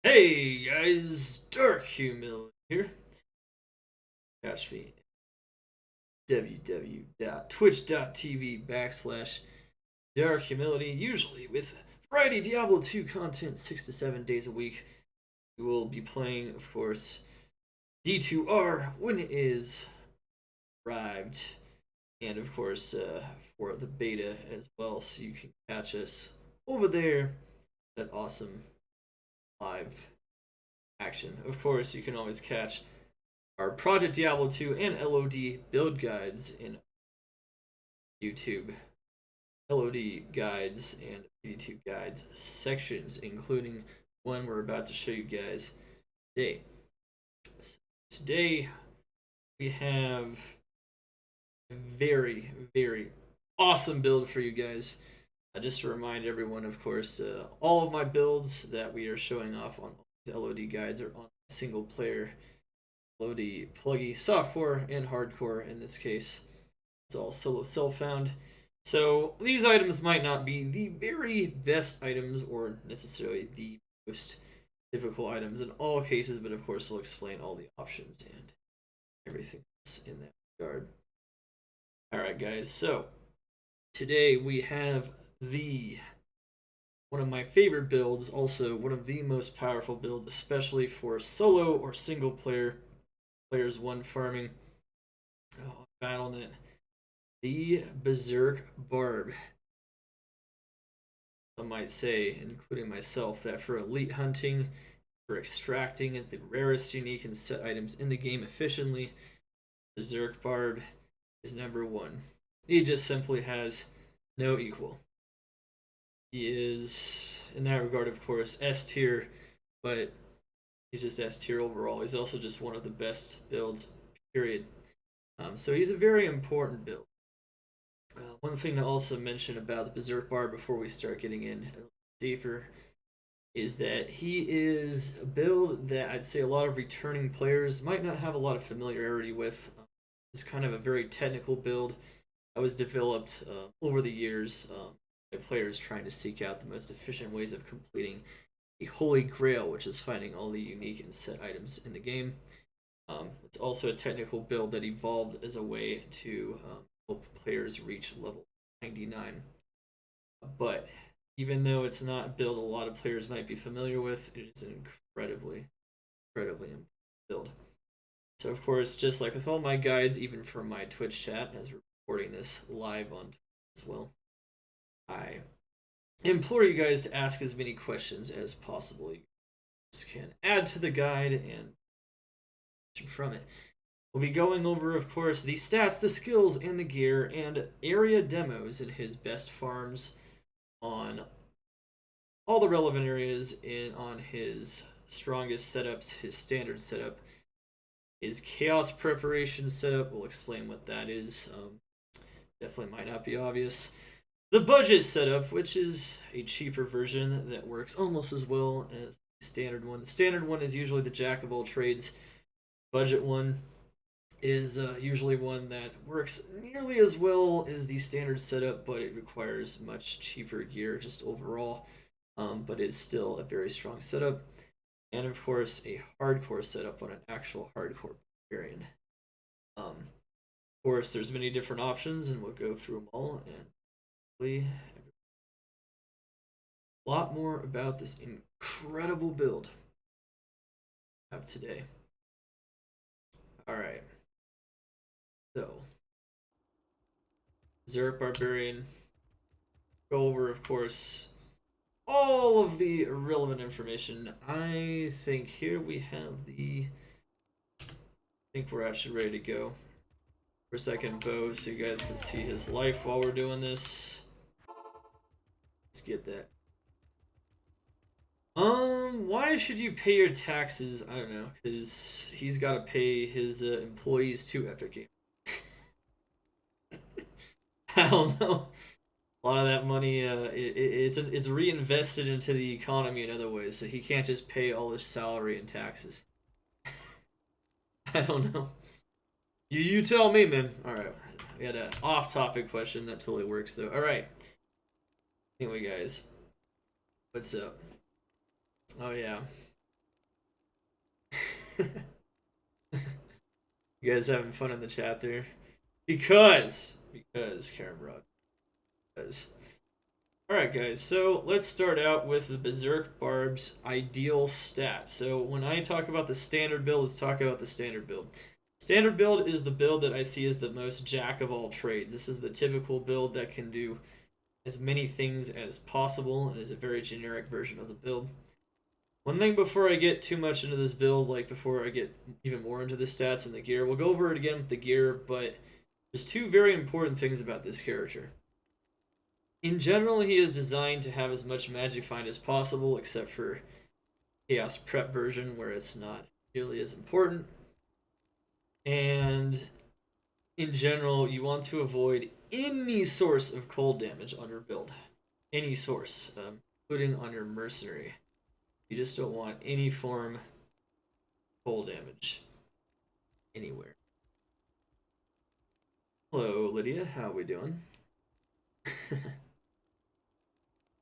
Hey guys, Dark Humility here. Catch me www.twitch.tv/Dark Humility, usually with variety Diablo 2 content 6 to 7 days a week. We will be playing, of course, D2R when it is arrived, and of course, for the beta as well, so you can catch us over there. That awesome live action. Of course, you can always catch our Project Diablo 2 and LOD build guides in YouTube. LOD guides and PD2 guides sections, including one we're about to show you guys today. So today we have a very awesome build for you guys. Just to remind everyone, of course, all of my builds that we are showing off on LOD guides are on single player LOD pluggy softcore and hardcore in this case. It's all solo self-found. So these items might not be the very best items or necessarily the most difficult items in all cases, but of course we'll explain all the options and everything else in that regard. Alright guys, so today we have one of my favorite builds, also one of the most powerful builds, especially for solo or single players one farming. BattleNet. The Berserk Barb. Some might say, including myself, that for elite hunting, for extracting the rarest, unique, and set items in the game efficiently, Berserk Barb is number one. He just simply has no equal. He is, in that regard, of course, S tier, but he's just S tier overall. He's also just one of the best builds, period. So he's a very important build. One thing to also mention about the Berserk Barb before we start getting in deeper is that he is a build that I'd say a lot of returning players might not have a lot of familiarity with. It's kind of a very technical build that was developed over the years by players trying to seek out the most efficient ways of completing the Holy Grail, which is finding all the unique and set items in the game. It's also a technical build that evolved as a way to help players reach level 99. But even though it's not a build a lot of players might be familiar with, it is an incredibly important build. So of course, just like with all my guides, even from my Twitch chat, as we're recording this live on Twitch as well, I implore you guys to ask as many questions as possible. You can add to the guide and from it. We'll be going over, of course, the stats, the skills, and the gear, and area demos in his best farms on all the relevant areas on his strongest setups, his standard setup, his chaos preparation setup. We'll explain what that is. Definitely might not be obvious. The budget setup, which is a cheaper version that works almost as well as the standard one. The standard one is usually the jack of all trades. Budget one is usually one that works nearly as well as the standard setup, but it requires much cheaper gear just overall. But it's still a very strong setup. And of course, a hardcore setup on an actual hardcore barbarian. Of course, there's many different options, and we'll go through them all and hopefully a lot more about this incredible build I have today. Alright. So, Berserk Barbarian. Go over, of course, all of the relevant information. I think here we have I think we're actually ready to go. For a second, bow, so you guys can see his life while we're doing this. Let's get that. Why should you pay your taxes? I don't know, because he's got to pay his employees too after game. I don't know. A lot of that money, it's reinvested into the economy in other ways, so he can't just pay all his salary and taxes. I don't know. You tell me, man. All right, we had an off-topic question that totally works though. All right. Anyway, guys, what's up? Oh yeah. You guys having fun in the chat there? Because Karen Broad. Because. Alright guys, so let's start out with the Berserk Barb's ideal stats. So when I talk about the standard build, let's talk about the standard build. Standard build is the build that I see as the most jack of all trades. This is the typical build that can do as many things as possible and is a very generic version of the build. One thing before I get too much into this build, like before I get even more into the stats and the gear, we'll go over it again with the gear, but there's two very important things about this character. In general, he is designed to have as much magic find as possible, except for Chaos Prep version, where it's not nearly as important. And in general, you want to avoid any source of cold damage on your build. Any source, including on your mercenary. You just don't want any form of cold damage anywhere. Hello, Lydia. How we doing?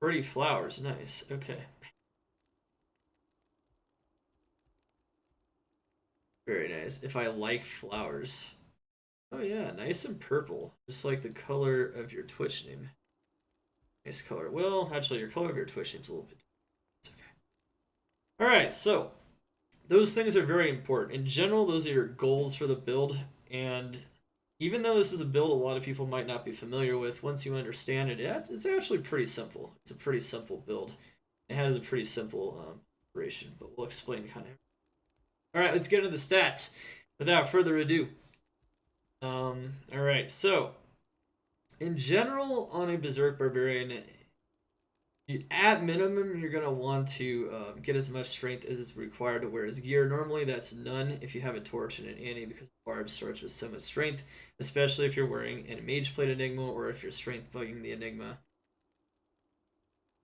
Pretty flowers. Nice. Okay. Very nice. If I like flowers. Oh yeah, nice and purple. Just like the color of your Twitch name. Nice color. Well, actually, your color of your Twitch name's a little bit different. It's okay. Alright, so those things are very important. In general, those are your goals for the build, and even though this is a build a lot of people might not be familiar with, once you understand it, it's actually pretty simple. It's a pretty simple build. It has a pretty simple operation, but we'll explain kind of. Alright, let's get into the stats. Without further ado. Alright, so in general, on a Berserk Barbarian, at minimum, you're going to want to get as much strength as is required to wear his gear. Normally, that's none if you have a torch and an Annie, because the barb starts with so much strength, especially if you're wearing a Mage Plate Enigma or if you're strength bugging the Enigma,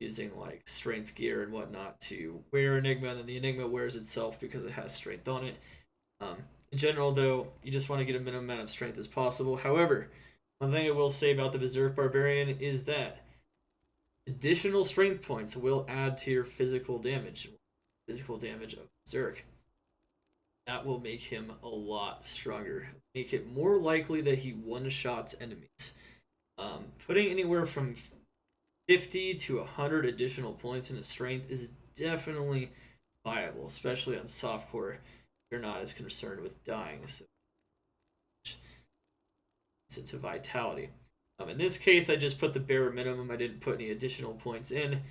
using like strength gear and whatnot to wear Enigma, and then the Enigma wears itself because it has strength on it. In general, though, you just want to get a minimum amount of strength as possible. However, one thing I will say about the Berserk Barbarian is that additional strength points will add to your physical damage of Berserk. That will make him a lot stronger. Make it more likely that he one-shots enemies. Putting anywhere from 50 to 100 additional points in his strength is definitely viable, especially on softcore. You're not as concerned with dying, so it's into vitality. In this case, I just put the bare minimum. I didn't put any additional points in,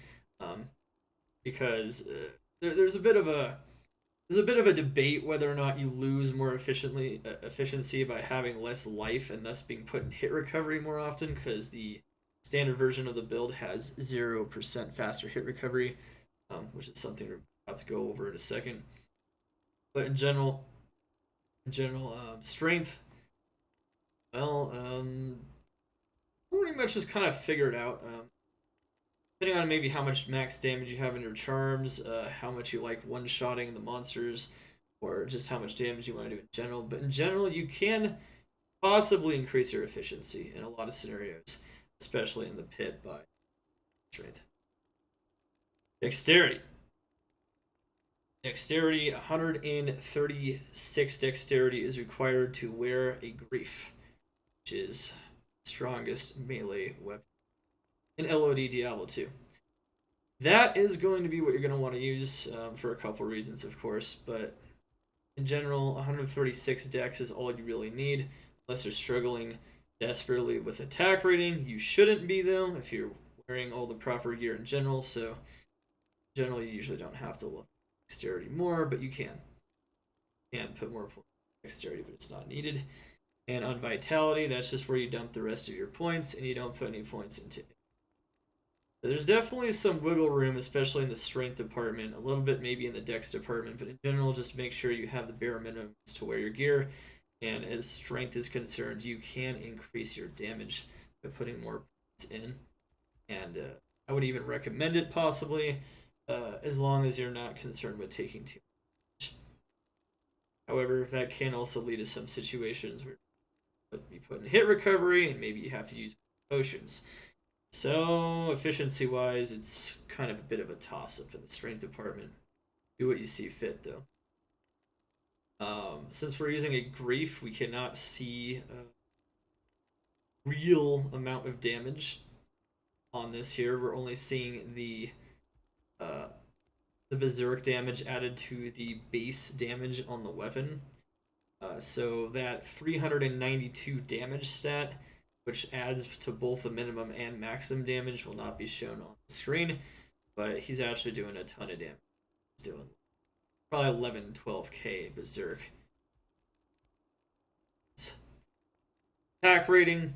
because there's a bit of a debate whether or not you lose more efficiency by having less life and thus being put in hit recovery more often, because the standard version of the build has 0% faster hit recovery, which is something we're about to go over in a second. But in general, strength, well, pretty much just kind of figured out. Depending on maybe how much max damage you have in your charms, how much you like one-shotting the monsters, or just how much damage you want to do in general. But in general, you can possibly increase your efficiency in a lot of scenarios, especially in the pit by strength. Dexterity. Dexterity, 136 dexterity is required to wear a grief, which is strongest melee weapon in LOD Diablo 2. That is going to be what you're going to want to use for a couple reasons, of course, but in general, 136 dex is all you really need, unless you're struggling desperately with attack rating. You shouldn't be, though, if you're wearing all the proper gear in general, so in general, you usually don't have to look dexterity more, but you can. You can put more points in dexterity, but it's not needed. And on vitality, that's just where you dump the rest of your points, and you don't put any points into it. So there's definitely some wiggle room, especially in the strength department, a little bit maybe in the dex department, but in general, just make sure you have the bare minimums to wear your gear. And as strength is concerned, you can increase your damage by putting more points in. And I would even recommend it possibly, as long as you're not concerned with taking too much. However, that can also lead to some situations where you put in hit recovery and maybe you have to use potions. So efficiency wise, it's kind of a bit of a toss up in the strength department. Do what you see fit, though. Since we're using a grief, we cannot see a real amount of damage on this here. We're only seeing uh, the berserk damage added to the base damage on the weapon. So that 392 damage stat, which adds to both the minimum and maximum damage, will not be shown on the screen. But he's actually doing a ton of damage. He's doing probably 11, 12k berserk. Attack rating.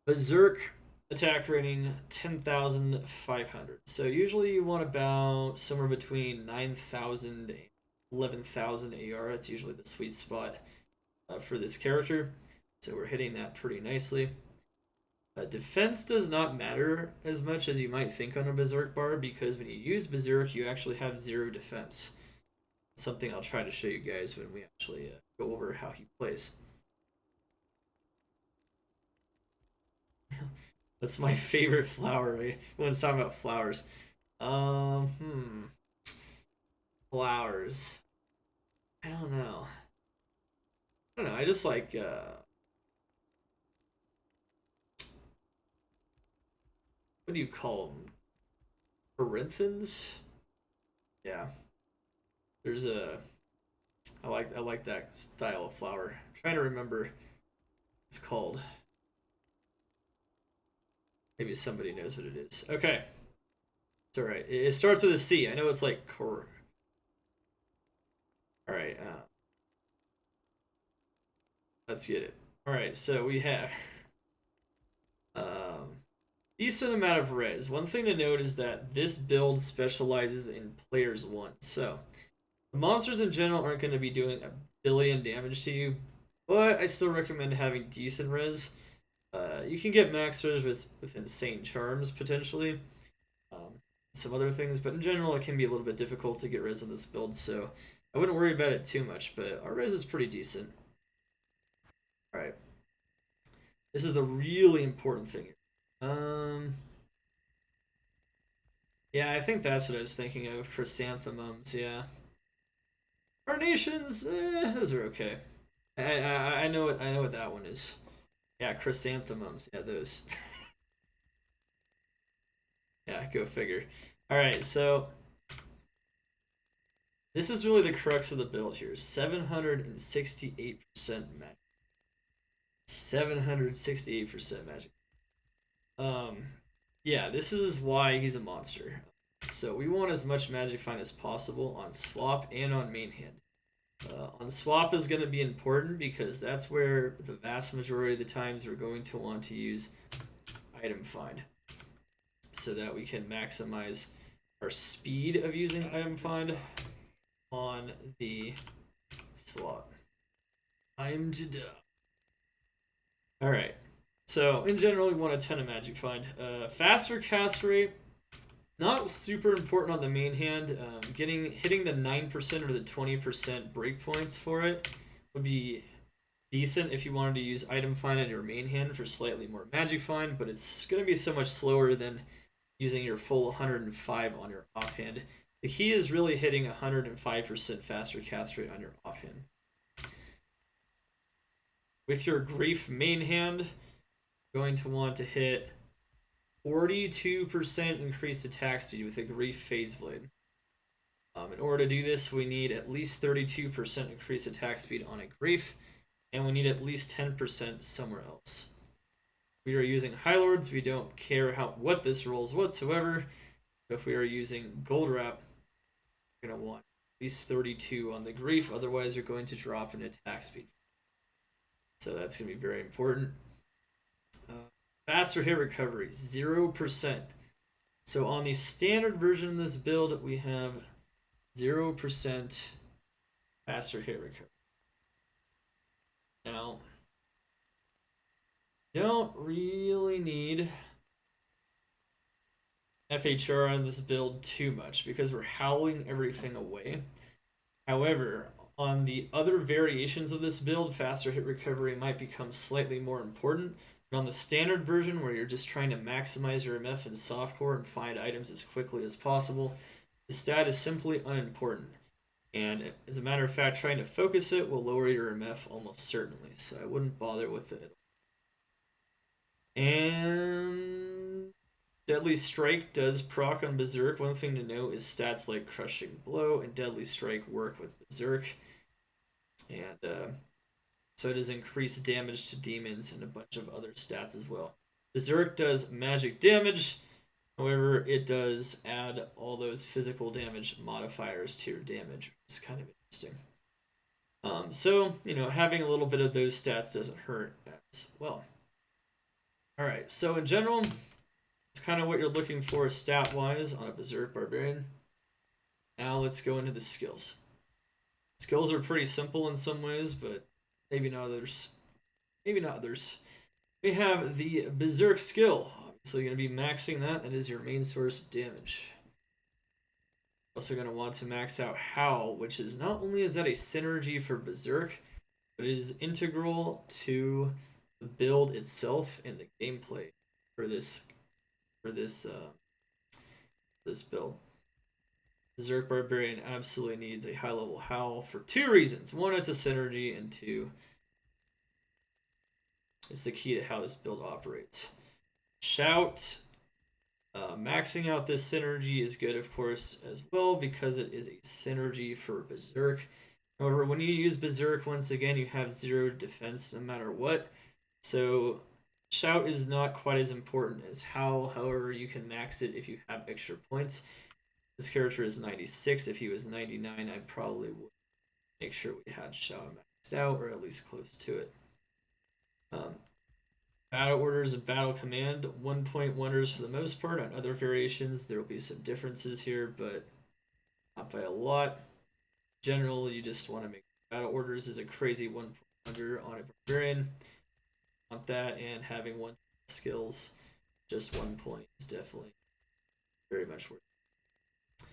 Berserk attack rating 10,500. So usually you want about somewhere between 9,000 and 11,000 AR. That's usually the sweet spot for this character. So we're hitting that pretty nicely. Defense does not matter as much as you might think on a Berserk bar, because when you use Berserk, you actually have 0 defense. It's something I'll try to show you guys when we actually go over how he plays. That's my favorite flower, right? Everyone's talking about flowers. Flowers. I don't know. I just like what do you call them? Corinthans? Yeah. There's a I like that style of flower. I'm trying to remember what it's called. Maybe somebody knows what it is. Okay. It's alright. It starts with a C. I know it's like core. Alright, let's get it. Alright, so we have decent amount of res. One thing to note is that this build specializes in players 1. So the monsters in general aren't going to be doing a billion damage to you, but I still recommend having decent res. You can get max res with insane charms potentially, some other things, but in general it can be a little bit difficult to get res on this build, so I wouldn't worry about it too much, but our res is pretty decent. Alright. This is the really important thing. Yeah, I think that's what I was thinking of. Chrysanthemums, yeah. Carnations, those are okay. I know what that one is. Yeah, chrysanthemums. Yeah, those. Yeah, go figure. All right, so this is really the crux of the build here. 768% magic. 768% magic. Yeah, this is why he's a monster. So we want as much magic find as possible on swap and on main hand. On swap is going to be important because that's where the vast majority of the times we're going to want to use item find, so that we can maximize our speed of using item find on the swap. I'm to die. Alright, so in general we want a ton of magic find. Faster cast rate, not super important on the main hand. Hitting the 9% or the 20% breakpoints for it would be decent if you wanted to use item find on your main hand for slightly more magic find, but it's going to be so much slower than using your full 105 on your offhand. The key is really hitting 105% faster cast rate on your offhand. With your grief main hand, you're going to want to hit 42% increased attack speed with a grief phase blade. In order to do this, we need at least 32% increased attack speed on a grief, and we need at least 10% somewhere else. If we are using High Lords, we don't care what this rolls whatsoever. But if we are using Gold Wrap, we're going to want at least 32 on the grief, otherwise you're going to drop in attack speed. So that's going to be very important. Faster hit recovery, 0%. So on the standard version of this build, we have 0% faster hit recovery. Now, don't really need FHR on this build too much because we're howling everything away. However, on the other variations of this build, faster hit recovery might become slightly more important. But on the standard version, where you're just trying to maximize your MF and softcore and find items as quickly as possible, the stat is simply unimportant. And as a matter of fact, trying to focus it will lower your MF almost certainly, so I wouldn't bother with it. And Deadly Strike does proc on Berserk. One thing to note is stats like Crushing Blow and Deadly Strike work with Berserk. And so it does increased damage to demons and a bunch of other stats as well. Berserk does magic damage, however, it does add all those physical damage modifiers to your damage, which is kind of interesting. So, having a little bit of those stats doesn't hurt as well. Alright, so in general, it's kind of what you're looking for stat-wise on a Berserk Barbarian. Now let's go into the skills. Skills are pretty simple in some ways, but maybe not others. Maybe not others. We have the Berserk skill. Obviously going to be maxing that. That is your main source of damage. Also going to want to max out Howl, which is not only is that a synergy for Berserk, but it is integral to the build itself and the gameplay for this build. Berserk Barbarian absolutely needs a high level Howl for two reasons. One, it's a synergy, and two, it's the key to how this build operates. Shout, maxing out this synergy is good, of course, as well, because it is a synergy for Berserk. However, when you use Berserk, once again, you have 0 defense no matter what. So Shout is not quite as important as Howl. However, you can max it if you have extra points. This character is 96. If he was 99, I probably would make sure we had Shout maxed out, or at least close to it. Battle orders and battle command, 1-point wonders for the most part. On other variations, there will be some differences here, but not by a lot. In general, you just want to make battle orders is a crazy 1-point wonder on a barbarian. Want that, and having 1 skills, just 1 point is definitely very much worth it.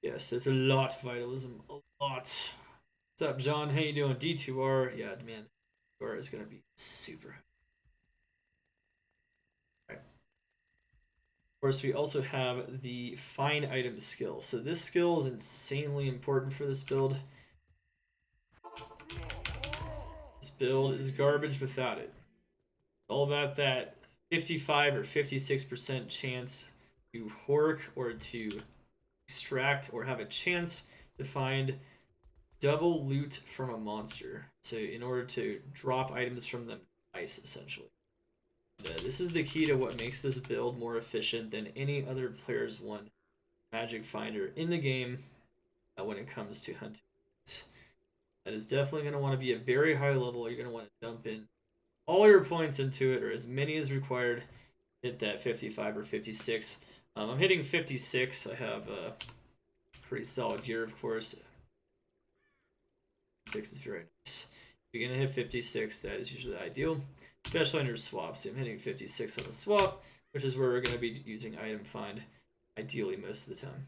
Yes, there's a lot of vitalism, a lot. What's up, John? How you doing? D2R, yeah, man, D2R is gonna be super high. Right. Of course, we also have the find item skill. So this skill is insanely important for this build. This build is garbage without it. It's all about that 55 or 56% chance to hork or to extract or have a chance to find double loot from a monster. So in order to drop items from them twice, essentially. This is the key to what makes this build more efficient than any other player's one magic finder in the game when it comes to hunting. That is definitely going to want to be a very high level. You're going to want to dump in all your points into it, or as many as required. Hit that 55 or 56. I'm hitting 56. I have pretty solid gear, of course. 6 is very nice. If you're going to hit 56, that is usually ideal, especially on your swaps. I'm hitting 56 on the swap, which is where we're going to be using item find, ideally most of the time.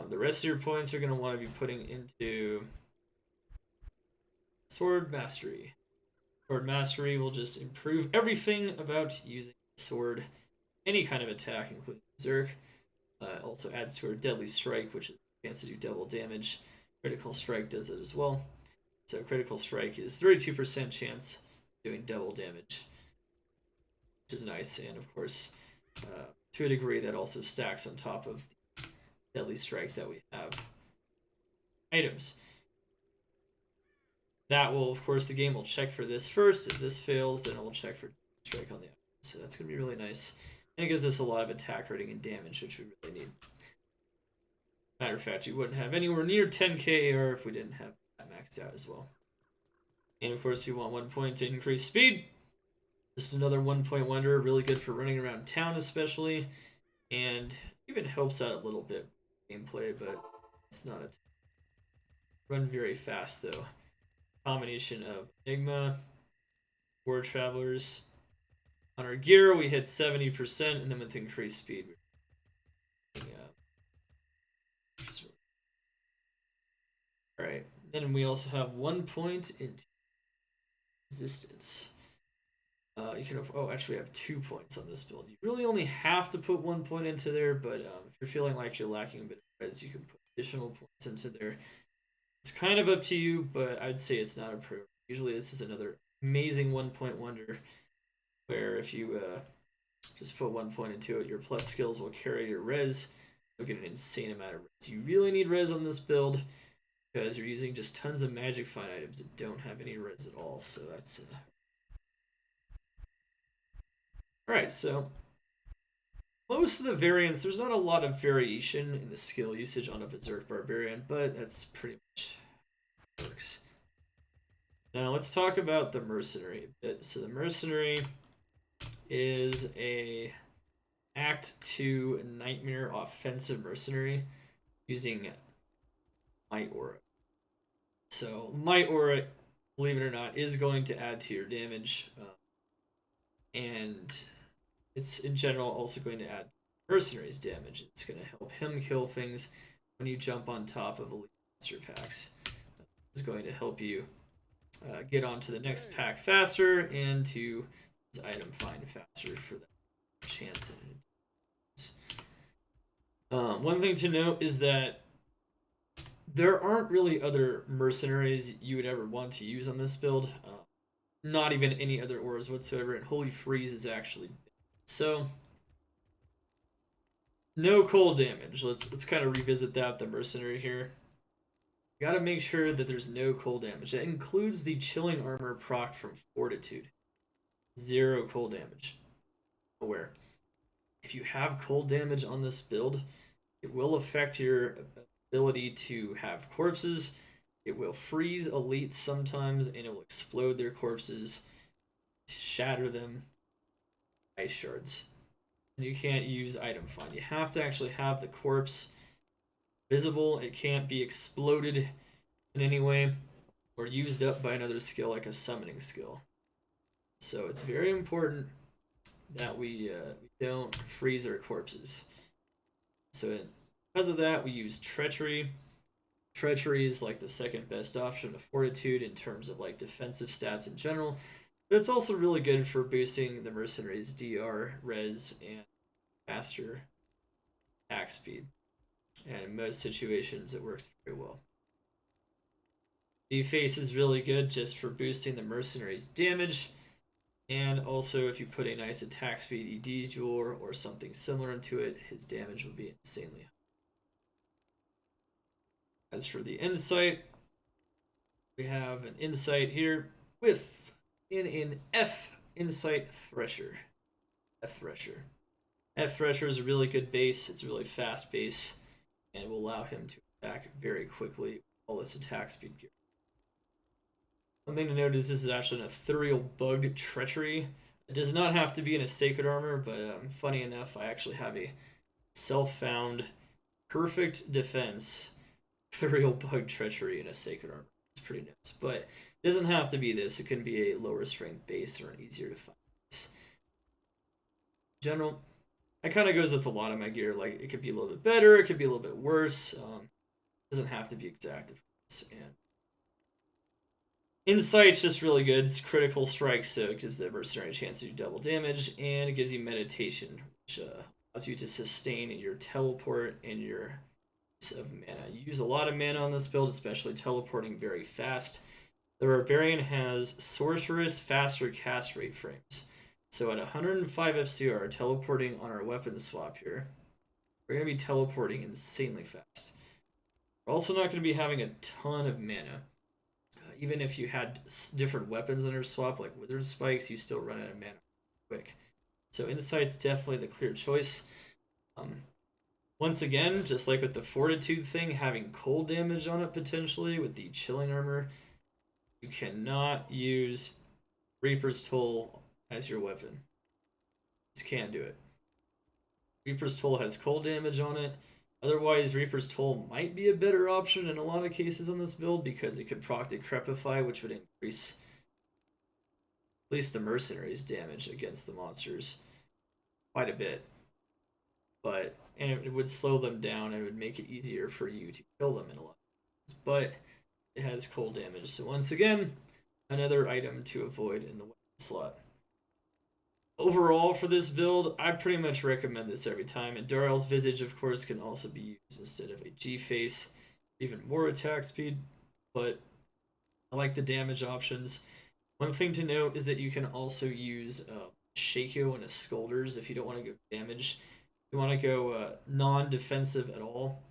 The rest of your points are going to want to be putting into Sword Mastery. Sword Mastery will just improve everything about using sword, any kind of attack, including Berserk. Also adds to our Deadly Strike, which is a chance to do double damage. Critical Strike does it as well. So Critical Strike is 32% chance doing double damage, which is nice. And of course, to a degree, that also stacks on top of the Deadly Strike that we have items. That will, of course, the game will check for this first. If this fails, then it will check for strike on the item. So that's going to be really nice. And it gives us a lot of attack rating and damage, which we really need. Matter of fact, you wouldn't have anywhere near 10k AR if we didn't have that maxed out as well. And of course, we want 1 point to increase speed. Just another 1-point wonder, really good for running around town especially. And even helps out a little bit gameplay, but it's not a run very fast though. Combination of Enigma, War Travelers. On our gear, we hit 70%, and then with increased speed, Alright, then we also have 1 point into resistance. You can actually have 2 points on this build. You really only have to put 1 point into there, but if you're feeling like you're lacking a bit of res, you can put additional points into there. It's kind of up to you, but I'd say it's not a priority. Usually, this is another amazing 1 point wonder, where if you just put 1 point into it, your plus skills will carry your res. You'll get an insane amount of res. You really need res on this build because you're using just tons of magic find items that don't have any res at all. So that's Alright, so most of the variants, there's not a lot of variation in the skill usage on a Berserk Barbarian, but that's pretty much how it works. Now let's talk about the Mercenary a bit. So the Mercenary is a Act 2 Nightmare offensive Mercenary using Might Aura. So Might Aura, believe it or not, is going to add to your damage, and it's in general also going to add Mercenary's damage. It's going to help him kill things when you jump on top of elite monster packs. It's going to help you get onto the next pack faster and to use item find faster for that chance. One thing to note is that there aren't really other mercenaries you would ever want to use on this build. Not even any other auras whatsoever, and Holy Freeze is actually so. No cold damage. Let's kind of revisit that. The mercenary here. You gotta make sure that there's no cold damage. That includes the chilling armor proc from Fortitude. 0 cold damage. Aware. If you have cold damage on this build, it will affect your ability to have corpses. It will freeze elites sometimes, and it will explode their corpses, shatter them, ice shards. And you can't use item find. You have to actually have the corpse visible. It can't be exploded in any way or used up by another skill like a summoning skill. So it's very important that we don't freeze our corpses. So because of that, we use Treachery. Treachery is like the second best option to Fortitude in terms of like defensive stats in general. But it's also really good for boosting the mercenaries' DR, res, and faster attack speed. And in most situations, it works very well. Deface is really good just for boosting the mercenaries' damage. And also, if you put a nice attack speed ED jewel or something similar into it, his damage will be insanely high. As for the insight, we have an insight here with an F insight Thresher. F Thresher. F Thresher is a really good base. It's a really fast base, and it will allow him to attack very quickly with all this attack speed gear. One thing to note is this is actually an ethereal bugged treachery. It does not have to be in a sacred armor, but funny enough, I actually have a self-found perfect defense ethereal bugged treachery in a sacred armor. It's pretty nuts, but it doesn't have to be this. It can be a lower strength base or an easier to find base. In general, that kind of goes with a lot of my gear. Like it could be a little bit better, it could be a little bit worse. It doesn't have to be exact. And Insight's just really good. It's critical strike, so it gives the mercenary a chance to do double damage, and it gives you meditation, which allows you to sustain your teleport and your use of mana. You use a lot of mana on this build, especially teleporting very fast. The Barbarian has Sorceress faster cast rate frames. So at 105 FCR, teleporting on our weapon swap here, we're going to be teleporting insanely fast. We're also not going to be having a ton of mana. Even if you had different weapons on your swap, like Withered Spikes, you still run out of mana quick. So Insight's definitely the clear choice. Once again, just like with the Fortitude thing, having cold damage on it potentially with the chilling armor, you cannot use Reaper's Toll as your weapon. You just can't do it. Reaper's Toll has cold damage on it. Otherwise, Reaper's Toll might be a better option in a lot of cases on this build because it could proc Decrepify, which would increase at least the mercenaries' damage against the monsters quite a bit. And it would slow them down and it would make it easier for you to kill them in a lot of cases. But it has cold damage. So once again, another item to avoid in the weapon slot. Overall, for this build, I pretty much recommend this every time. And Darrell's Visage, of course, can also be used instead of a G-Face, even more attack speed. But I like the damage options. One thing to note is that you can also use Shaco and a Skulders if you don't want to go damage. If you want to go non-defensive at all,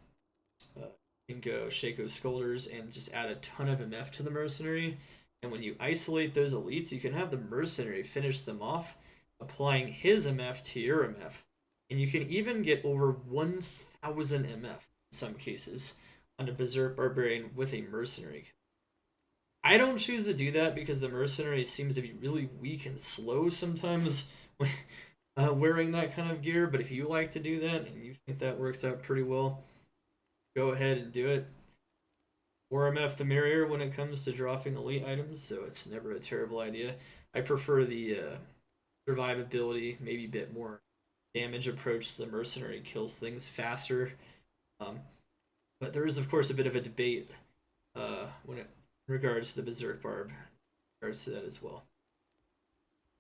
you can go Shaco Skulders and just add a ton of MF to the Mercenary. And when you isolate those elites, you can have the Mercenary finish them off, applying his MF to your MF. And you can even get over 1,000 MF in some cases on a Berserk Barbarian with a Mercenary. I don't choose to do that because the Mercenary seems to be really weak and slow sometimes wearing that kind of gear. But if you like to do that and you think that works out pretty well, go ahead and do it. More MF the merrier when it comes to dropping elite items, so it's never a terrible idea. I prefer the survivability, maybe a bit more damage approach. The Mercenary kills things faster. But there is, of course, a bit of a debate when it in regards to the Berserk Barb, in regards to that as well.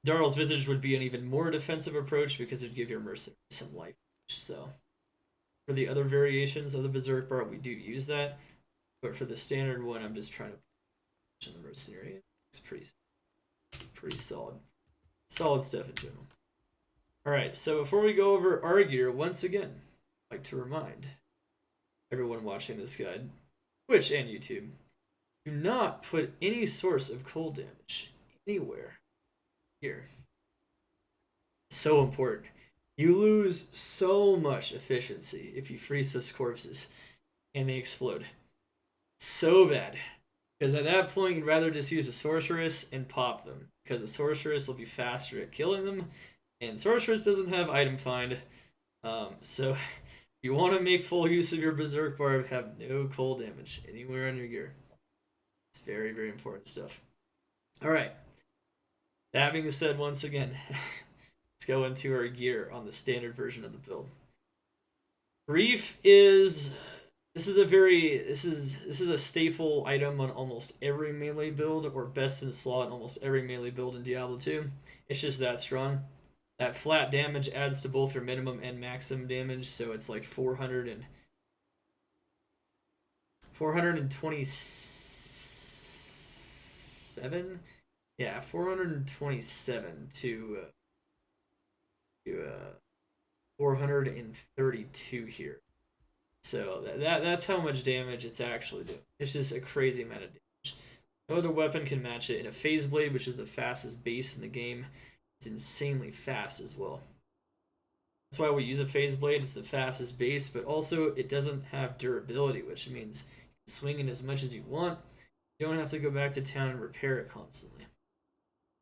Darl's Visage would be an even more defensive approach because it'd give your Mercenary some life. So, for the other variations of the Berserk Barb, we do use that. But for the standard one, I'm just trying to push the Mercenary. It's pretty solid. Solid stuff in general. Alright, so before we go over our gear, once again, I'd like to remind everyone watching this guide, Twitch and YouTube, do not put any source of cold damage anywhere here. It's so important. You lose so much efficiency if you freeze those corpses and they explode. So bad. Because at that point, you'd rather just use a Sorceress and pop them. Because the Sorceress will be faster at killing them. And Sorceress doesn't have item find. So if you want to make full use of your Berserk Barb, have no cold damage anywhere on your gear. It's very, very important stuff. Alright. That being said, once again, let's go into our gear on the standard version of the build. Brief is... This is a staple item on almost every melee build, or best in slot on almost every melee build in Diablo 2. It's just that strong. That flat damage adds to both your minimum and maximum damage, so it's like 427? Yeah, 427 to 432 here. So that's how much damage it's actually doing. It's just a crazy amount of damage. No other weapon can match it. In a Phase Blade, which is the fastest base in the game, it's insanely fast as well. That's why we use a Phase Blade. It's the fastest base, but also it doesn't have durability, which means you can swing it as much as you want. You don't have to go back to town and repair it constantly.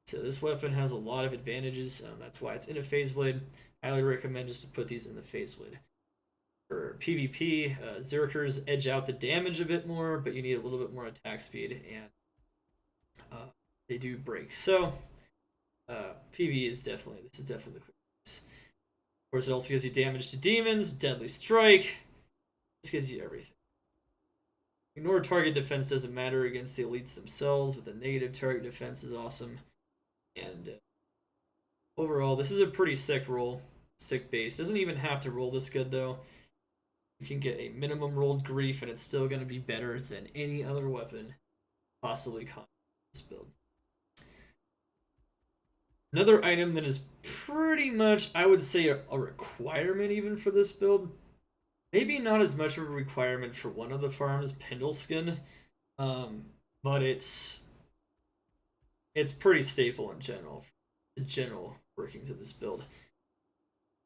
So this weapon has a lot of advantages. That's why it's in a Phase Blade. I highly recommend just to put these in the Phase Blade. For PvP, Zerkers edge out the damage a bit more, but you need a little bit more attack speed, and they do break. So, PvE is definitely the clear case. Of course, it also gives you damage to demons, deadly strike. This gives you everything. Ignore target defense doesn't matter against the elites themselves, but the negative target defense is awesome. And overall, this is a pretty sick roll, sick base. Doesn't even have to roll this good though. You can get a minimum rolled grief, and it's still going to be better than any other weapon possibly common in this build. Another item that is pretty much, I would say, a requirement even for this build. Maybe not as much of a requirement for one of the farms, Pendle Skin, but it's pretty staple in general. The general workings of this build.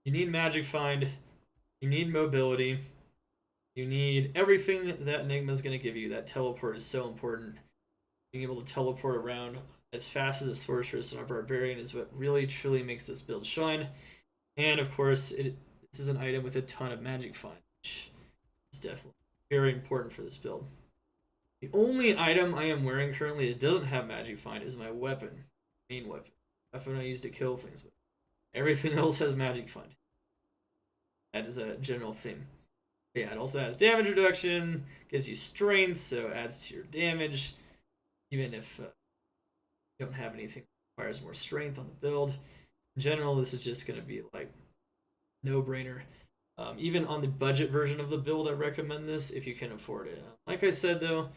You need Magic Find. You need mobility. You need everything that Enigma is going to give you. That teleport is so important. Being able to teleport around as fast as a Sorceress and a Barbarian is what really truly makes this build shine. And of course, this is an item with a ton of Magic Find, which is definitely very important for this build. The only item I am wearing currently that doesn't have Magic Find is my weapon. Main weapon. Weapon I use to kill things with. Everything else has Magic Find. That is a general theme. Yeah, it also has damage reduction, gives you strength, so it adds to your damage. Even if you don't have anything that requires more strength on the build. In general, this is just going to be like no brainer. Even on the budget version of the build, I recommend this if you can afford it. Like I said though,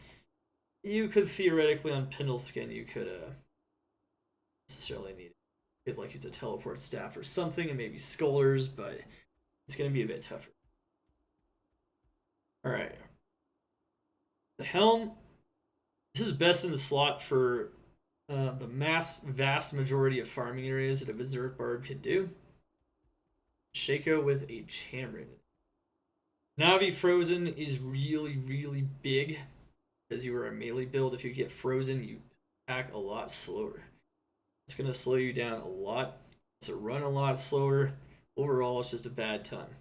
you could theoretically on Pendle Skin, you could necessarily need it. You could like use a teleport staff or something, and maybe Skullers, but it's going to be a bit tougher. All right, the helm. This is best in the slot for the vast majority of farming areas that a Berserk Barb can do. Shaco with a Champion. Navi Frozen is really, really big because you are a melee build. If you get frozen, you attack a lot slower. It's going to slow you down a lot. To run a lot slower. Overall, it's just a bad time.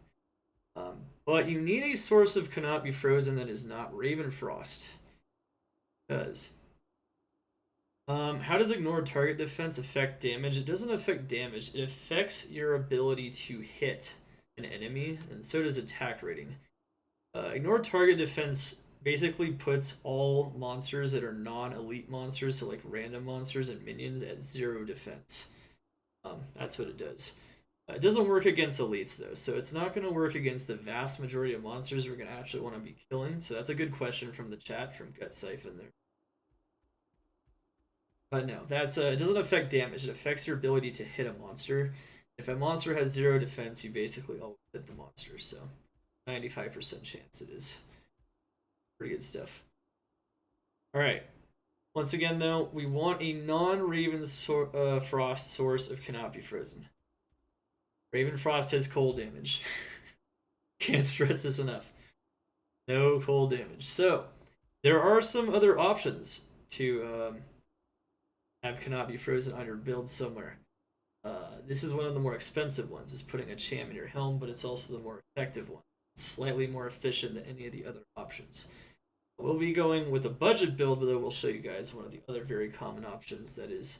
But you need a source of cannot be frozen that is not Ravenfrost. Because how does ignored target defense affect damage? It doesn't affect damage. It affects your ability to hit an enemy, and so does attack rating. Ignored target defense basically puts all monsters that are non-elite monsters, so like random monsters and minions, at 0 defense. That's what it does. It doesn't work against elites though, so it's not going to work against the vast majority of monsters we're going to actually want to be killing. So that's a good question from the chat from Gut Siphon there. But no, that's it doesn't affect damage. It affects your ability to hit a monster. If a monster has 0 defense, you basically always hit the monster. So 95% chance it is. Pretty good stuff. All right. Once again, though, we want a non-Raven Frost source of cannot be frozen. Raven Frost has cold damage. Can't stress this enough. No cold damage. So there are some other options to have cannot be frozen on your build somewhere. This is one of the more expensive ones, is putting a Cham in your helm, but it's also the more effective one. It's slightly more efficient than any of the other options. We'll be going with a budget build, though we'll show you guys one of the other very common options that is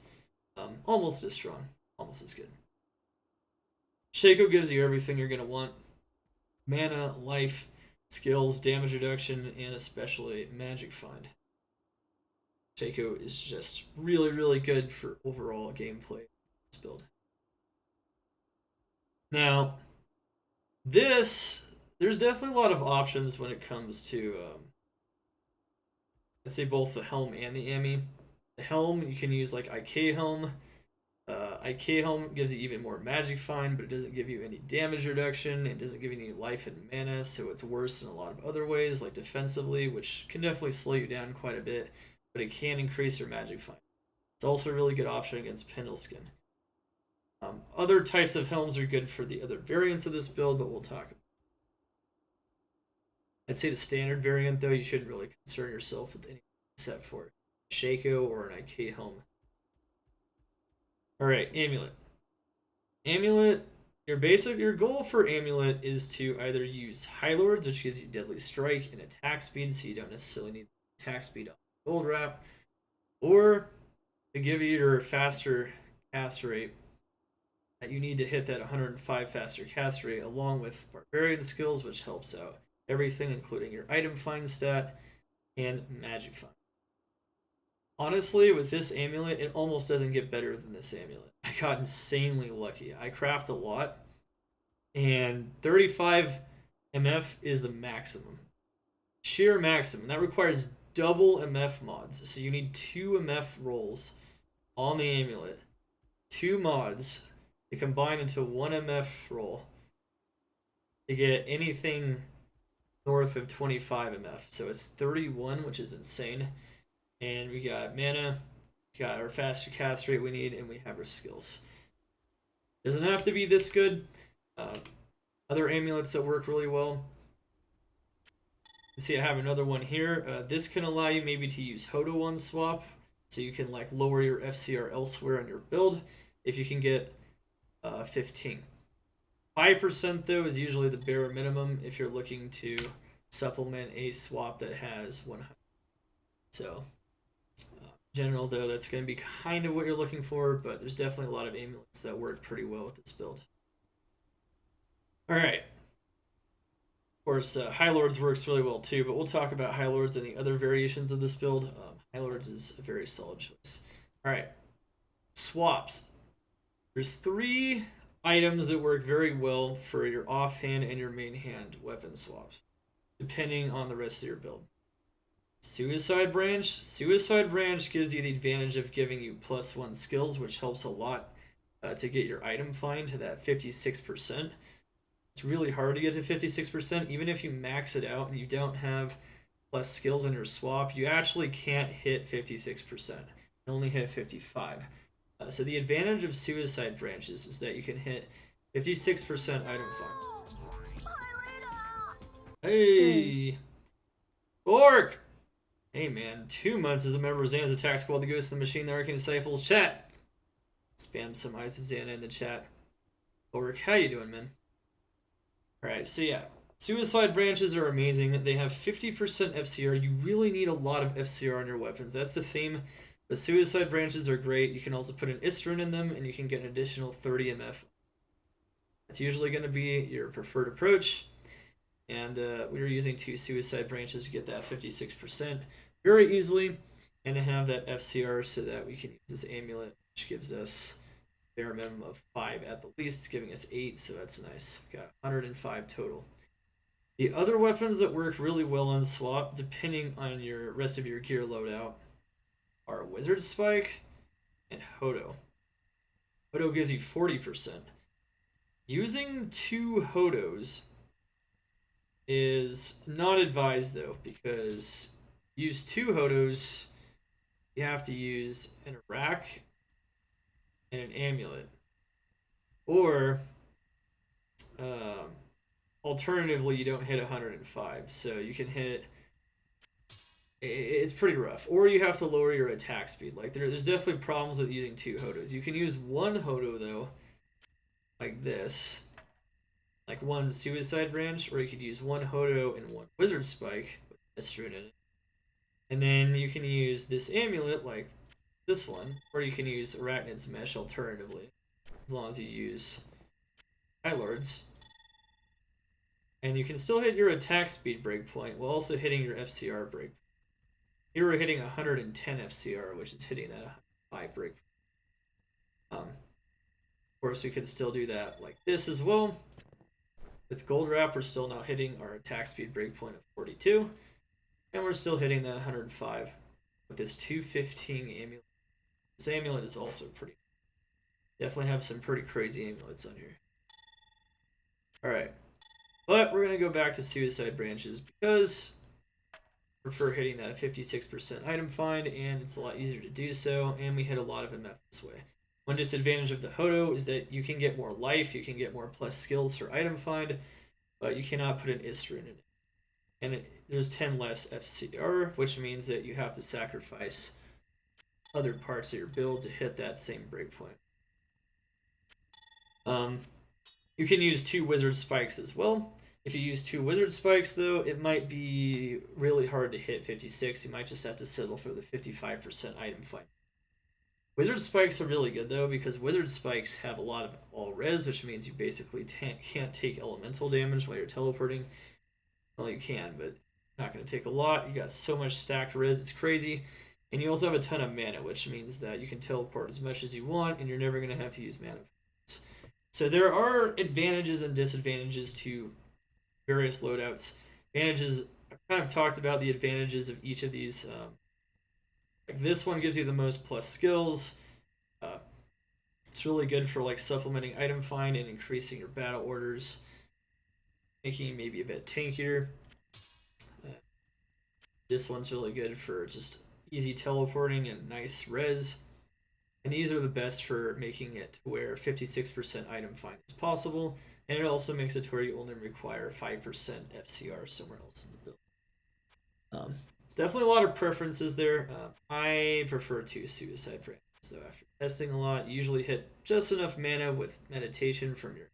almost as strong, almost as good. Shaco gives you everything you're going to want. Mana, life, skills, damage reduction, and especially magic find. Shaco is just really, really good for overall gameplay this build. Now, there's definitely a lot of options when it comes to, let's say, both the helm and the Ami. The helm, you can use like IK Helm. IK Helm gives you even more magic find, but it doesn't give you any damage reduction. It doesn't give you any life and mana, so it's worse in a lot of other ways, like defensively, which can definitely slow you down quite a bit, but it can increase your magic find. It's also a really good option against Pendle Skin. Other types of helms are good for the other variants of this build, but we'll talk about it. I'd say the standard variant, though, you shouldn't really concern yourself with any except for Shaco or an IK helm. Alright, Amulet. Amulet, your goal for Amulet is to either use High Lords, which gives you Deadly Strike and attack speed, so you don't necessarily need attack speed on Gold Wrap, or to give you your faster cast rate that you need to hit that 105 faster cast rate, along with Barbarian skills, which helps out everything, including your item find stat and magic find. Honestly, with this amulet, it almost doesn't get better than this amulet. I got insanely lucky. I craft a lot, and 35 MF is the maximum. Sheer maximum. That requires double MF mods. So you need 2 MF rolls on the amulet, 2 mods to combine into 1 MF roll to get anything north of 25 MF. So it's 31, which is insane. And we got mana, we got our faster cast rate we need, and we have our skills. Doesn't have to be this good. Other amulets that work really well. See, I have another one here. This can allow you maybe to use Hodo on swap, so you can like lower your FCR elsewhere on your build if you can get 15. 5% though is usually the bare minimum if you're looking to supplement a swap that has 100. So, general though, that's going to be kind of what you're looking for, but there's definitely a lot of amulets that work pretty well with this build. All right. Of course, High Lords works really well too, but we'll talk about High Lords and the other variations of this build. High Lords is a very solid choice. All right, swaps. There's 3 items that work very well for your offhand and your main hand weapon swaps, depending on the rest of your build. Suicide Branch. Suicide Branch gives you the advantage of giving you +1 skills, which helps a lot to get your item find to that 56%. It's really hard to get to 56%. Even if you max it out and you don't have plus skills in your swap, you actually can't hit 56%. You only hit 55. So the advantage of Suicide Branches is that you can hit 56% item find. Hey! Orc! Hey man, 2 months as a member of Xana's Attack Squad, the Ghost of the Machine, the Arcane Disciples. Chat! Spam some Eyes of Xana in the chat. Orc, how you doing, man? Alright, so yeah. Suicide Branches are amazing. They have 50% FCR. You really need a lot of FCR on your weapons. That's the theme. But Suicide Branches are great. You can also put an Istrin in them, and you can get an additional 30 MF. That's usually going to be your preferred approach. And we were using 2 Suicide Branches to get that 56% very easily, and to have that FCR so that we can use this amulet, which gives us a bare minimum of 5 at the least. It's giving us 8, so that's nice. Got 105 total. The other weapons that work really well on swap, depending on your rest of your gear loadout, are Wizard Spike and Hodo. Hodo gives you 40%. Using 2 Hodos is not advised though, because use 2 Hodos, you have to use an rack and an amulet, or alternatively you don't hit 105, so you can hit, it's pretty rough, or you have to lower your attack speed. Like there's definitely problems with using 2 Hodos. You can use 1 Hodo though, like this, like 1 Suicide Branch, or you could use 1 Hodo and 1 Wizard Spike with Istrin in it. And then you can use this amulet like this one, or you can use Arachnid's Mesh alternatively, as long as you use High Lords. And you can still hit your attack speed breakpoint while also hitting your FCR break. Here we're hitting 110 FCR, which is hitting that 5 break. Of course, we could still do that like this as well. With Gold Wrap, we're still not hitting our attack speed breakpoint of 42. And we're still hitting that 105 with this 215 amulet. This amulet is also pretty... Definitely have some pretty crazy amulets on here. Alright. But we're going to go back to Suicide Branches because I prefer hitting that 56% item find, and it's a lot easier to do so, and we hit a lot of MF this way. One disadvantage of the Hodo is that you can get more life, you can get more plus skills for item find, but you cannot put an Istrin in it. And there's 10 less FCR, which means that you have to sacrifice other parts of your build to hit that same breakpoint. You can use 2 Wizard Spikes as well. If you use 2 Wizard Spikes, though, it might be really hard to hit 56. You might just have to settle for the 55% item find. Wizard Spikes are really good, though, because Wizard Spikes have a lot of all-res, which means you basically can't take elemental damage while you're teleporting. Well, you can, but not going to take a lot. You got so much stacked res, it's crazy. And you also have a ton of mana, which means that you can teleport as much as you want, and you're never going to have to use mana. So there are advantages and disadvantages to various loadouts. Advantages, I've kind of talked about the advantages of each of these. Like this one gives you the most plus skills. It's really good for like supplementing item find and increasing your battle orders, making you maybe a bit tankier. This one's really good for just easy teleporting and nice res. And these are the best for making it to where 56% item find is possible, and it also makes it to where you only require 5% FCR somewhere else in the build. There's definitely a lot of preferences there. I prefer 2 Suicide Branches, though, after testing a lot. You usually hit just enough mana with meditation from your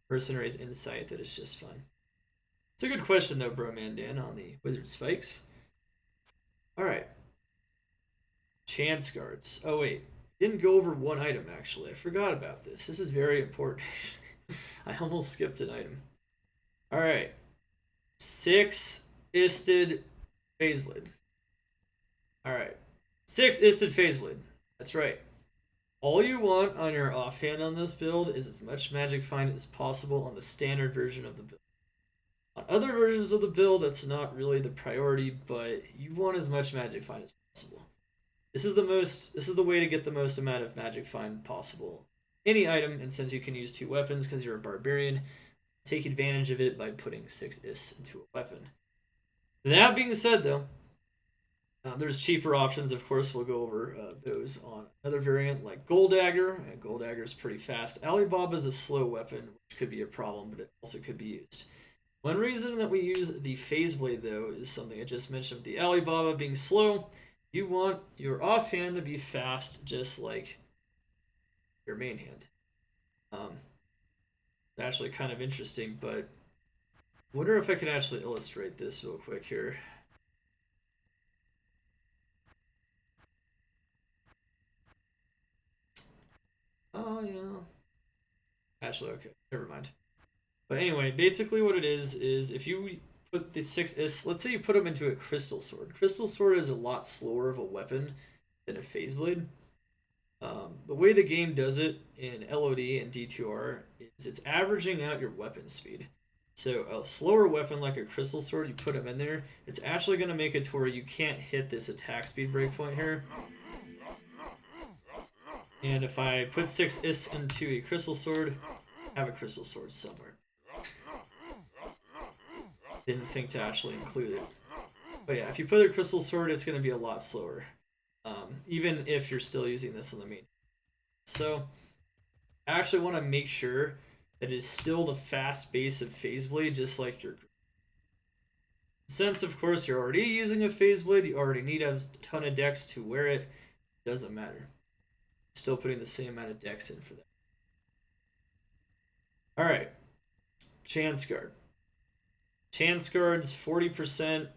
Mercenary's Insight that is just fun. It's a good question, though, Bro Man Dan, on the Wizard Spikes. Alright. Chance Guards. Oh, wait. Didn't go over one item, actually. I forgot about this. This is very important. I almost skipped an item. Alright. 6-isted Phaseblade. Alright. 6-isted Phaseblade. That's right. all you want on your offhand on this build is as much magic find as possible on the standard version of the build. On other versions of the build, that's not really the priority, but you want as much magic find as possible. This is the way to get the most amount of magic find possible. Any item, and since you can use 2 weapons because you're a barbarian, take advantage of it by putting 6 is into a weapon. That being said, though, there's cheaper options. Of course, we'll go over those on another variant like Gold Dagger. Gold Dagger is pretty fast. Alibaba is a slow weapon, which could be a problem, but it also could be used. One reason that we use the Phase Blade, though, is something I just mentioned. With the Alibaba being slow, you want your offhand to be fast, just like your main hand. It's actually kind of interesting, but I wonder if I can actually illustrate this real quick here. Oh, yeah. Actually, okay. Never mind. But anyway, basically what it is if you put the 6 is, let's say you put them into a Crystal Sword. Crystal Sword is a lot slower of a weapon than a Phase Blade. The way the game does it in LOD and D2R is it's averaging out your weapon speed. So a slower weapon like a Crystal Sword, you put them in there, it's actually going to make it to where you can't hit this attack speed breakpoint here. And if I put 6 is into a Crystal Sword, I have a Crystal Sword somewhere. Didn't think to actually include it. But yeah, if you put a Crystal Sword, it's going to be a lot slower. Even if you're still using this on the main. So I actually want to make sure that it's still the fast base of Phase Blade, just like your. Since, of course, you're already using a Phase Blade, you already need a ton of dex to wear it. Doesn't matter. Still putting the same amount of dex in for that. Alright. Chance Guard. Chance Guards, 40%.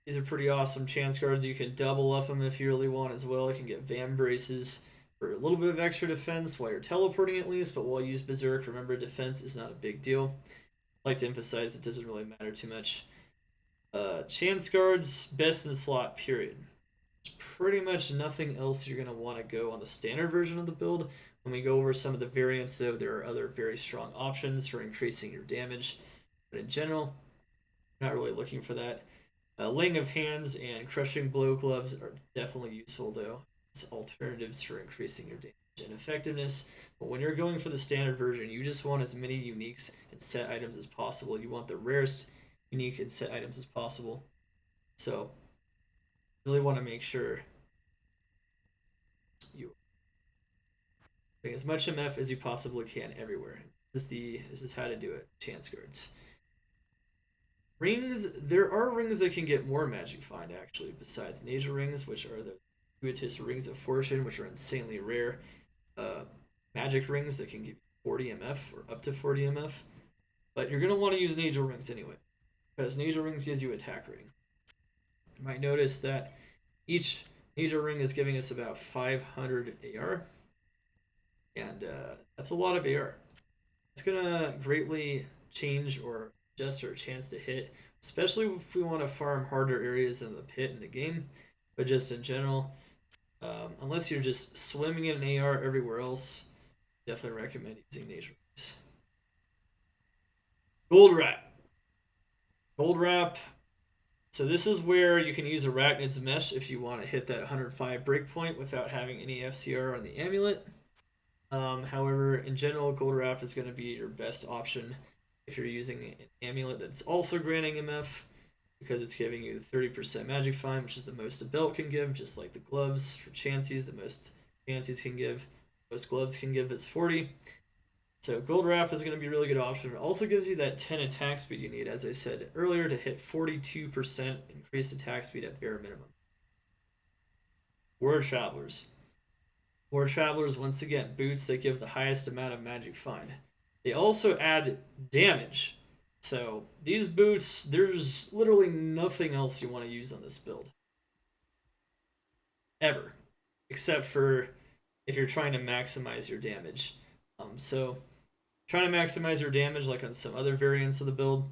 These are pretty awesome Chance Guards. You can double up them if you really want as well. You can get Vam Braces for a little bit of extra defense while you're teleporting at least, but while you use Berserk, remember defense is not a big deal. I like to emphasize it doesn't really matter too much. Chance Guards, best in slot, period. There's pretty much nothing else you're going to want to go on the standard version of the build. When we go over some of the variants, though, there are other very strong options for increasing your damage. But in general, not really looking for that. Laying of Hands and Crushing Blow gloves are definitely useful, though, as alternatives for increasing your damage and effectiveness. But when you're going for the standard version, you just want as many uniques and set items as possible. You want the rarest unique and set items as possible. So, really want to make sure you bring as much MF as you possibly can everywhere. This is how to do it. Chance Guards. Rings, there are rings that can get more magic find actually, besides Nature Rings, which are the Gratuitous Rings of Fortune, which are insanely rare. Magic Rings that can give you 40 MF or up to 40 MF. But you're going to want to use Nature Rings anyway, because Nature Rings gives you attack rating. You might notice that each Nature Ring is giving us about 500 AR, and that's a lot of AR. It's going to greatly change or adjust our chance to hit, especially if we want to farm harder areas in the pit in the game. But just in general, unless you're just swimming in an AR everywhere else, definitely recommend using Nature Rings. Gold Wrap. Gold Wrap. So this is where you can use Arachnid's Mesh if you want to hit that 105 breakpoint without having any FCR on the amulet. However, in general, Gold Wrap is going to be your best option if you're using an amulet that's also granting MF, because it's giving you the 30% magic find, which is the most a belt can give, just like the gloves for Chansies. The most Chansies can give, most gloves can give is 40. So Gold Wrap is going to be a really good option. It also gives you that 10 attack speed you need, as I said earlier, to hit 42% increased attack speed at bare minimum. War Travelers. War Travelers, once again, boots that give the highest amount of magic find. They also add damage. So these boots, there's literally nothing else you want to use on this build. Ever. Except for if you're trying to maximize your damage. So trying to maximize your damage like on some other variants of the build.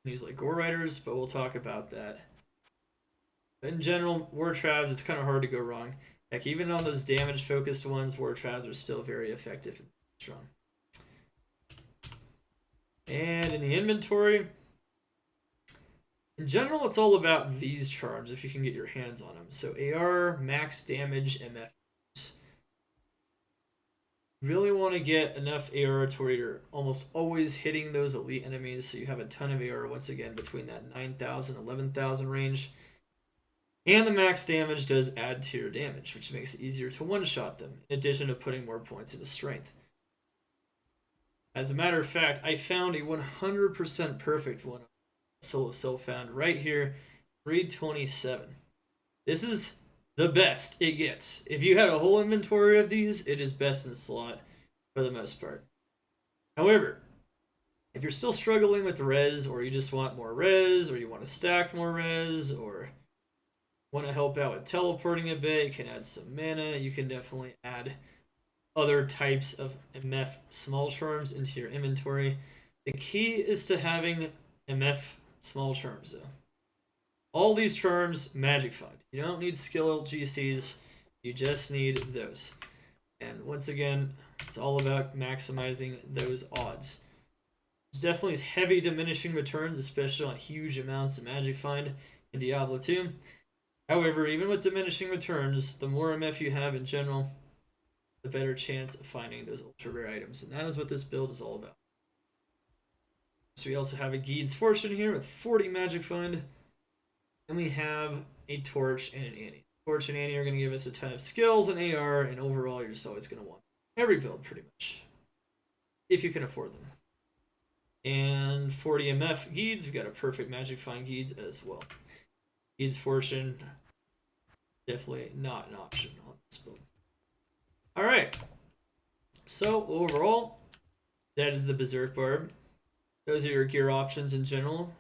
Use like Gore Riders, but we'll talk about that. But in general, War Travs, it's kind of hard to go wrong. Heck, even on those damage-focused ones, war traps are still very effective and strong. And in the inventory, in general, it's all about these charms if you can get your hands on them. So AR, max damage, MF. Really want to get enough AR to where you're almost always hitting those elite enemies, so you have a ton of AR once again between that 9,000, 11,000 range. And the max damage does add to your damage, which makes it easier to one-shot them, in addition to putting more points into strength. As a matter of fact, I found a 100% perfect one. Solo Cell found right here, 327. This is the best it gets. If you had a whole inventory of these, it is best in slot for the most part. However, if you're still struggling with res, or you just want more res, or you want to stack more res, or want to help out with teleporting a bit, you can add some mana. You can definitely add other types of MF small charms into your inventory. The key is to having MF small charms though. All these charms magic find. You don't need skill GCs, you just need those. And once again, it's all about maximizing those odds. There's definitely heavy diminishing returns, especially on huge amounts of magic find in Diablo 2. However, even with diminishing returns, the more MF you have in general, the better chance of finding those ultra rare items. And that is what this build is all about. So we also have a Geed's Fortune here with 40 magic find. And we have a Torch and an Annie. Torch and Annie are going to give us a ton of skills and AR, and overall you're just always going to want every build pretty much, if you can afford them. And 40 MF Geeds, we've got a perfect magic find Geeds as well. Geed's Fortune, definitely not an option on this build. Alright, so overall, that is the Berserk Barb. Those are your gear options in general.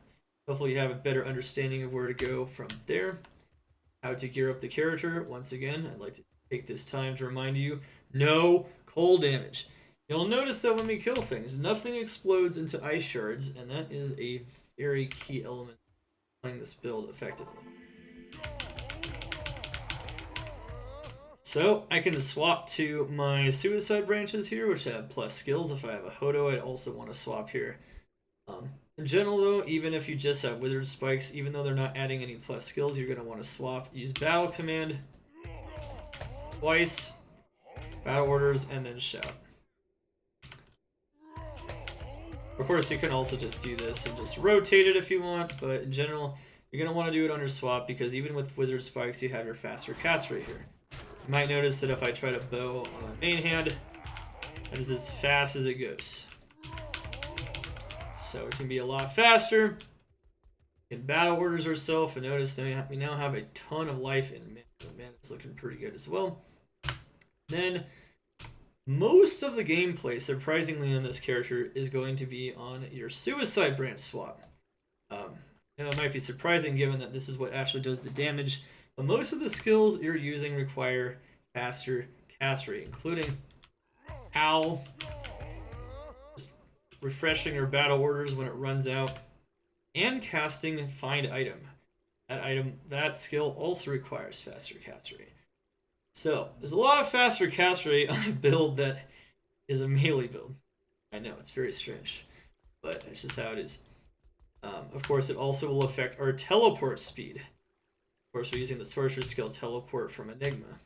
Hopefully you have a better understanding of where to go from there. How to gear up the character. Once again, I'd like to take this time to remind you, no cold damage. You'll notice that when we kill things, nothing explodes into ice shards, and that is a very key element playing this build effectively. So I can swap to my suicide branches here, which have plus skills. If I have a Hodo, I'd also want to swap here. In general though, even if you just have wizard spikes, even though they're not adding any plus skills, you're going to want to swap. Use battle command twice, battle orders, and then shout. Of course, you can also just do this and just rotate it if you want, but in general, you're going to want to do it under swap because even with wizard spikes, you have your faster cast rate here. You might notice that if I try to bow on my main hand, that is as fast as it goes. So it can be a lot faster. In battle orders ourselves, and notice that we now have a ton of life in mana. Man, it's looking pretty good as well. Then most of the gameplay, surprisingly, on this character is going to be on your suicide branch swap. Now it might be surprising given that this is what actually does the damage, but most of the skills you're using require faster cast rate, including Howl, just refreshing your battle orders when it runs out, and casting Find Item. That skill also requires faster cast rate. So, there's a lot of faster cast rate on a build that is a melee build. I know, it's very strange, but it's just how it is. Of course, it also will affect our teleport speed. Of course, we're using the sorcerer skill Teleport from Enigma.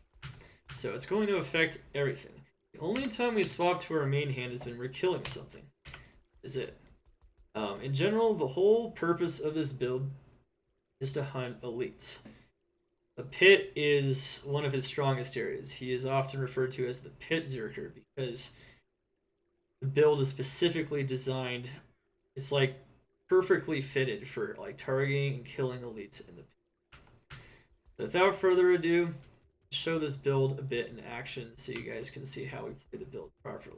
So it's going to affect everything. The only time we swap to our main hand is when we're killing something. Is it? In general, the whole purpose of this build is to hunt elites. The pit is one of his strongest areas. He is often referred to as the pit Zerker because the build is specifically designed, it's like perfectly fitted for like targeting and killing elites in the pit. So without further ado, let's show this build a bit in action so you guys can see how we play the build properly.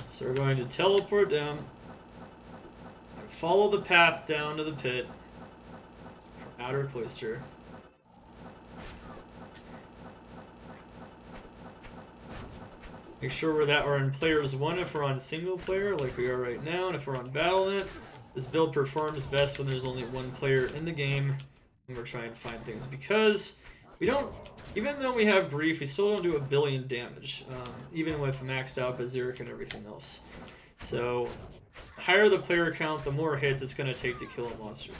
So we're going to teleport down and follow the path down to the pit from Outer Cloister. Make sure we're in players 1 if we're on single player like we are right now, and if we're on Battle.net, this build performs best when there's only one player in the game and we're trying to find things because we don't, even though we have grief, we still don't do 1,000,000,000 damage, even with maxed out Berserk and everything else. So, the higher the player count, the more hits it's going to take to kill a monster.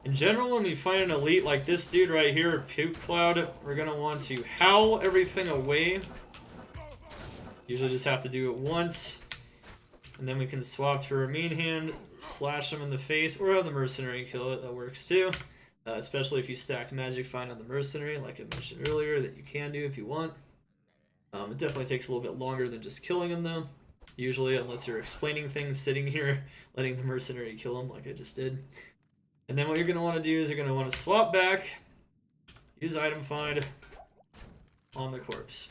In general, when we find an elite like this dude right here, Puke Cloud, we're going to want to howl everything away. Usually just have to do it once. And then we can swap to our main hand, slash them in the face, or have the mercenary kill it. That works too. Especially if you stacked Magic Find on the mercenary, like I mentioned earlier, that you can do if you want. It definitely takes a little bit longer than just killing him though. Usually, unless you're explaining things, sitting here, letting the mercenary kill him like I just did. And then what you're going to want to do is you're going to want to swap back, use item find on the corpse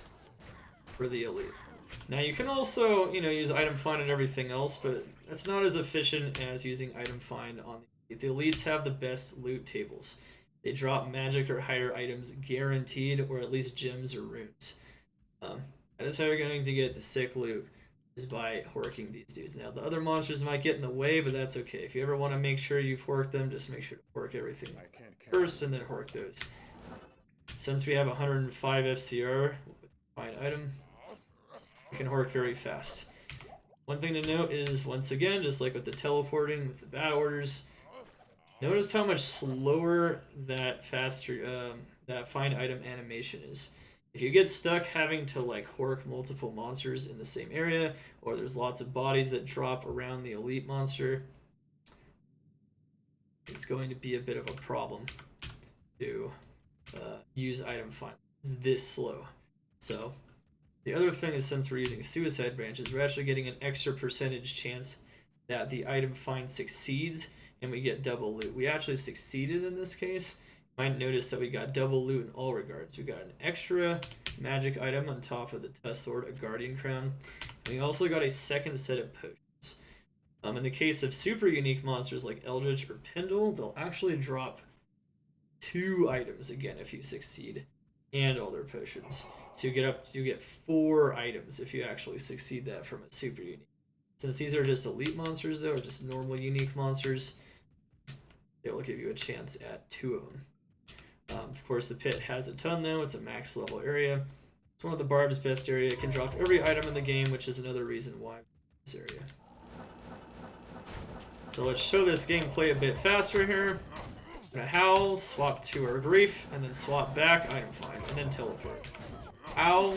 for the elite. Now you can also, use item find and everything else, but that's not as efficient as using item find on the elite. The elites have the best loot tables. They drop magic or higher items guaranteed, or at least gems or runes. That is how you're going to get the sick loot, is by horking these dudes. Now, the other monsters might get in the way, but that's okay. If you ever want to make sure you've horked them, just make sure to hork everything first and then hork those. Since we have 105 FCR with find item, we can hork very fast. One thing to note is, once again, just like with the teleporting, with the bad orders, notice how much slower that that find item animation is. If you get stuck having to hork multiple monsters in the same area, or there's lots of bodies that drop around the elite monster, it's going to be a bit of a problem to use item find. It's this slow. So the other thing is, since we're using suicide branches, we're actually getting an extra percentage chance that the item find succeeds and we get double loot. We actually succeeded in this case. You might notice that we got double loot in all regards. We got an extra magic item on top of the Tusk Sword, a Guardian Crown, and we also got a second set of potions. In the case of super unique monsters like Eldritch or Pendle, they'll actually drop 2 items again if you succeed, and all their potions. So you get 4 items if you actually succeed that from a super unique. Since these are just elite monsters though, or just normal unique monsters, they will give you a chance at 2 of them. Of course, the pit has a ton though. It's a max level area. It's one of the Barb's best area. It can drop every item in the game, which is another reason why this area. So let's show this gameplay a bit faster here. I'm gonna howl, swap to our grief, and then swap back, item find, and then teleport. Howl,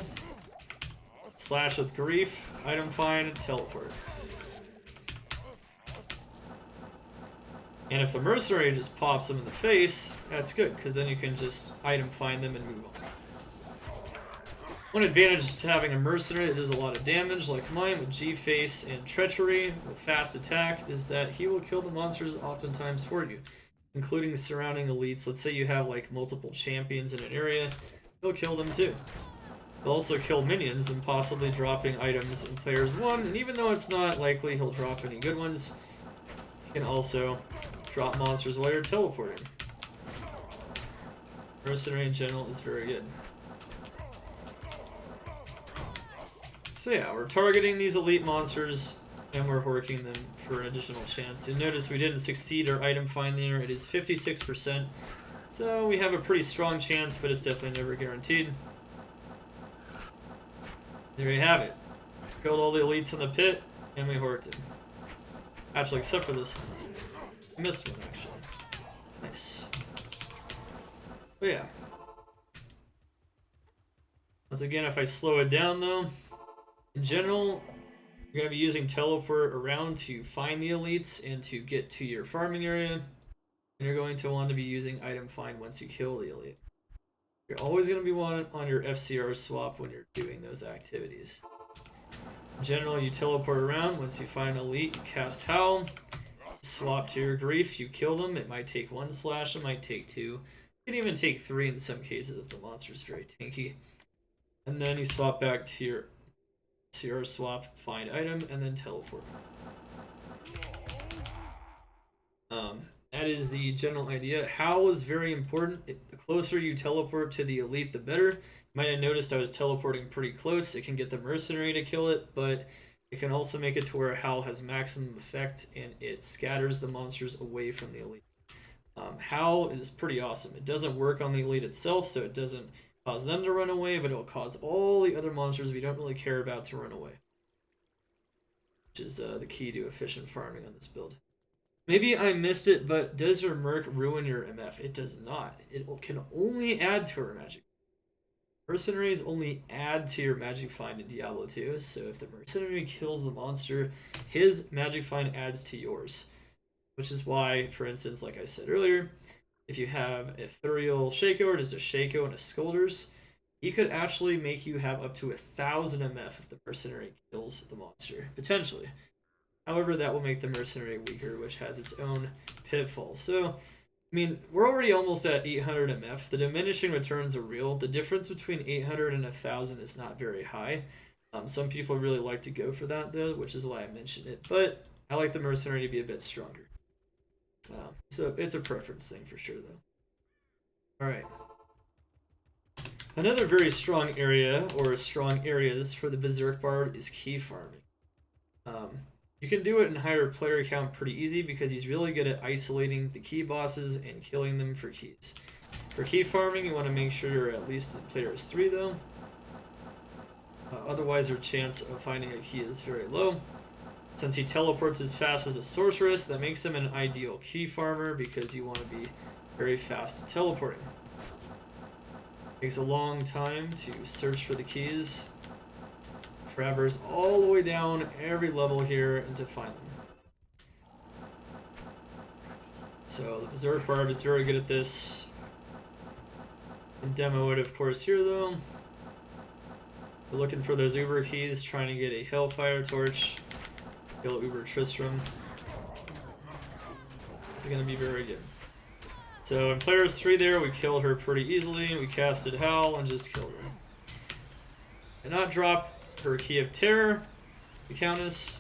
slash with grief, item find, teleport. And if the mercenary just pops them in the face, that's good, because then you can just item find them and move on. One advantage to having a mercenary that does a lot of damage, like mine, with G-Face and Treachery, with fast attack, is that he will kill the monsters oftentimes for you, including surrounding elites. Let's say you have multiple champions in an area, he'll kill them too. He'll also kill minions and possibly dropping items in players 1, and even though it's not likely he'll drop any good ones, he can also drop monsters while you're teleporting. Mercenary in general is very good. So yeah, we're targeting these elite monsters and we're horking them for an additional chance. And notice we didn't succeed our item find there. It is 56%. So we have a pretty strong chance, but it's definitely never guaranteed. There you have it. Killed all the elites in the pit and we horked them. Actually, except for this one. I missed one, actually. Nice. But yeah. Once again, if I slow it down, though, in general, you're going to be using teleport around to find the elites and to get to your farming area. And you're going to want to be using item find once you kill the elite. You're always going to be on your FCR swap when you're doing those activities. In general, you teleport around. Once you find an elite, you cast Howl. Swap to your grief, you kill them. It might take 1 slash, it might take 2. It can even take 3 in some cases if the monster's very tanky. And then you swap back to your CR swap, find item, and then teleport. That is the general idea. Howl is very important. The closer you teleport to the elite, the better. You might have noticed I was teleporting pretty close. It can get the mercenary to kill it, but it can also make it to where Howl has maximum effect and it scatters the monsters away from the elite. Howl is pretty awesome. It doesn't work on the elite itself, so it doesn't cause them to run away, but it'll cause all the other monsters we don't really care about to run away. Which is the key to efficient farming on this build. Maybe I missed it, but does your Merc ruin your MF? It does not. It can only add to our magic. Mercenaries only add to your magic find in Diablo 2, so if the mercenary kills the monster, his magic find adds to yours. Which is why, for instance, like I said earlier, if you have a Ethereal Shaco or just a Shaco and a Scolders, he could actually make you have up to 1,000 MF if the mercenary kills the monster, potentially. However, that will make the mercenary weaker, which has its own pitfalls. So, I mean, we're already almost at 800 MF. The diminishing returns are real. The difference between 800 and 1,000 is not very high. Some people really like to go for that, though, which is why I mentioned it. But I like the mercenary to be a bit stronger. So it's a preference thing for sure, though. Alright. Another very strong area, or strong areas, for the Berserk Bard is key farming. You can do it in higher player count pretty easy because he's really good at isolating the key bosses and killing them for keys. For key farming, you want to make sure you're at least in players 3 though. Otherwise your chance of finding a key is very low. Since he teleports as fast as a sorceress, that makes him an ideal key farmer because you want to be very fast at teleporting. It takes a long time to search for the keys. Traverse all the way down every level here and to find them. So the Berserk Barb is very good at this. You can demo it, of course, here though. We're looking for those Uber keys, trying to get a Hellfire Torch, kill Uber Tristram. This is going to be very good. So in players 3 there, we killed her pretty easily. We casted Howl and just killed her. Did not drop her Key of Terror, the Countess,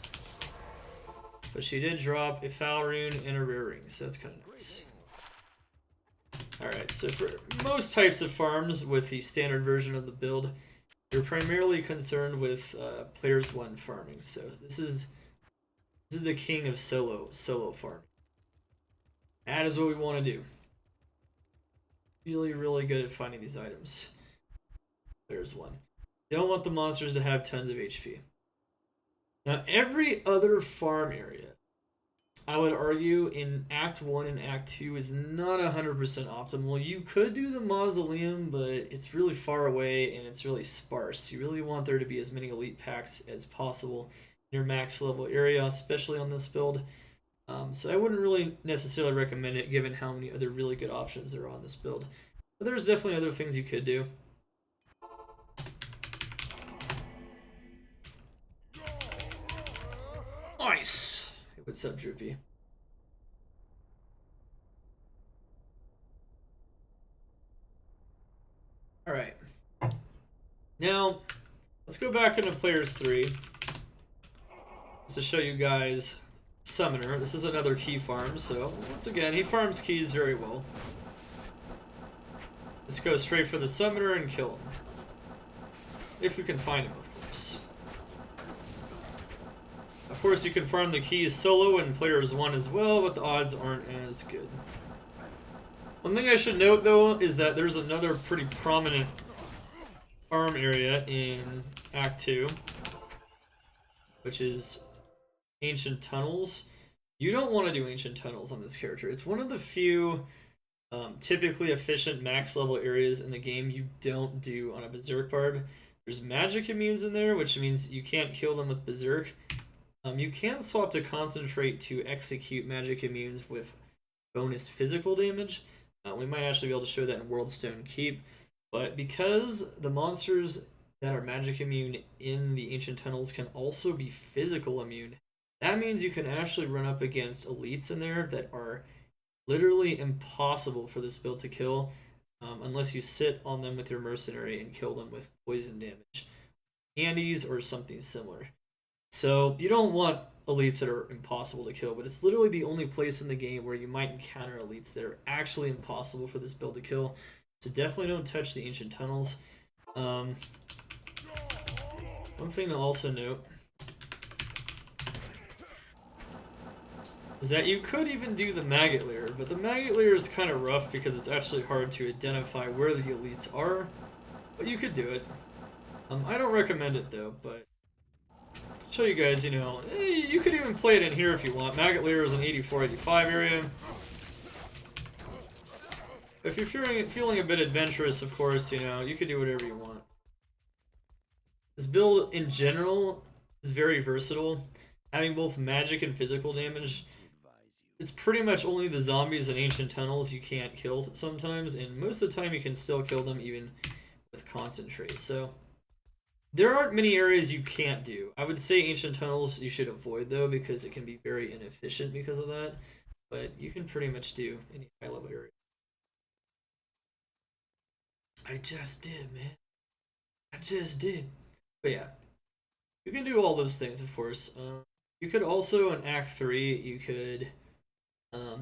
but she did drop a Foul Rune and a Rare Ring, so that's kind of nice. Alright, so for most types of farms with the standard version of the build, you're primarily concerned with players 1 farming, so this is the king of solo farming. That is what we want to do. Really good at finding these items. Players 1. Don't want the monsters to have tons of HP. Now, every other farm area, I would argue, in Act 1 and Act 2 is not 100% optimal. You could do the Mausoleum, but it's really far away and it's really sparse. You really want there to be as many elite packs as possible in your max level area, especially on this build. So I wouldn't really necessarily recommend it given how many other really good options there are on this build. But there's definitely other things you could do. Nice! Hey, what's up, Droopy? Alright. Now, let's go back into Players 3. Just to show you guys Summoner. This is another key farm, so once again, he farms keys very well. Let's go straight for the Summoner and kill him. If we can find him, of course. Of course, you can farm the keys solo in Players 1 as well, but the odds aren't as good. One thing I should note, though, is that there's another pretty prominent farm area in Act 2, which is Ancient Tunnels. You don't want to do Ancient Tunnels on this character. It's one of the few typically efficient max level areas in the game you don't do on a Berserk Barb. There's magic immunes in there, which means you can't kill them with Berserk. You can swap to Concentrate to execute magic immunes with bonus physical damage. We might actually be able to show that in Worldstone Keep. But because the monsters that are magic immune in the Ancient Tunnels can also be physical immune, that means you can actually run up against elites in there that are literally impossible for this build to kill unless you sit on them with your mercenary and kill them with poison damage, Andes, or something similar. So you don't want elites that are impossible to kill, but it's literally the only place in the game where you might encounter elites that are actually impossible for this build to kill. So definitely don't touch the Ancient Tunnels. One thing to also note is that you could even do the maggot layer, but the maggot layer is kind of rough because it's actually hard to identify where the elites are, but you could do it. I don't recommend it though, but I'll show you guys, you could even play it in here if you want. Maggot layer is an 84-85 area. If you're feeling a bit adventurous, of course, you could do whatever you want. This build, in general, is very versatile, having both magic and physical damage. It's pretty much only the zombies in ancient tunnels you can't kill sometimes, and most of the time you can still kill them even with concentrate. So there aren't many areas you can't do. I would say ancient tunnels you should avoid though, because it can be very inefficient because of that. But you can pretty much do any high level area. I just did, man. I just did. But yeah, you can do all those things, of course. You could also, in Act 3, you could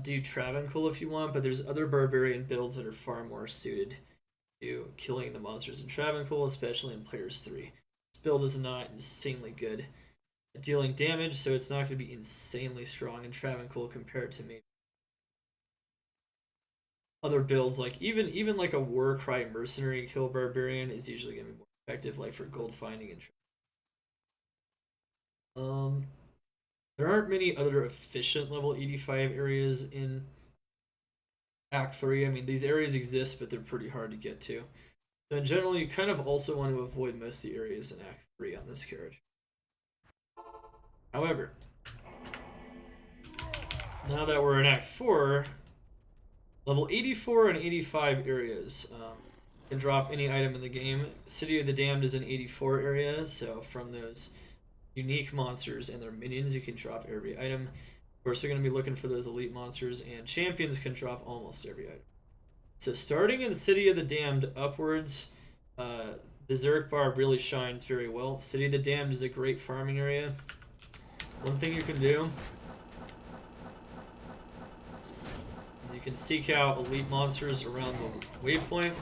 do Travancore if you want, but there's other barbarian builds that are far more suited to killing the monsters in Travancore, especially in Players 3. This build is not insanely good at dealing damage, so it's not going to be insanely strong in Travancore compared to maybe other builds, like even like a Warcry mercenary kill barbarian is usually going to be more effective, like for gold finding and there aren't many other efficient level 85 areas in Act 3. I mean, these areas exist, but they're pretty hard to get to. So in general, you kind of also want to avoid most of the areas in Act 3 on this carriage. However, now that we're in Act 4, level 84 and 85 areas can drop any item in the game. City of the Damned is an 84 area, so from those unique monsters and their minions, you can drop every item. Of course, you're going to be looking for those elite monsters, and champions can drop almost every item. So starting in City of the Damned upwards, Berserk Barb really shines very well. City of the Damned is a great farming area. One thing you can do, you can seek out elite monsters around the waypoint,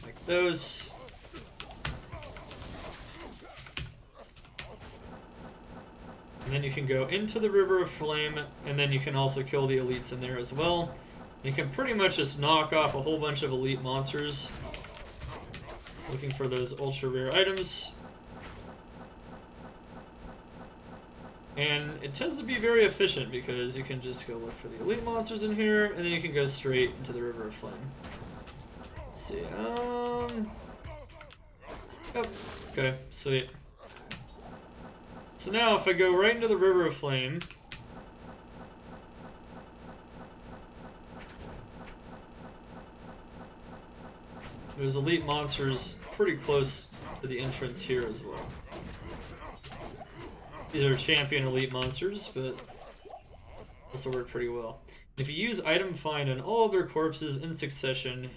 like those. And then you can go into the River of Flame, and then you can also kill the elites in there as well. You can pretty much just knock off a whole bunch of elite monsters, looking for those ultra rare items. And it tends to be very efficient because you can just go look for the elite monsters in here, and then you can go straight into the River of Flame. Let's see. Yep. Okay, sweet. So now if I go right into the River of Flame, there's elite monsters pretty close to the entrance here as well. These are champion elite monsters, but also work pretty well. If you use item find on all other corpses in succession,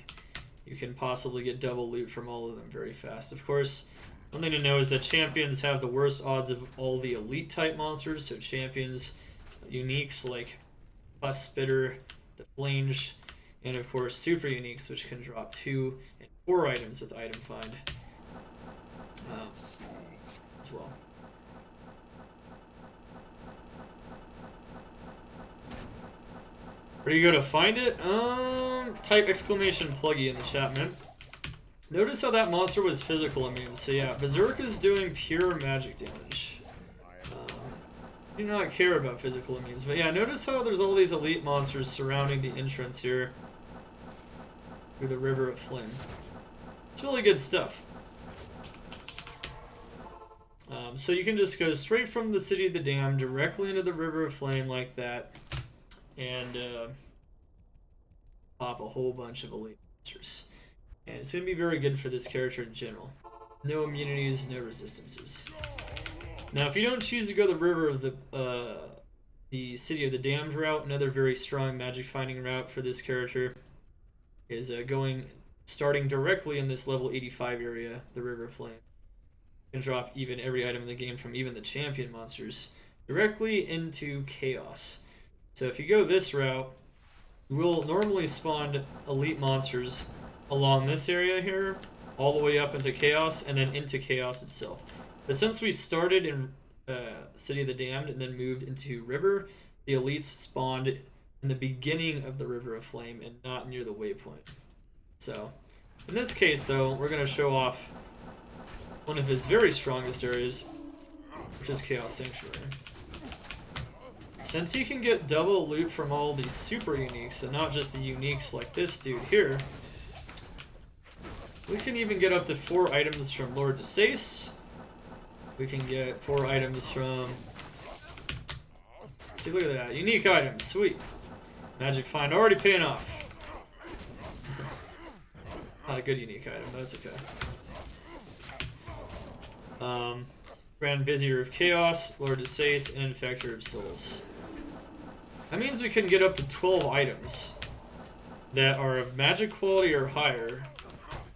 you can possibly get double loot from all of them very fast. Of course, one thing to know is that champions have the worst odds of all the elite type monsters, so champions, uniques like Pus Spitter, the Flanged, and of course super uniques, which can drop 2 and 4 items with item find as well. Where do you go to find it? Type exclamation pluggy in the chat, man. Notice how that monster was physical immune. So yeah, Berserk is doing pure magic damage. Do not care about physical immunes. But yeah, notice how there's all these elite monsters surrounding the entrance here through the River of Flame. It's really good stuff. So you can just go straight from the City of the Damned directly into the River of Flame like that, and pop a whole bunch of elite monsters. And it's going to be very good for this character in general. No immunities, no resistances. Now, if you don't choose to go the River of the City of the Damned route, another very strong magic finding route for this character is starting directly in this level 85 area, the River of Flame. You can drop even every item in the game from even the champion monsters directly into Chaos. So if you go this route, you will normally spawn elite monsters along this area here, all the way up into Chaos, and then into Chaos itself. But since we started in City of the Damned and then moved into River, the elites spawned in the beginning of the River of Flame and not near the waypoint. So, in this case, though, we're going to show off one of his very strongest areas, which is Chaos Sanctuary. Since he can get double loot from all these super uniques, and not just the uniques like this dude here, we can even get up to 4 items from Lord DeSace. We can get 4 items from... See, look at that. Unique items. Sweet. Magic Find already paying off. Not a good unique item, but that's okay. Grand Vizier of Chaos, Lord DeSace, and Infector of Souls. That means we can get up to 12 items that are of magic quality or higher,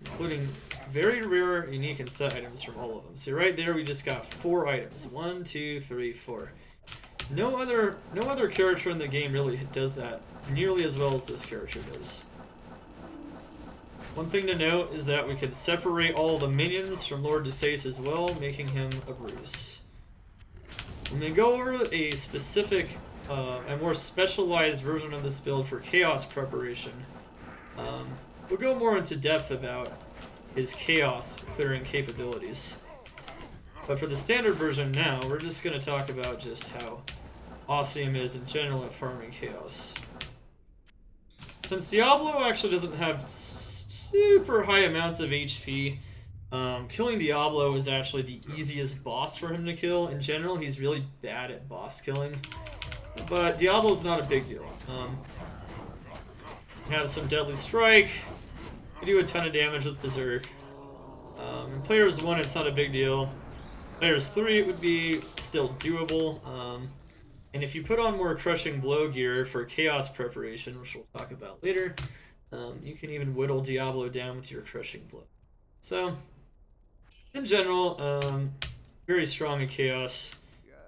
including very rare, unique, and set items from all of them. So right there, we just got 4 items. 1, 2, 3, 4. No other character in the game really does that nearly as well as this character does. One thing to note is that we can separate all the minions from Lord DeSace as well, making him a bruise. When we go over a specific a more specialized version of this build for Chaos preparation, we'll go more into depth about his Chaos clearing capabilities. But for the standard version now, we're just going to talk about just how awesome he is in general at farming Chaos. Since Diablo actually doesn't have super high amounts of HP, killing Diablo is actually the easiest boss for him to kill. In general, he's really bad at boss killing. But Diablo's not a big deal. You have some Deadly Strike. You do a ton of damage with Berserk. In Players 1, it's not a big deal. Players 3, it would be still doable. And if you put on more Crushing Blow gear for Chaos preparation, which we'll talk about later, you can even whittle Diablo down with your Crushing Blow. So, in general, very strong in Chaos.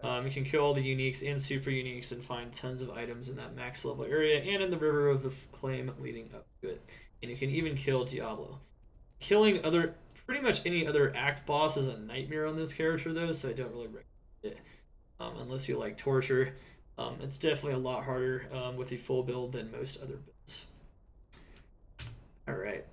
You can kill all the uniques and super uniques and find tons of items in that max level area and in the River of the Flame leading up to it. And you can even kill Diablo. Killing pretty much any other act boss is a nightmare on this character though, so I don't really recommend it. Unless you like torture. It's definitely a lot harder with the full build than most other builds. Alright.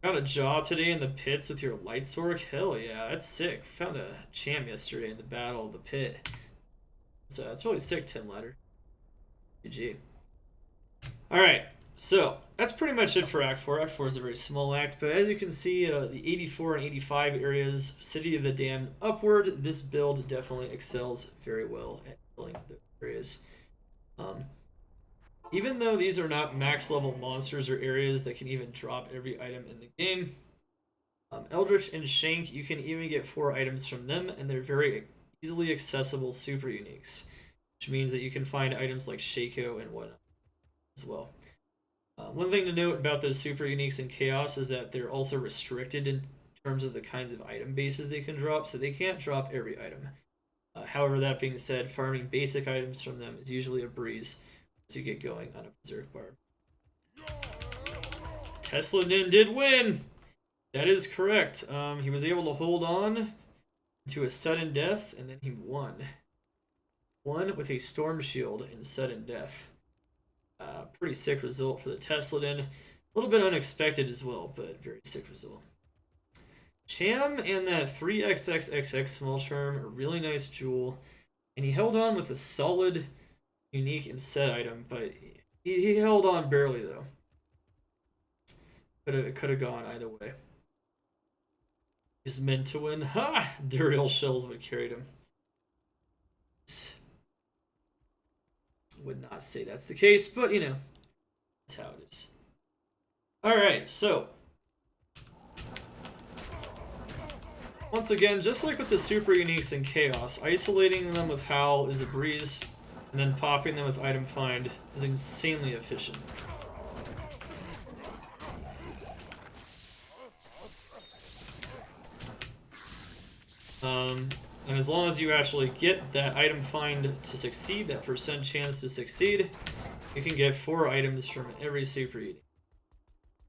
Got a jaw today in the pits with your light sword? Hell yeah, that's sick. Found a champ yesterday in the Battle of the Pit. So that's really sick, Tim Ladder. GG. Alright, so that's pretty much it for Act 4. Act 4 is a very small act, but as you can see, the 84 and 85 areas, City of the Damned upward, this build definitely excels very well at killing those areas. Even though these are not max level monsters or areas that can even drop every item in the game, Eldritch and Shank, you can even get 4 items from them, and they're very easily accessible super uniques, which means that you can find items like Shaco and whatnot as well. One thing to note about those super uniques in Chaos is that they're also restricted in terms of the kinds of item bases they can drop, so they can't drop every item. However, that being said, farming basic items from them is usually a breeze to get going on a Berserk Barb. Tesla did win! That is correct. He was able to hold on to a sudden death, and then he won. Won with a Storm Shield in sudden death. Pretty sick result for the Tesladin. A little bit unexpected as well, but very sick result. Cham and that 3XXXX small term, a really nice jewel, and he held on with a solid unique and set item, but he held on barely though. Could have gone either way. He's meant to win. Ha! Duriel shells would carried him. Would not say that's the case, but you know, that's how it is. Alright, so once again, just like with the super uniques in Chaos, isolating them with Howl is a breeze, and then popping them with Item Find is insanely efficient. And as long as you actually get that Item Find to succeed, that % chance to succeed, you can get 4 items from every super unique.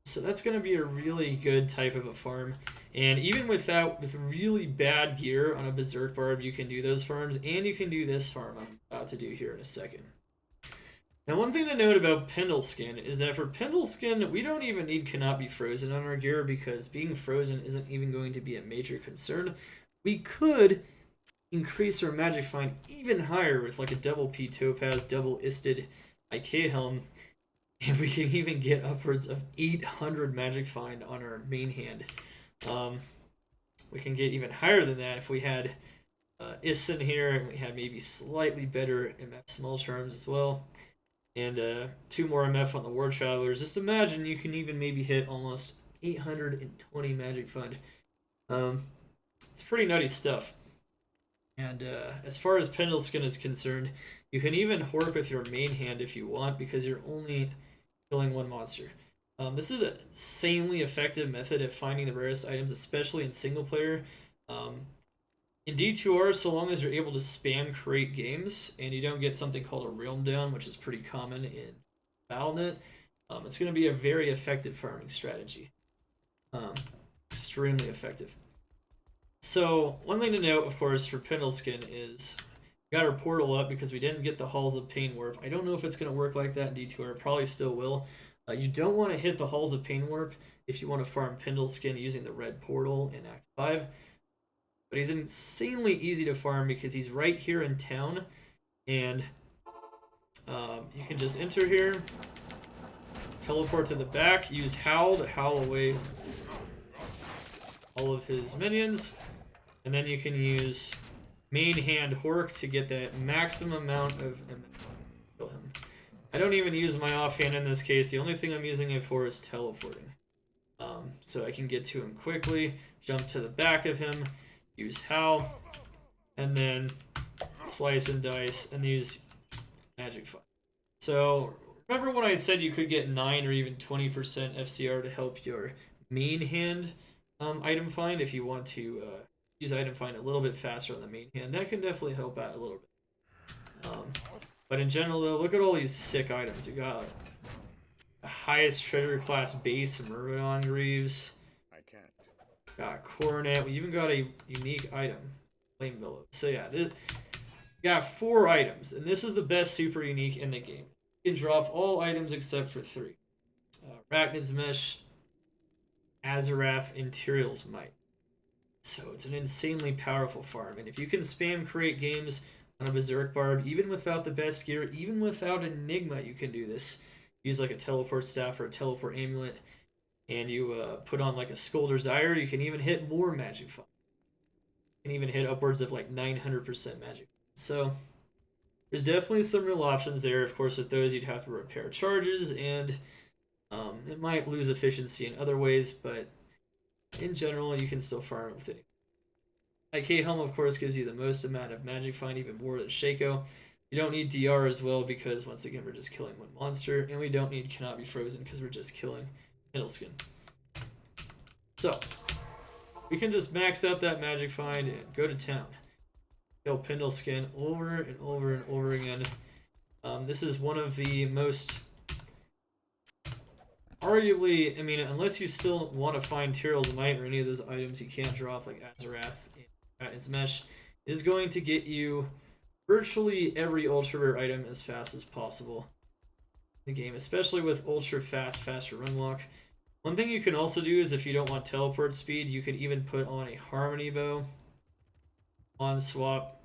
So that's going to be a really good type of a farm. And even with really bad gear on a Berserk Barb, you can do those farms, and you can do this farm I'm about to do here in a second. Now, one thing to note about Pendle Skin is that for Pendle Skin, we don't even need Cannot Be Frozen on our gear because being frozen isn't even going to be a major concern. We could increase our magic find even higher with like a double P Topaz, double Isted IK Helm, and we can even get upwards of 800 magic find on our main hand. We can get even higher than that if we had Ison here, and we had maybe slightly better MF small charms as well, and 2 more MF on the War Travelers. Just imagine you can even maybe hit almost 820 magic find. It's pretty nutty stuff. And as far as Pendle Skin is concerned, you can even hork with your main hand if you want because you're only killing 1 monster. This is an insanely effective method at finding the rarest items, especially in single player. In D2R, so long as you're able to spam create games and you don't get something called a realm down, which is pretty common in Battle.net, it's going to be a very effective farming strategy. Extremely effective. So one thing to note, of course, for Pendle Skin is we got our portal up because we didn't get the Halls of Pain Warp. I don't know if it's going to work like that in D2R. It probably still will. You don't want to hit the Halls of Pain Warp if you want to farm Pendle Skin using the red portal in Act 5. But he's insanely easy to farm because he's right here in town. And you can just enter here, teleport to the back, use Howl to howl away all of his minions. And then you can use main hand Hork to get that maximum amount of kill him. I don't even use my offhand in this case. The only thing I'm using it for is teleporting. So I can get to him quickly, jump to the back of him, use Howl, and then slice and dice and use Magic Fire. So remember when I said you could get 9 or even 20% FCR to help your main hand item find if you want to use item find a little bit faster on the main hand? That can definitely help out a little bit. But in general, though, look at all these sick items. We got the highest treasure class base Myrmidon Greaves. Got Coronet. We even got a unique item, Flame Billow. So yeah, we got 4 items, and this is the best super unique in the game. You can drop all items except for 3. Arachnid's Mesh, Azarath, and Tyrael's Might. So it's an insanely powerful farm, and if you can spam create games on a Berserk Barb, even without the best gear, even without Enigma, you can do this. Use like a teleport staff or a teleport amulet, and you put on like a Scolder's Ire, you can even hit more magic fun. You can even hit upwards of like 900% magic. So there's definitely some real options there. Of course, with those, you'd have to repair charges, and it might lose efficiency in other ways, but in general, you can still farm it with it. IK Helm, of course, gives you the most amount of magic find, even more than Shaco. You don't need DR as well because, once again, we're just killing 1 monster, and we don't need Cannot Be Frozen because we're just killing Pendle Skin. So, we can just max out that magic find and go to town. Kill Pendle Skin over and over and over again. This is one of the most... Arguably, I mean, unless you still want to find Tyrael's Might or any of those items you can't draw off, like Azarath and Arachnid's Mesh, is going to get you virtually every ultra rare item as fast as possible in the game, especially with ultra faster run walk. One thing you can also do is if you don't want teleport speed, you can even put on a Harmony Bow on swap,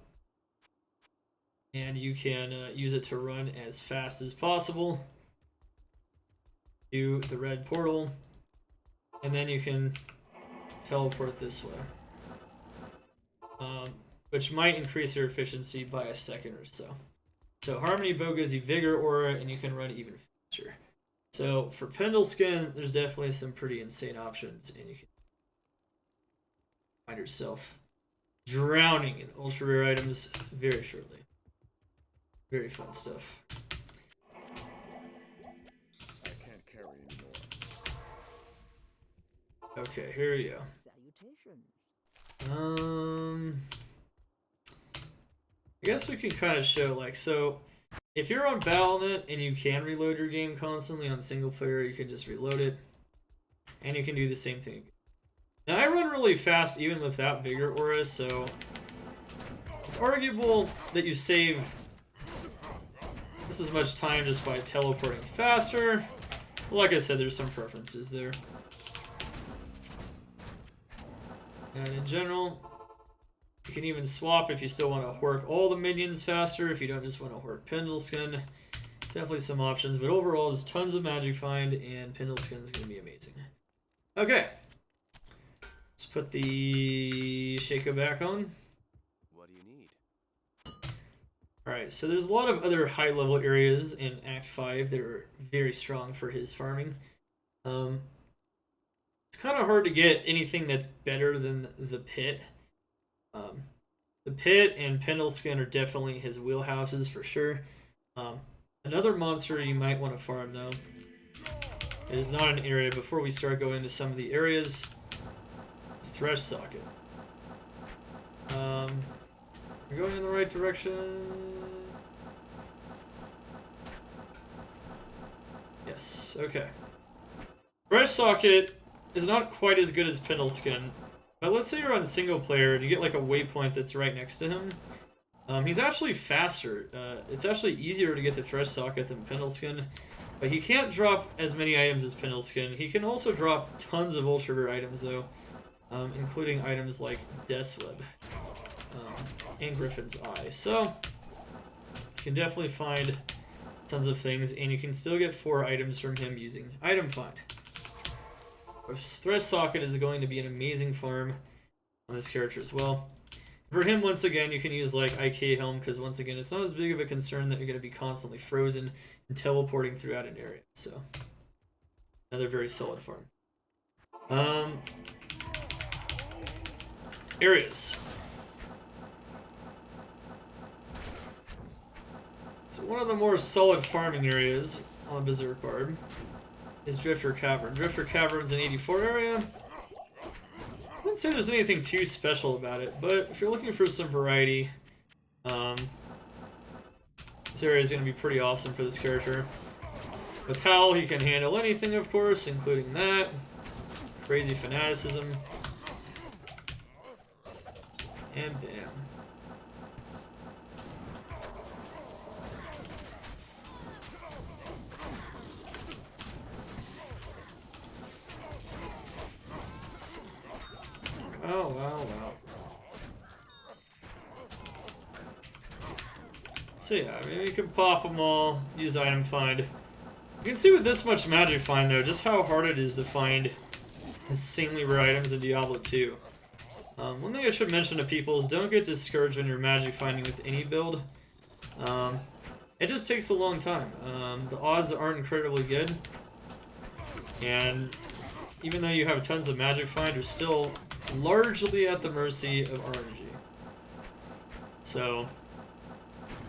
and you can use it to run as fast as possible to the red portal, and then you can teleport this way, which might increase your efficiency by a second or so. So Harmony Bow gives you Vigor Aura, and you can run even faster. So for Pendle Skin, there's definitely some pretty insane options, and you can find yourself drowning in ultra rare items very shortly. Very fun stuff. I can't carry anymore. Okay, here we go. I guess we can kind of show, like, so if you're on Battle.net and you can reload your game constantly on single player, you can just reload it. and you can do the same thing. Now I run really fast even without Vigor Aura, so it's arguable that you save just as much time just by teleporting faster. But like I said, there's some preferences there. And in general, you can even swap if you still want to hork all the minions faster, if you don't just want to hork Pendleskin. Definitely some options, but overall, there's tons of Magic Find, and Pendleskin is going to be amazing. Okay. Let's put the Shaco back on. What do you need? Alright, so there's a lot of other high-level areas in Act 5 that are very strong for his farming. It's kind of hard to get anything that's better than the Pit. The Pit and Pendleskin are definitely his wheelhouses for sure. Another monster you might want to farm, though, it is not an area. Before we start going into some of the areas, it's Thresh Socket. We're going in the right direction. Yes, okay. Thresh Socket is not quite as good as Pendleskin, but let's say you're on single player and you get like a waypoint that's right next to him. He's actually faster. It's actually easier to get the Thresh Socket than Pendleskin, but he can't drop as many items as Pendleskin. He can also drop tons of Ultra Rare items though, including items like Death's Web and Griffin's Eye. So you can definitely find tons of things, and you can still get 4 items from him using Item Find. Thresh Socket is going to be an amazing farm on this character as well. For him, once again, you can use like IK Helm, because once again, it's not as big of a concern that you're going to be constantly frozen and teleporting throughout an area. So, another very solid farm. Areas. So one of the more solid farming areas on Berserk Barb is Drifter Cavern. Drifter Cavern's an 84 area. I wouldn't say there's anything too special about it, but if you're looking for some variety, this area is going to be pretty awesome for this character. With Howl, he can handle anything, of course, including that. Crazy fanaticism. And bam. Oh, wow. So yeah, I mean, you can pop them all, use Item Find. You can see with this much Magic Find, though, just how hard it is to find insanely rare items in Diablo 2. One thing I should mention to people is don't get discouraged when you're Magic Finding with any build. It just takes a long time. The odds aren't incredibly good. And even though you have tons of Magic Find, you're still largely at the mercy of RNG. So,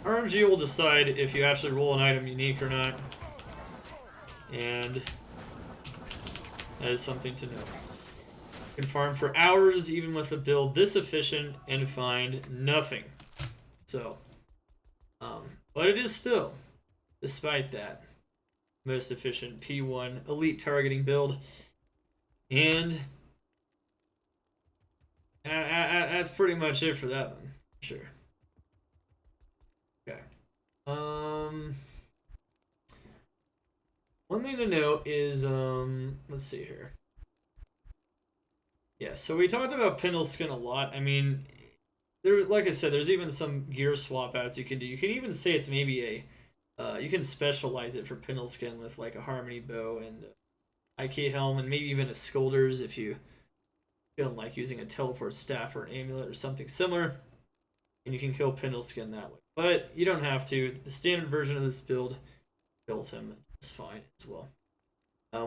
RNG will decide if you actually roll an item unique or not. And that is something to know. You can farm for hours even with a build this efficient and find nothing. So, but it is still, despite that, most efficient P1 elite targeting build. And that's pretty much it for that one. Sure. Okay. One thing to note is, let's see here. Yeah, so we talked about Pendleskin a lot. I mean, like I said, there's even some gear swap outs you can do. You can even say it's maybe you can specialize it for Pendleskin with like a Harmony Bow and IK Helm, and maybe even a Scolders if you feel like using a Teleport Staff or an Amulet or something similar. And you can kill Pendleskin that way. But you don't have to. The standard version of this build kills him just fine as well.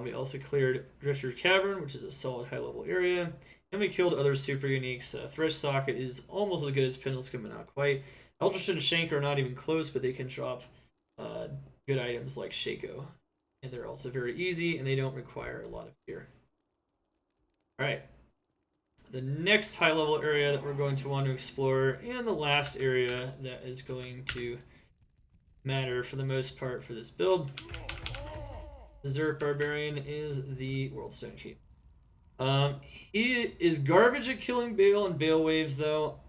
We also cleared Drifter Cavern, which is a solid high-level area. And we killed other super uniques. Thresh Socket is almost as good as Pendleskin, but not quite. Eldritch and Shank are not even close, but they can drop good items like Shaco. And they're also very easy, and they don't require a lot of gear. Alright. The next high-level area that we're going to want to explore, and the last area that is going to matter for the most part for this build, Berserk Barbarian, is the Worldstone Keep. He is garbage at killing Bale and Bale waves, though.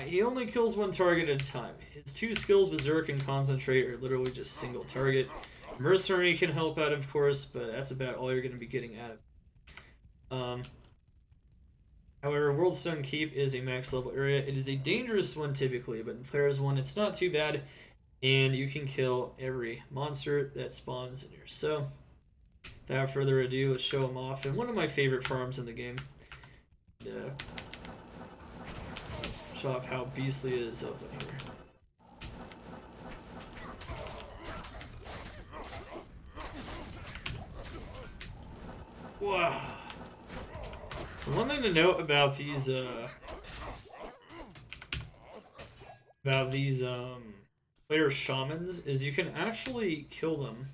He only kills one target at a time. His two skills, Berserk and Concentrate, are literally just single target. Mercenary can help out, of course, but that's about all you're going to be getting out of it. However, Worldstone Keep is a max level area. It is a dangerous one typically, but in Players 1, it's not too bad, and you can kill every monster that spawns in here. So, without further ado, let's show them off. And one of my favorite farms in the game. Show off how beastly it is up in here. Wow. One thing to note about these player shamans is you can actually kill them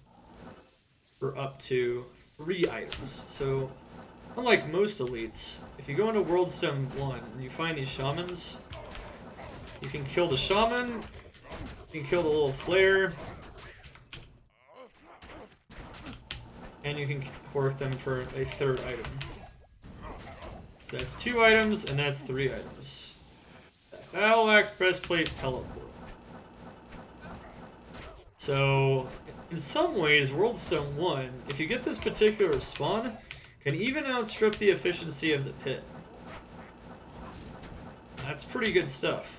for up to 3 items. So unlike most elites, if you go into World Sim 1 and you find these shamans, you can kill the shaman, you can kill the little flare, and you can work them for a 3rd item. So that's 2 items, and that's 3 items. Battle Axe, Breastplate, Pellet Board. So, in some ways, Worldstone 1, if you get this particular spawn, can even outstrip the efficiency of the pit. That's pretty good stuff.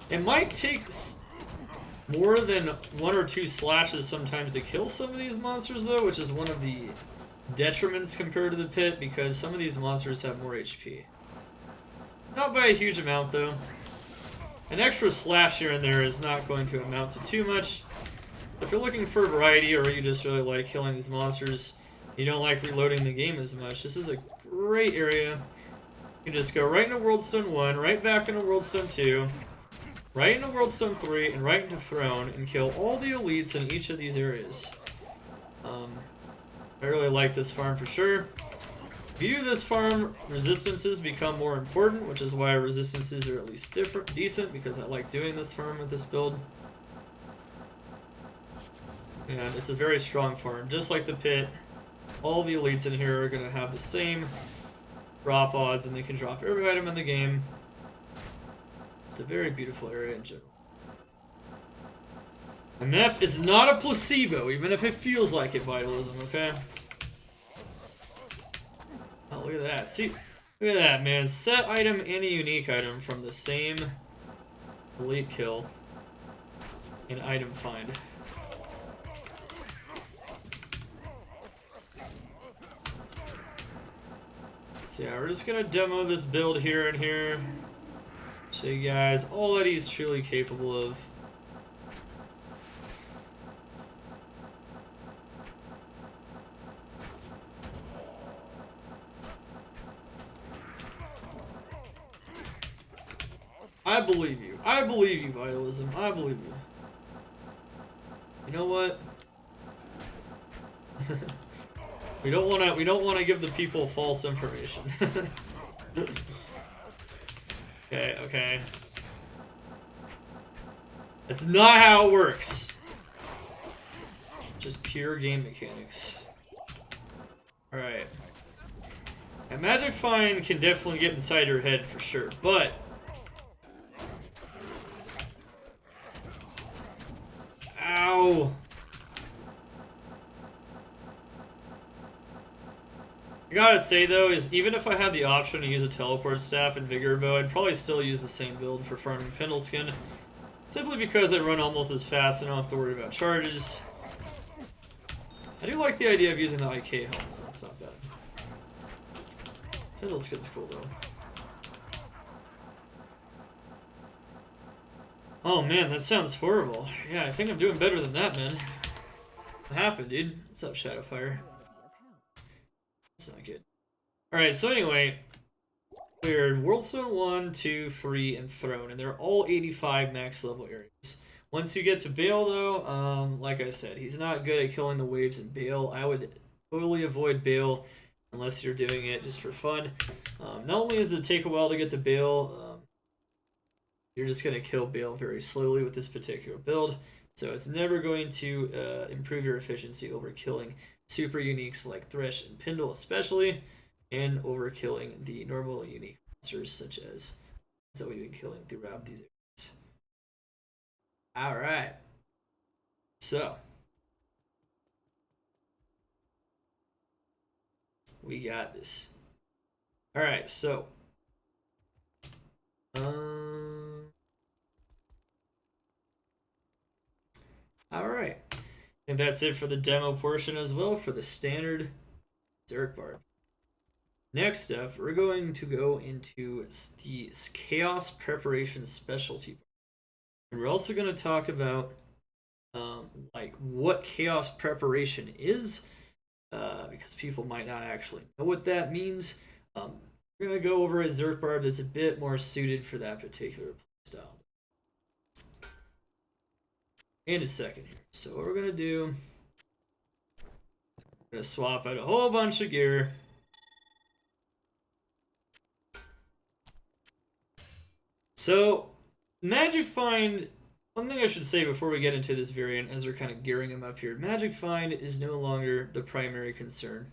It might take more than 1 or 2 slashes sometimes to kill some of these monsters, though, which is one of the detriments compared to the pit, because some of these monsters have more HP. Not by a huge amount, though. An extra slash here and there is not going to amount to too much. If you're looking for variety, or you just really like killing these monsters, you don't like reloading the game as much, this is a great area. You can just go right into Worldstone 1, right back into Worldstone 2, right into Worldstone 3, and right into Throne, and kill all the elites in each of these areas. I really like this farm for sure. If you do this farm, resistances become more important, which is why resistances are at least decent, because I like doing this farm with this build. And it's a very strong farm, just like the pit. All the elites in here are going to have the same drop odds, and they can drop every item in the game. It's a very beautiful area in general. MF is not a placebo, even if it feels like it, Vitalism, okay? Oh, look at that. See, look at that, man. Set item and a unique item from the same elite kill and item find. So yeah, we're just gonna demo this build here and here. Show you guys all that he's truly capable of. I believe you. I believe you, Vitalism. I believe you. You know what? we don't wanna give the people false information. Okay. That's not how it works. Just pure game mechanics. Alright. And Magic Find can definitely get inside your head for sure, but ow! I gotta say though, is even if I had the option to use a teleport staff and vigor bow, I'd probably still use the same build for farming Pendleskin. Simply because I run almost as fast and I don't have to worry about charges. I do like the idea of using the IK helmet, that's not bad. Pendleskin's cool though. Oh man, that sounds horrible. Yeah, I think I'm doing better than that, man. What happened, dude? What's up, Shadowfire? That's not good. Alright, so anyway, cleared Worldstone 1, 2, 3, and Throne, and they're all 85 max level areas. Once you get to Bale, though, like I said, he's not good at killing the waves in Bale. I would totally avoid Bale unless you're doing it just for fun. Not only does it take a while to get to Bale, you're just going to kill Bale very slowly with this particular build. So it's never going to improve your efficiency over killing super uniques like Thresh and Pindle especially, and over killing the normal unique monsters such as that we've been killing throughout these areas. Alright. So we got this. Alright, so alright. And that's it for the demo portion as well for the standard Berserk Barb. Next up, we're going to go into the Chaos Preparation Specialty. And we're also going to talk about like what Chaos Preparation is, because people might not actually know what that means. We're going to go over a Berserk Barb that's a bit more suited for that particular playstyle. In a second here. So what we're going to do, we're going to swap out a whole bunch of gear. So, Magic Find, one thing I should say before we get into this variant, as we're kind of gearing them up here, Magic Find is no longer the primary concern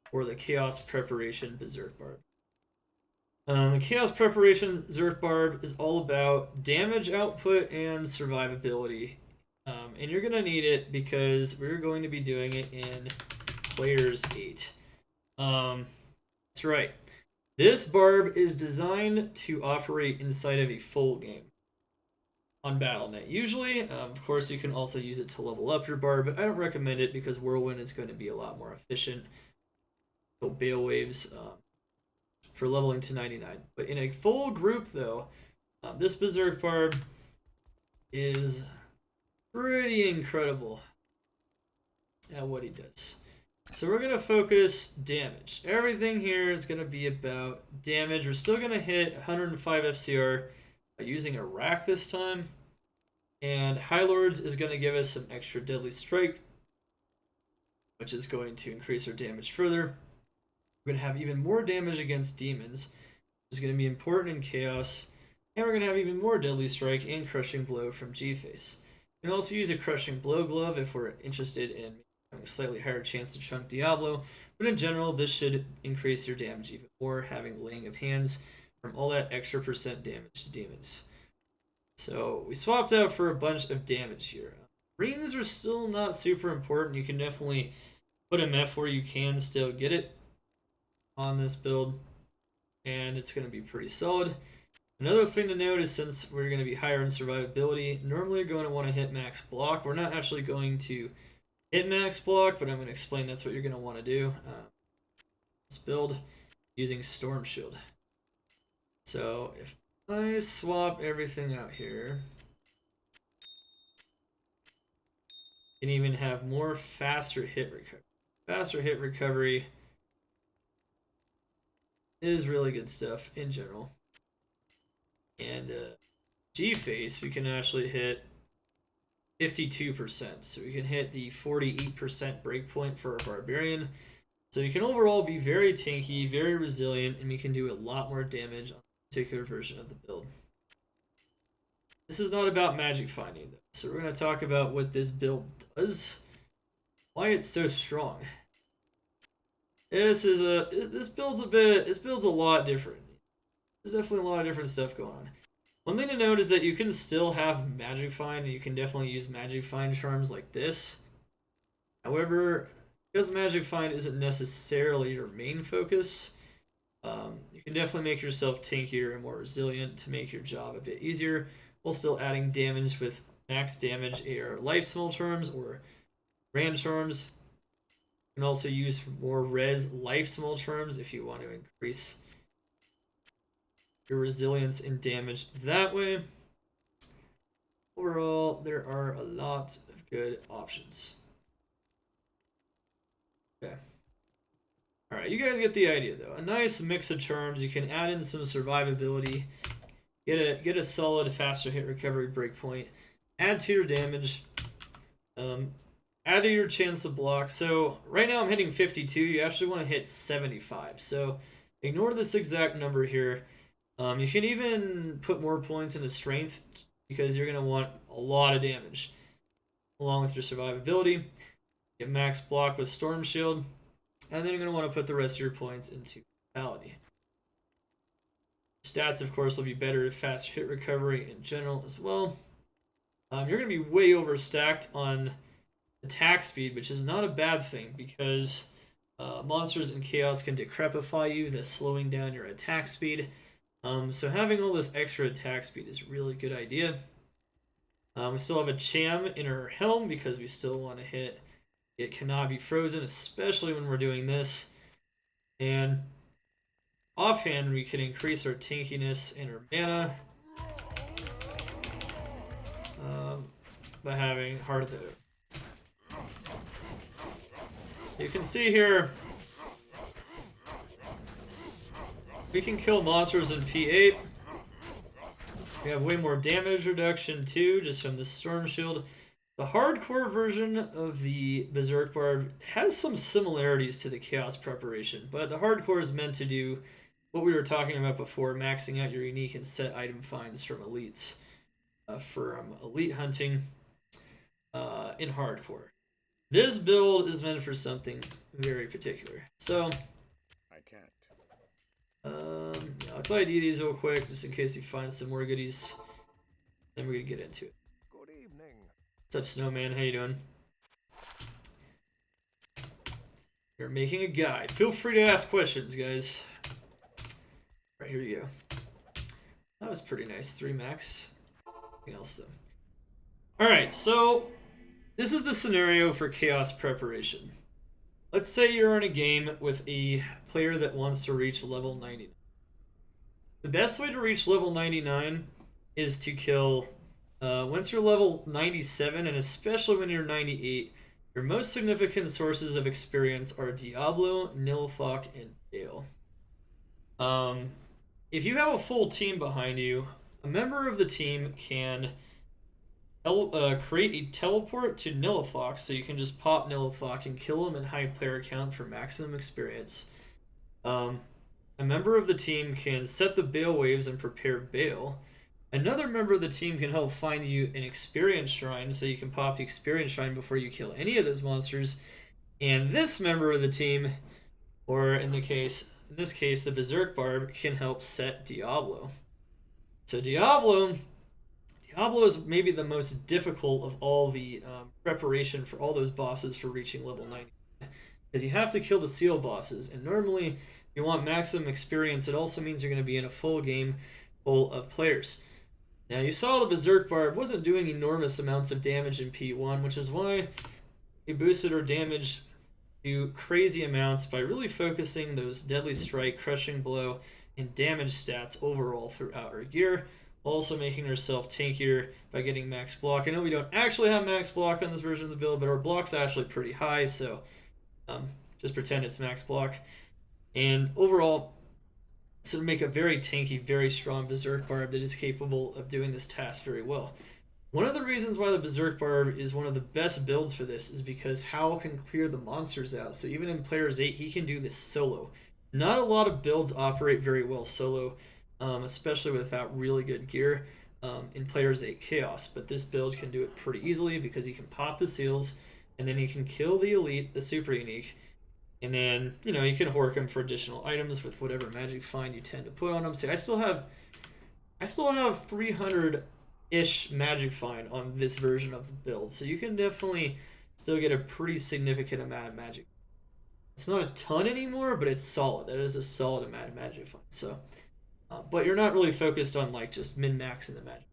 for the Chaos Preparation Berserk Barb. The Chaos Preparation Berserk Barb is all about damage output and survivability. And you're going to need it because we're going to be doing it in Players 8. That's right. This barb is designed to operate inside of a full game on Battle.net. Usually, of course, you can also use it to level up your barb, but I don't recommend it because Whirlwind is going to be a lot more efficient. So Bale Waves for leveling to 99. But in a full group, though, this Berserk Barb is pretty incredible at what he does. So we're going to focus damage. Everything here is going to be about damage. We're still going to hit 105 FCR using a rack this time. And High Lords is going to give us some extra Deadly Strike, which is going to increase our damage further. We're going to have even more damage against demons, which is going to be important in Chaos. And we're going to have even more Deadly Strike and Crushing Blow from G-Face. We can also use a Crushing Blow glove if we're interested in having a slightly higher chance to chunk Diablo, but in general, this should increase your damage even more, having Laying of Hands from all that extra percent damage to demons. So we swapped out for a bunch of damage here. Rings are still not super important. You can definitely put a F where you can still get it on this build, and it's going to be pretty solid. Another thing to note is since we're going to be higher in survivability, normally you're going to want to hit max block. We're not actually going to hit max block, but I'm going to explain that's what you're going to want to do. This build using Storm Shield. So if I swap everything out here, you can even have more faster hit recovery. Faster hit recovery is really good stuff in general. And G-Face, we can actually hit 52%. So we can hit the 48% breakpoint for a Barbarian. So you can overall be very tanky, very resilient, and we can do a lot more damage on a particular version of the build. This is not about magic finding, though. So we're going to talk about what this build does, why it's so strong. This build's a lot different. There's definitely a lot of different stuff going on. One thing to note is that you can still have Magic Find, and you can definitely use Magic Find charms like this. However, because Magic Find isn't necessarily your main focus, you can definitely make yourself tankier and more resilient to make your job a bit easier, while still adding damage with max damage AR life small charms or Ran charms. You can also use more res life small charms if you want to increase your resilience and damage that way. Overall, there are a lot of good options. Okay. Alright, you guys get the idea though. A nice mix of charms. You can add in some survivability, get a solid faster hit recovery breakpoint, add to your damage, add to your chance of block. So right now I'm hitting 52. You actually want to hit 75. So ignore this exact number here. You can even put more points into strength because you're going to want a lot of damage along with your survivability. Get max block with Storm Shield, and then you're going to want to put the rest of your points into Vitality. Stats, of course, will be better, faster hit recovery in general as well. You're going to be way overstacked on attack speed, which is not a bad thing because monsters in Chaos can decrepify you, thus slowing down your attack speed. So having all this extra attack speed is a really good idea. We still have a Cham in her helm because we still want to hit. It cannot be frozen, especially when we're doing this. And offhand, we can increase our tankiness and our mana by having Heart of the Oak. You can see here, we can kill monsters in P8. We have way more damage reduction too, just from the Storm Shield. The hardcore version of the Berserk Barb has some similarities to the Chaos Preparation, but the hardcore is meant to do what we were talking about before, maxing out your unique and set item finds from elites, from elite hunting in hardcore. This build is meant for something very particular. So, I can't. yeah, let's ID these real quick, just in case you find some more goodies. Then we're gonna get into it. Good evening. What's up, Snowman? How you doing? You're making a guide. Feel free to ask questions, guys. Right, here you go. That was pretty nice. 3 max. Anything else, though? Alright, so this is the scenario for Chaos Preparation. Let's say you're in a game with a player that wants to reach level 99. The best way to reach level 99 is to kill, once you're level 97, and especially when you're 98, your most significant sources of experience are Diablo, Nilfgaard, and Bale. If you have a full team behind you, a member of the team can create a teleport to Nilfgaard, so you can just pop Nilfgaard and kill him in high player count for maximum experience. A member of the team can set the Bale waves and prepare Bale. Another member of the team can help find you an experience shrine, so you can pop the experience shrine before you kill any of those monsters. And this member of the team, or in this case, the Berserk Barb, can help set Diablo. So Diablo is maybe the most difficult of all the preparation for all those bosses for reaching level 90. Because you have to kill the seal bosses, and normally, if you want maximum experience, it also means you're going to be in a full game full of players. Now, you saw the Berserk Barb wasn't doing enormous amounts of damage in P1, which is why we boosted her damage to crazy amounts by really focusing those Deadly Strike, Crushing Blow, and damage stats overall throughout her gear, also making herself tankier by getting max block. I know we don't actually have max block on this version of the build, but our block's actually pretty high, so just pretend it's max block. And overall, to make a very tanky, very strong Berserk Barb that is capable of doing this task very well. One of the reasons why the Berserk Barb is one of the best builds for this is because Howl can clear the monsters out. So even in Players 8, he can do this solo. Not a lot of builds operate very well solo, especially without really good gear in Players 8 Chaos. But this build can do it pretty easily because he can pop the seals, and then he can kill the elite, the super unique, and then, you know, you can hork him for additional items with whatever magic find you tend to put on him. See, I still have 300-ish magic find on this version of the build, so you can definitely still get a pretty significant amount of magic. It's not a ton anymore, but it's solid. That is a solid amount of magic find. So, but you're not really focused on like just min-maxing the magic.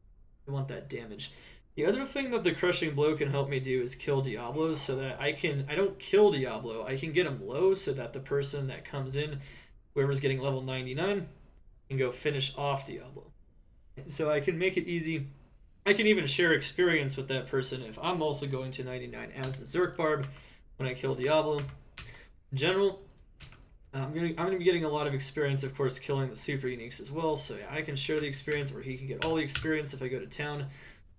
You want that damage. The other thing that the Crushing Blow can help me do is kill Diablos, so that I don't kill Diablo. I can get him low so that the person that comes in, whoever's getting level 99, can go finish off Diablo. So I can make it easy. I can even share experience with that person if I'm also going to 99 as the Zerk Barb when I kill Diablo. In general, I'm gonna be getting a lot of experience, of course, killing the super uniques as well. So yeah, I can share the experience where he can get all the experience if I go to town.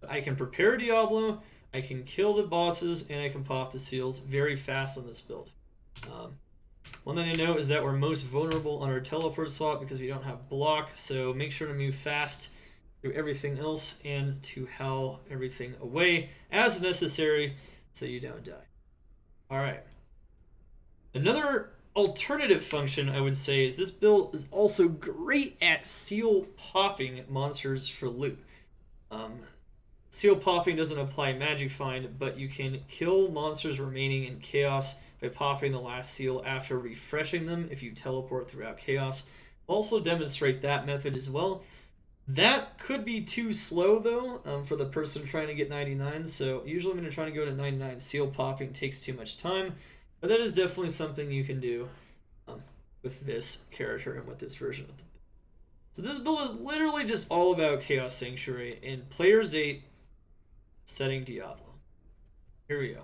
I can prepare Diablo, I can kill the bosses, and I can pop the seals very fast on this build. One thing to note is that we're most vulnerable on our teleport swap because we don't have block, so make sure to move fast do everything else and to howl everything away as necessary so you don't die. Alright. Another alternative function I would say is this build is also great at seal popping monsters for loot. Seal popping doesn't apply magic find, but you can kill monsters remaining in chaos by popping the last seal after refreshing them if you teleport throughout chaos. I'll also demonstrate that method as well. That could be too slow though for the person trying to get 99, so usually when you're trying to go to 99, seal popping takes too much time, but that is definitely something you can do with this character and with this version of the build. So this build is literally just all about Chaos Sanctuary in Players 8 setting Diablo. Here we go.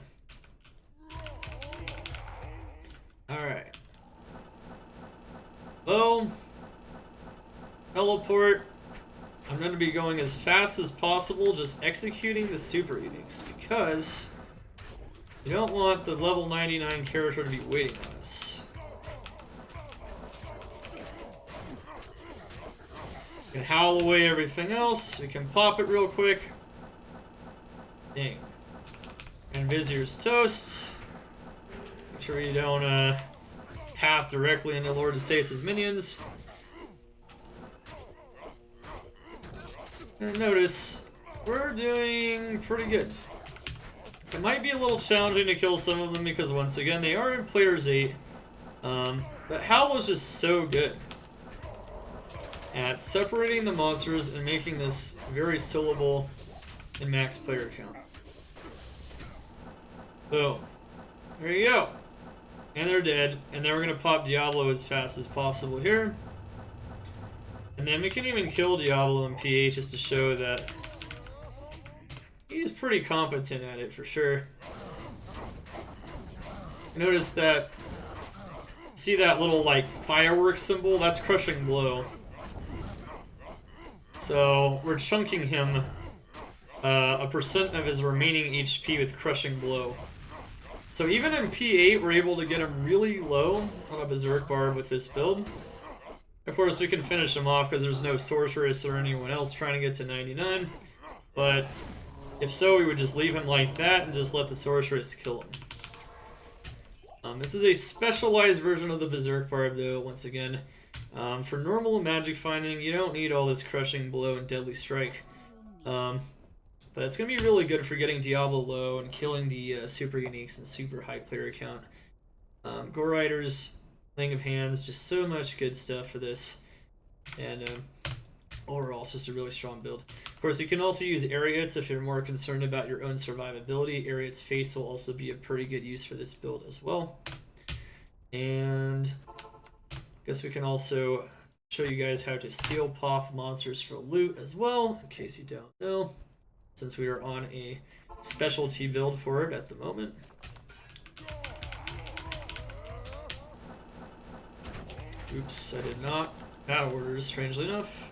Alright. Bow. Teleport. I'm going to be going as fast as possible, just executing the super uniques, because you don't want the level 99 character to be waiting on us. We can howl away everything else. We can pop it real quick. Dang. And Vizier's toast. Make sure you don't path directly into Lord Asace's minions. And notice, we're doing pretty good. It might be a little challenging to kill some of them because, once again, they are in Players 8. But Howl is just so good at separating the monsters and making this very syllable in max player count. Boom. There you go. And they're dead. And then we're going to pop Diablo as fast as possible here. And then we can even kill Diablo in PH just to show that he's pretty competent at it for sure. Notice that, see that little like fireworks symbol? That's Crushing Blow. So we're chunking him a percent of his remaining HP with Crushing Blow. So even in P8, we're able to get him really low on a Berserk Barb with this build. Of course, we can finish him off because there's no Sorceress or anyone else trying to get to 99. But if so, we would just leave him like that and just let the Sorceress kill him. This is a specialized version of the Berserk Barb, though, once again. For normal magic finding, you don't need all this Crushing Blow and Deadly Strike. But it's going to be really good for getting Diablo low and killing the super uniques and super high player count. Gore Riders, Laying of Hands, just so much good stuff for this. And overall, it's just a really strong build. Of course, you can also use Ariots if you're more concerned about your own survivability. Ariot's Face will also be a pretty good use for this build as well. And I guess we can also show you guys how to seal pop monsters for loot as well, in case you don't know, since we are on a specialty build for it at the moment. Oops, I did not. Battle orders, strangely enough.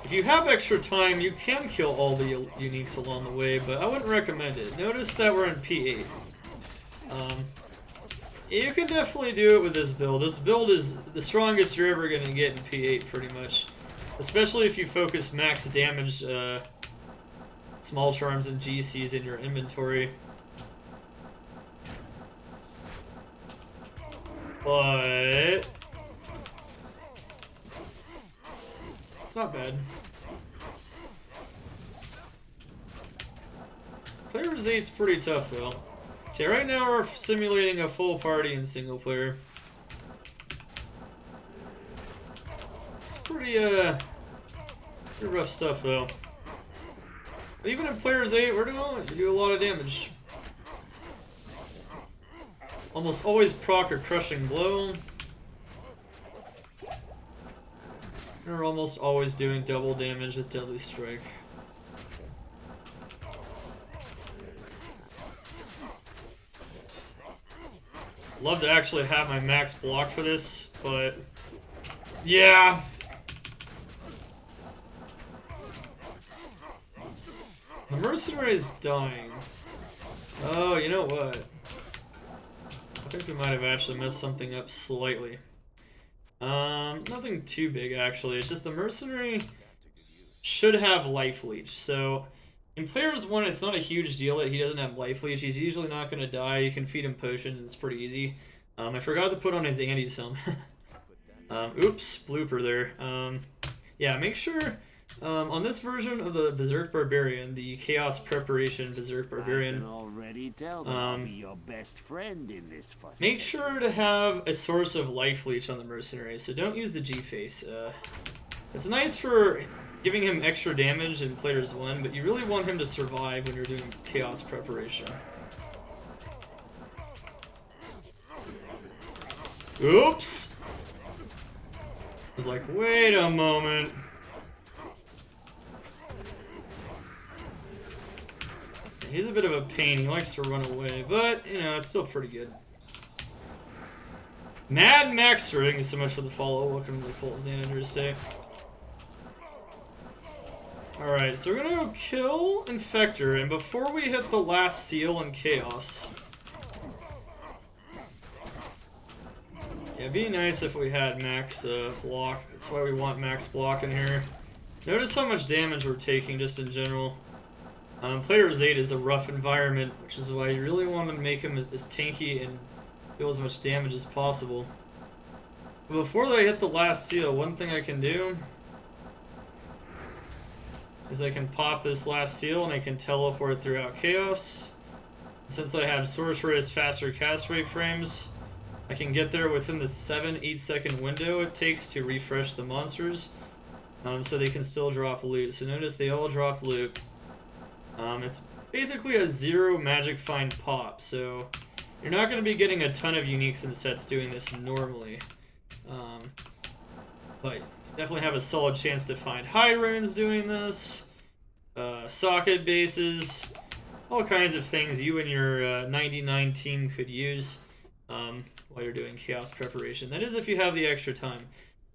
If you have extra time, you can kill all the uniques along the way, but I wouldn't recommend it. Notice that we're in P8. You can definitely do it with this build. This build is the strongest you're ever going to get in P8, pretty much. Especially if you focus max damage, small charms and GCs in your inventory. But it's not bad. Players 8's pretty tough though. See, right now we're simulating a full party in single player. It's pretty rough stuff though. But even in Players 8, we do a lot of damage. Almost always proc or Crushing Blow. We're almost always doing double damage with Deadly Strike. Love to actually have my max block for this, but yeah. The mercenary is dying. Oh, you know what? I think we might have actually messed something up slightly. Nothing too big actually. It's just the mercenary should have life leech. So in Players 1, it's not a huge deal that he doesn't have life leech. He's usually not going to die. You can feed him potion, and it's pretty easy. I forgot to put on his Andy's helm. Oops, blooper there. Yeah, make sure on this version of the Berserk Barbarian, the Chaos Preparation Berserk Barbarian, I can already tell that I'll be your best friend in this fuss. make sure to have a source of life leech on the mercenary. So don't use the G-Face. It's nice for giving him extra damage in Players 1, but you really want him to survive when you're doing Chaos Preparation. Oops! I was like, wait a moment. He's a bit of a pain. He likes to run away, but, you know, it's still pretty good. Mad Max, thank you so much for the follow. Welcome to the Cult of Xana Thursday. Alright, so we're gonna go kill Infector, and before we hit the last seal in Chaos... Yeah, it'd be nice if we had max block. That's why we want max block in here. Notice how much damage we're taking just in general. Players 8 is a rough environment, which is why you really want to make him as tanky and deal as much damage as possible. But before they hit the last seal, one thing I can do is I can pop this last seal and I can teleport throughout Chaos. Since I have Sorceress faster cast rate frames, I can get there within the 7-8 second window it takes to refresh the monsters, so they can still drop loot. So notice they all drop loot. It's basically a 0 magic find pop, so you're not going to be getting a ton of uniques and sets doing this normally. But you definitely have a solid chance to find high runes doing this, socket bases, all kinds of things you and your 99 team could use while you're doing Chaos Preparation. That is if you have the extra time.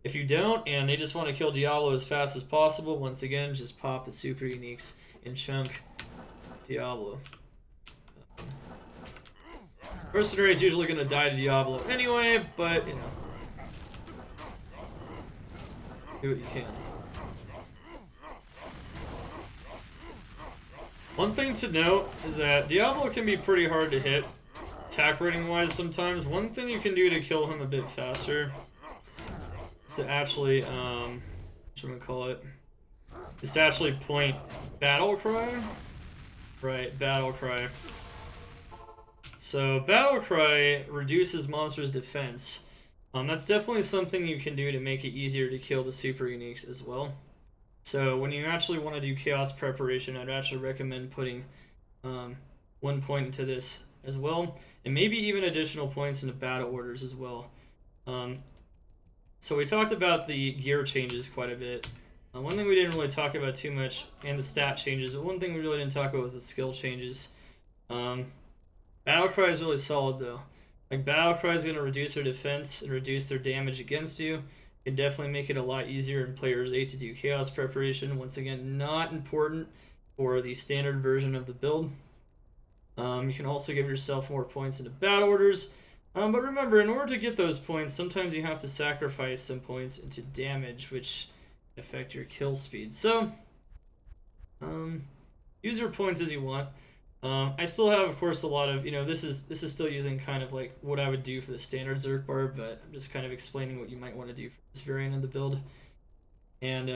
If you don't, and they just want to kill Diablo as fast as possible, once again, just pop the super uniques and chunk Diablo. Mercenary is usually going to die to Diablo anyway, but, you know, do what you can. One thing to note is that Diablo can be pretty hard to hit, attack rating wise sometimes. One thing you can do to kill him a bit faster is to actually, whatchamacallit, is to actually point Battle Cry. Right, Battle Cry. So Battle Cry reduces monsters' defense. That's definitely something you can do to make it easier to kill the super uniques as well. So when you actually want to do Chaos Preparation, I'd actually recommend putting 1 point into this as well, and maybe even additional points into battle orders as well. So we talked about the gear changes quite a bit. One thing we didn't really talk about too much, and the stat changes, but one thing we really didn't talk about was the skill changes. Battlecry is really solid though. Like, Battlecry is going to reduce their defense and reduce their damage against you. It can definitely make it a lot easier in Players 8 to do Chaos Preparation. Once again, not important for the standard version of the build. You can also give yourself more points into battle orders. But remember, in order to get those points, sometimes you have to sacrifice some points into damage, which affect your kill speed. So, use your points as you want. I still have, of course, a lot of, this is still using kind of like what I would do for the standard Zerk Barb, but I'm just kind of explaining what you might want to do for this variant of the build. And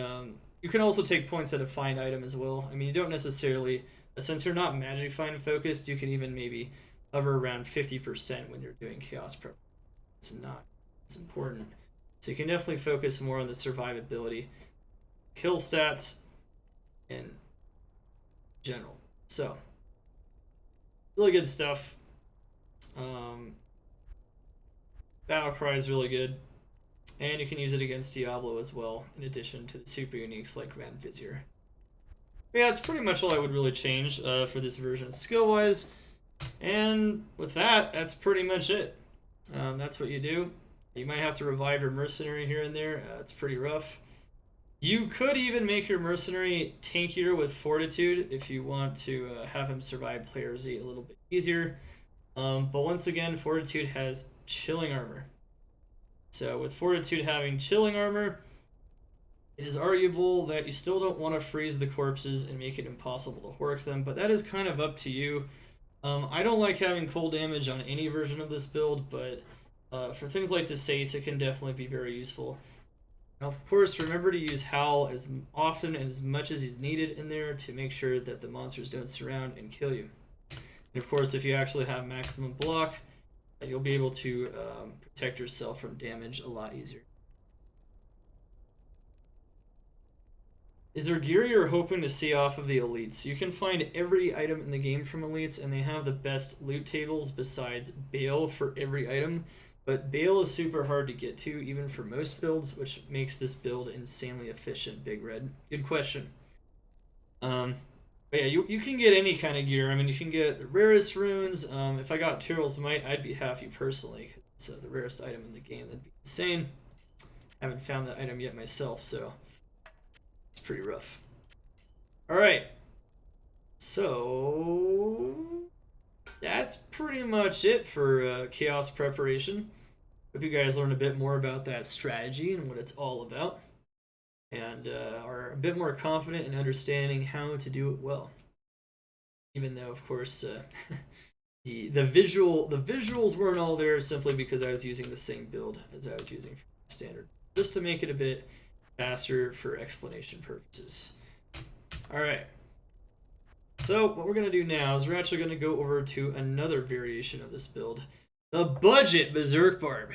you can also take points at a find item as well. I mean, you don't necessarily, since you're not magic find focused, you can even maybe hover around 50% when you're doing Chaos Prep. It's important. So you can definitely focus more on the survivability, kill stats, in general. So, really good stuff. Battlecry is really good, and you can use it against Diablo as well, in addition to the super uniques like Grand Vizier. But yeah, that's pretty much all I would really change for this version skill-wise. And with that, that's pretty much it. That's what you do. You might have to revive your mercenary here and there. It's pretty rough. You could even make your mercenary tankier with Fortitude if you want to have him survive Players 8 a little bit easier. But once again, Fortitude has Chilling Armor. So with Fortitude having Chilling Armor, It is arguable that you still don't want to freeze the corpses and make it impossible to hork them, but that is kind of up to you. I don't like having cold damage on any version of this build, but for things like Desace, it can definitely be very useful. Now, of course, remember to use Howl as often and as much as is needed in there to make sure that the monsters don't surround and kill you. And of course, if you actually have maximum block, you'll be able to protect yourself from damage a lot easier. Is there gear you're hoping to see off of the elites? You can find every item in the game from elites, and they have the best loot tables besides Bale for every item. But Bale is super hard to get to, even for most builds, which makes this build insanely efficient, Big Red. Good question. But yeah, you can get any kind of gear. I mean, you can get the rarest runes. If I got Tyrell's Might, I'd be happy personally. It's the rarest item in the game. That'd be insane. Haven't found that item yet myself, so it's pretty rough. Alright. So that's pretty much it for Chaos Preparation. Hope you guys learned a bit more about that strategy and what it's all about, and are a bit more confident in understanding how to do it well. Even though, of course, the visuals weren't all there simply because I was using the same build as I was using for standard, just to make it a bit faster for explanation purposes. All right. So what we're gonna do now is we're actually gonna go over to another variation of this build, the budget Berserk Barb.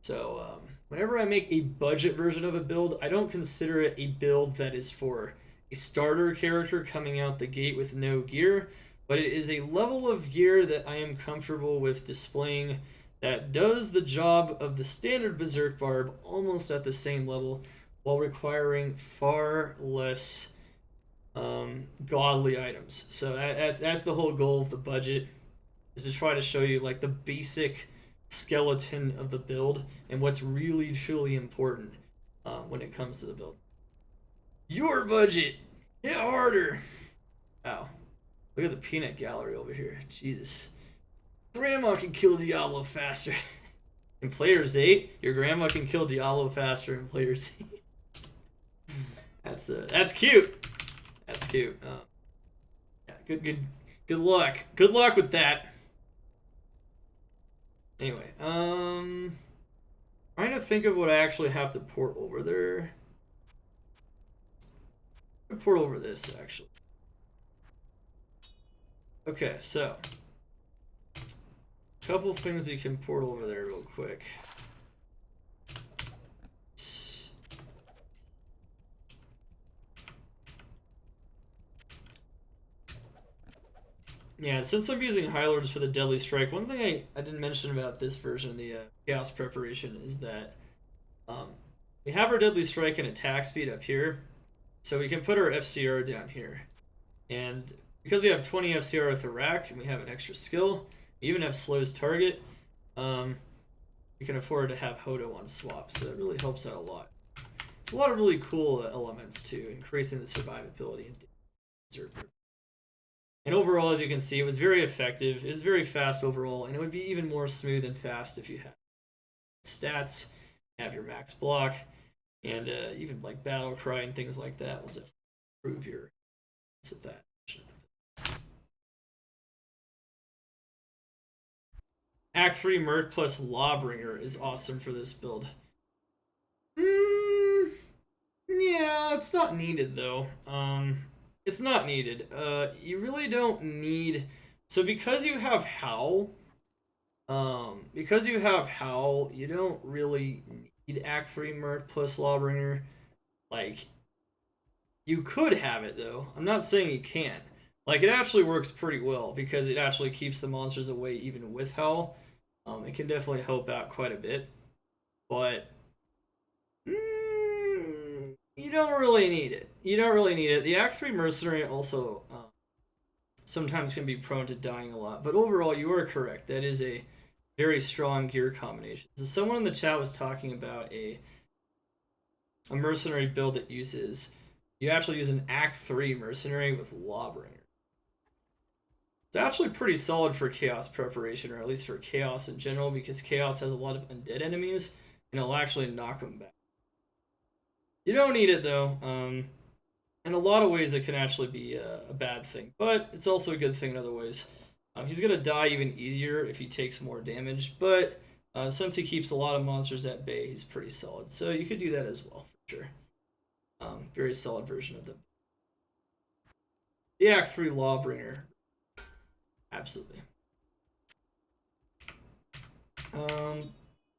So whenever I make a budget version of a build, I don't consider it a build that is for a starter character coming out the gate with no gear, but it is a level of gear that I am comfortable with displaying that does the job of the standard Berserk Barb almost at the same level, while requiring far less godly items. So that's the whole goal of the budget, is to try to show you like the basic skeleton of the build and what's really truly important when it comes to the build. Your budget, hit harder. Ow, look at the peanut gallery over here. Jesus, grandma can kill Diablo faster. In Players 8, your grandma can kill Diablo faster in Players 8. That's cute. That's cute. Yeah, good luck. Good luck with that. Anyway, trying to think of what I actually have to port over there. I'm gonna port over this actually. Okay, so a couple things you can port over there real quick. Yeah, since I'm using High Lords for the Deadly Strike, one thing I didn't mention about this version, the Chaos Preparation, is that we have our Deadly Strike and attack speed up here, so we can put our FCR down here. And because we have 20 FCR with the rack, and we have an extra skill, we even have Slow's Target, we can afford to have Hodo on swap, so it really helps out a lot. There's a lot of really cool elements to increasing the survivability in Berserk. And overall, as you can see, it was very effective. It's very fast overall, and it would be even more smooth and fast if you had stats, have your max block, and even like battle cry and things like that will definitely improve your with that. Act 3 Merc plus Lawbringer is awesome for this build. Yeah, it's not needed though. It's not needed. You really don't need. So because you have Howl, you don't really need Act 3 Merc plus Lawbringer. Like, you could have it though. I'm not saying you can't. Like, it actually works pretty well because it actually keeps the monsters away even with Howl. It can definitely help out quite a bit, but you don't really need it. You don't really need it. The Act 3 Mercenary also sometimes can be prone to dying a lot, but overall you are correct. That is a very strong gear combination. So someone in the chat was talking about a mercenary build that uses, you actually use an Act 3 Mercenary with Lawbringer. It's actually pretty solid for Chaos Preparation, or at least for Chaos in general, because Chaos has a lot of undead enemies, and it'll actually knock them back. You don't need it though. In a lot of ways, it can actually be a bad thing, but it's also a good thing in other ways. He's gonna die even easier if he takes more damage, but since he keeps a lot of monsters at bay, he's pretty solid. So you could do that as well, for sure. Very solid version of the Act 3 Lawbringer. Absolutely.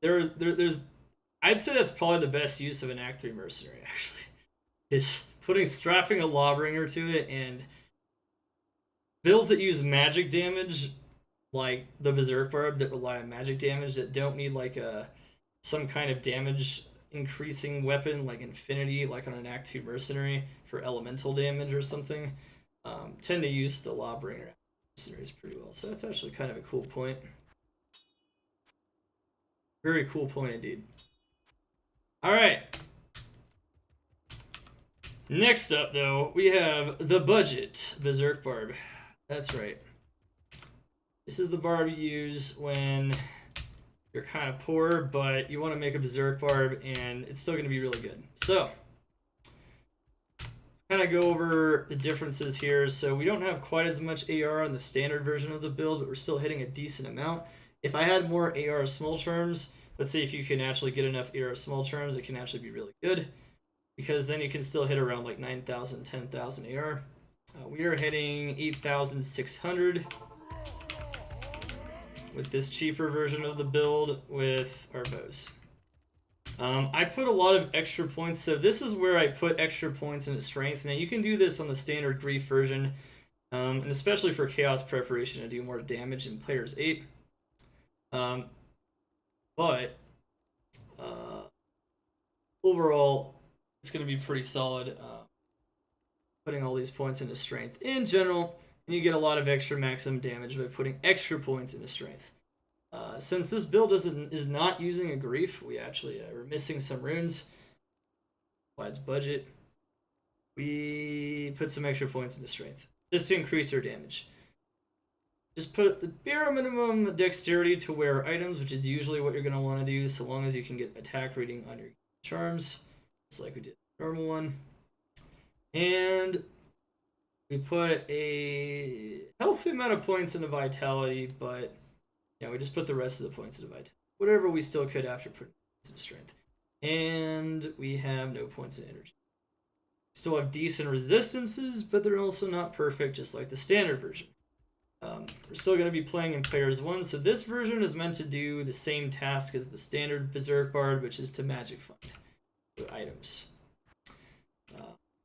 There's I'd say that's probably the best use of an Act 3 mercenary, actually. Is strapping a Lawbringer to it, and builds that use magic damage, like the Berserk Barb, that rely on magic damage, that don't need like some kind of damage increasing weapon like Infinity, like on an Act 2 mercenary for elemental damage or something, tend to use the Lawbringer mercenaries pretty well. So that's actually kind of a cool point. Very cool point indeed. Alright. Next up, though, we have the budget Berserk Barb. That's right. This is the barb you use when you're kind of poor, but you want to make a Berserk Barb, and it's still going to be really good. So, let's kind of go over the differences here. So, we don't have quite as much AR on the standard version of the build, but we're still hitting a decent amount. If I had more AR small terms, let's say if you can actually get enough AR small terms, it can actually be really good, because then you can still hit around like 9,000, 10,000 AR. We are hitting 8,600 with this cheaper version of the build with our bows. I put a lot of extra points, so this is where I put extra points into strength. Now you can do this on the standard grief version, and especially for chaos preparation to do more damage in players 8. But overall, it's going to be pretty solid, putting all these points into strength in general, and you get a lot of extra maximum damage by putting extra points into strength. Since this build is not using a grief, we actually are missing some runes. Why it's budget, we put some extra points into strength just to increase our damage. Just put the bare minimum dexterity to wear items, which is usually what you're going to want to do, so long as you can get attack rating on your charms, just like we did the normal one. And we put a healthy amount of points into vitality, but we just put the rest of the points into vitality. Whatever we still could after putting points into strength. And we have no points in energy. Still have decent resistances, but they're also not perfect, just like the standard version. We're still going to be playing in players 1, so this version is meant to do the same task as the standard Berserk Bard, which is to magic find the items.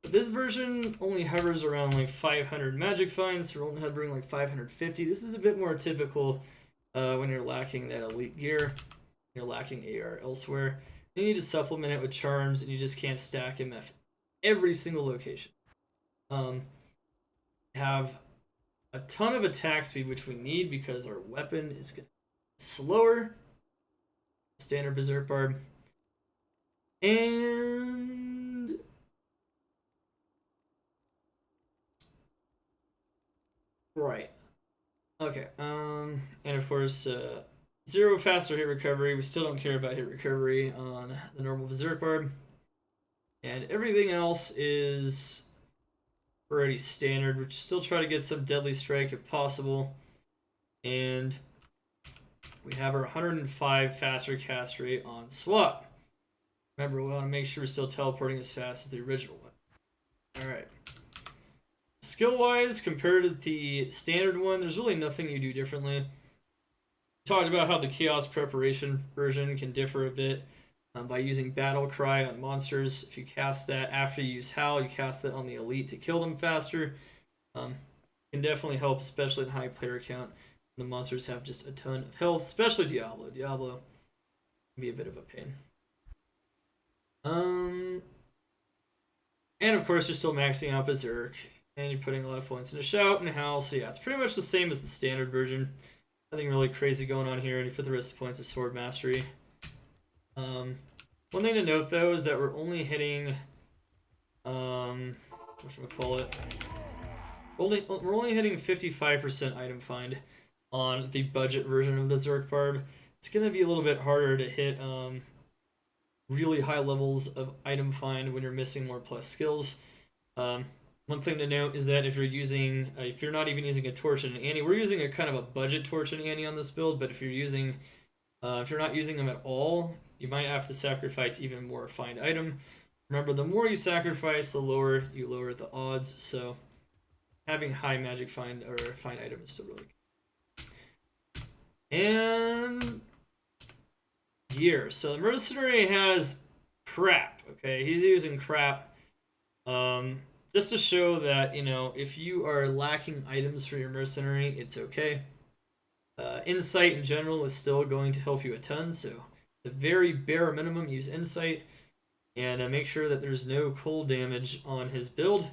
But this version only hovers around like 500 magic finds, so we're only hovering like 550. This is a bit more typical when you're lacking that elite gear, you're lacking AR elsewhere. You need to supplement it with charms, and you just can't stack MF every single location. Have a ton of attack speed, which we need because our weapon is slower. Standard Berserk Barb. And right. Okay. And of course, 0 faster hit recovery. We still don't care about hit recovery on the normal Berserk Barb. And everything else is already standard. We're still trying to get some deadly strike if possible. And we have our 105 faster cast rate on swap. Remember, we want to make sure we're still teleporting as fast as the original one. Alright. Skill-wise, compared to the standard one, there's really nothing you do differently. Talked about how the Chaos Preparation version can differ a bit by using Battle Cry on monsters. If you cast that after you use Howl, you cast that on the Elite to kill them faster. Can definitely help, especially in high player count. The monsters have just a ton of health, especially Diablo. Diablo can be a bit of a pain. And of course, you're still maxing out Berserk, and you're putting a lot of points into Shout and Howl. So yeah, it's pretty much the same as the standard version. Nothing really crazy going on here, and you put the rest of the points of Sword Mastery. One thing to note though is that we're only hitting, whatchamacallit? We're only hitting 55% item find on the budget version of the Berserk Barb. It's gonna be a little bit harder to hit really high levels of item find when you're missing more plus skills. One thing to note is that if you're not even using a torch and an Annie, we're using a kind of a budget torch and Annie on this build, but if you're not using them at all, you might have to sacrifice even more find item. Remember, the more you sacrifice, the lower you lower the odds. So having high magic find or find item is still really good. And gear. So the mercenary has crap. Okay, he's using crap. Just to show that, if you are lacking items for your mercenary, it's okay. Insight in general is still going to help you a ton, so the very bare minimum, use Insight, and make sure that there's no cold damage on his build,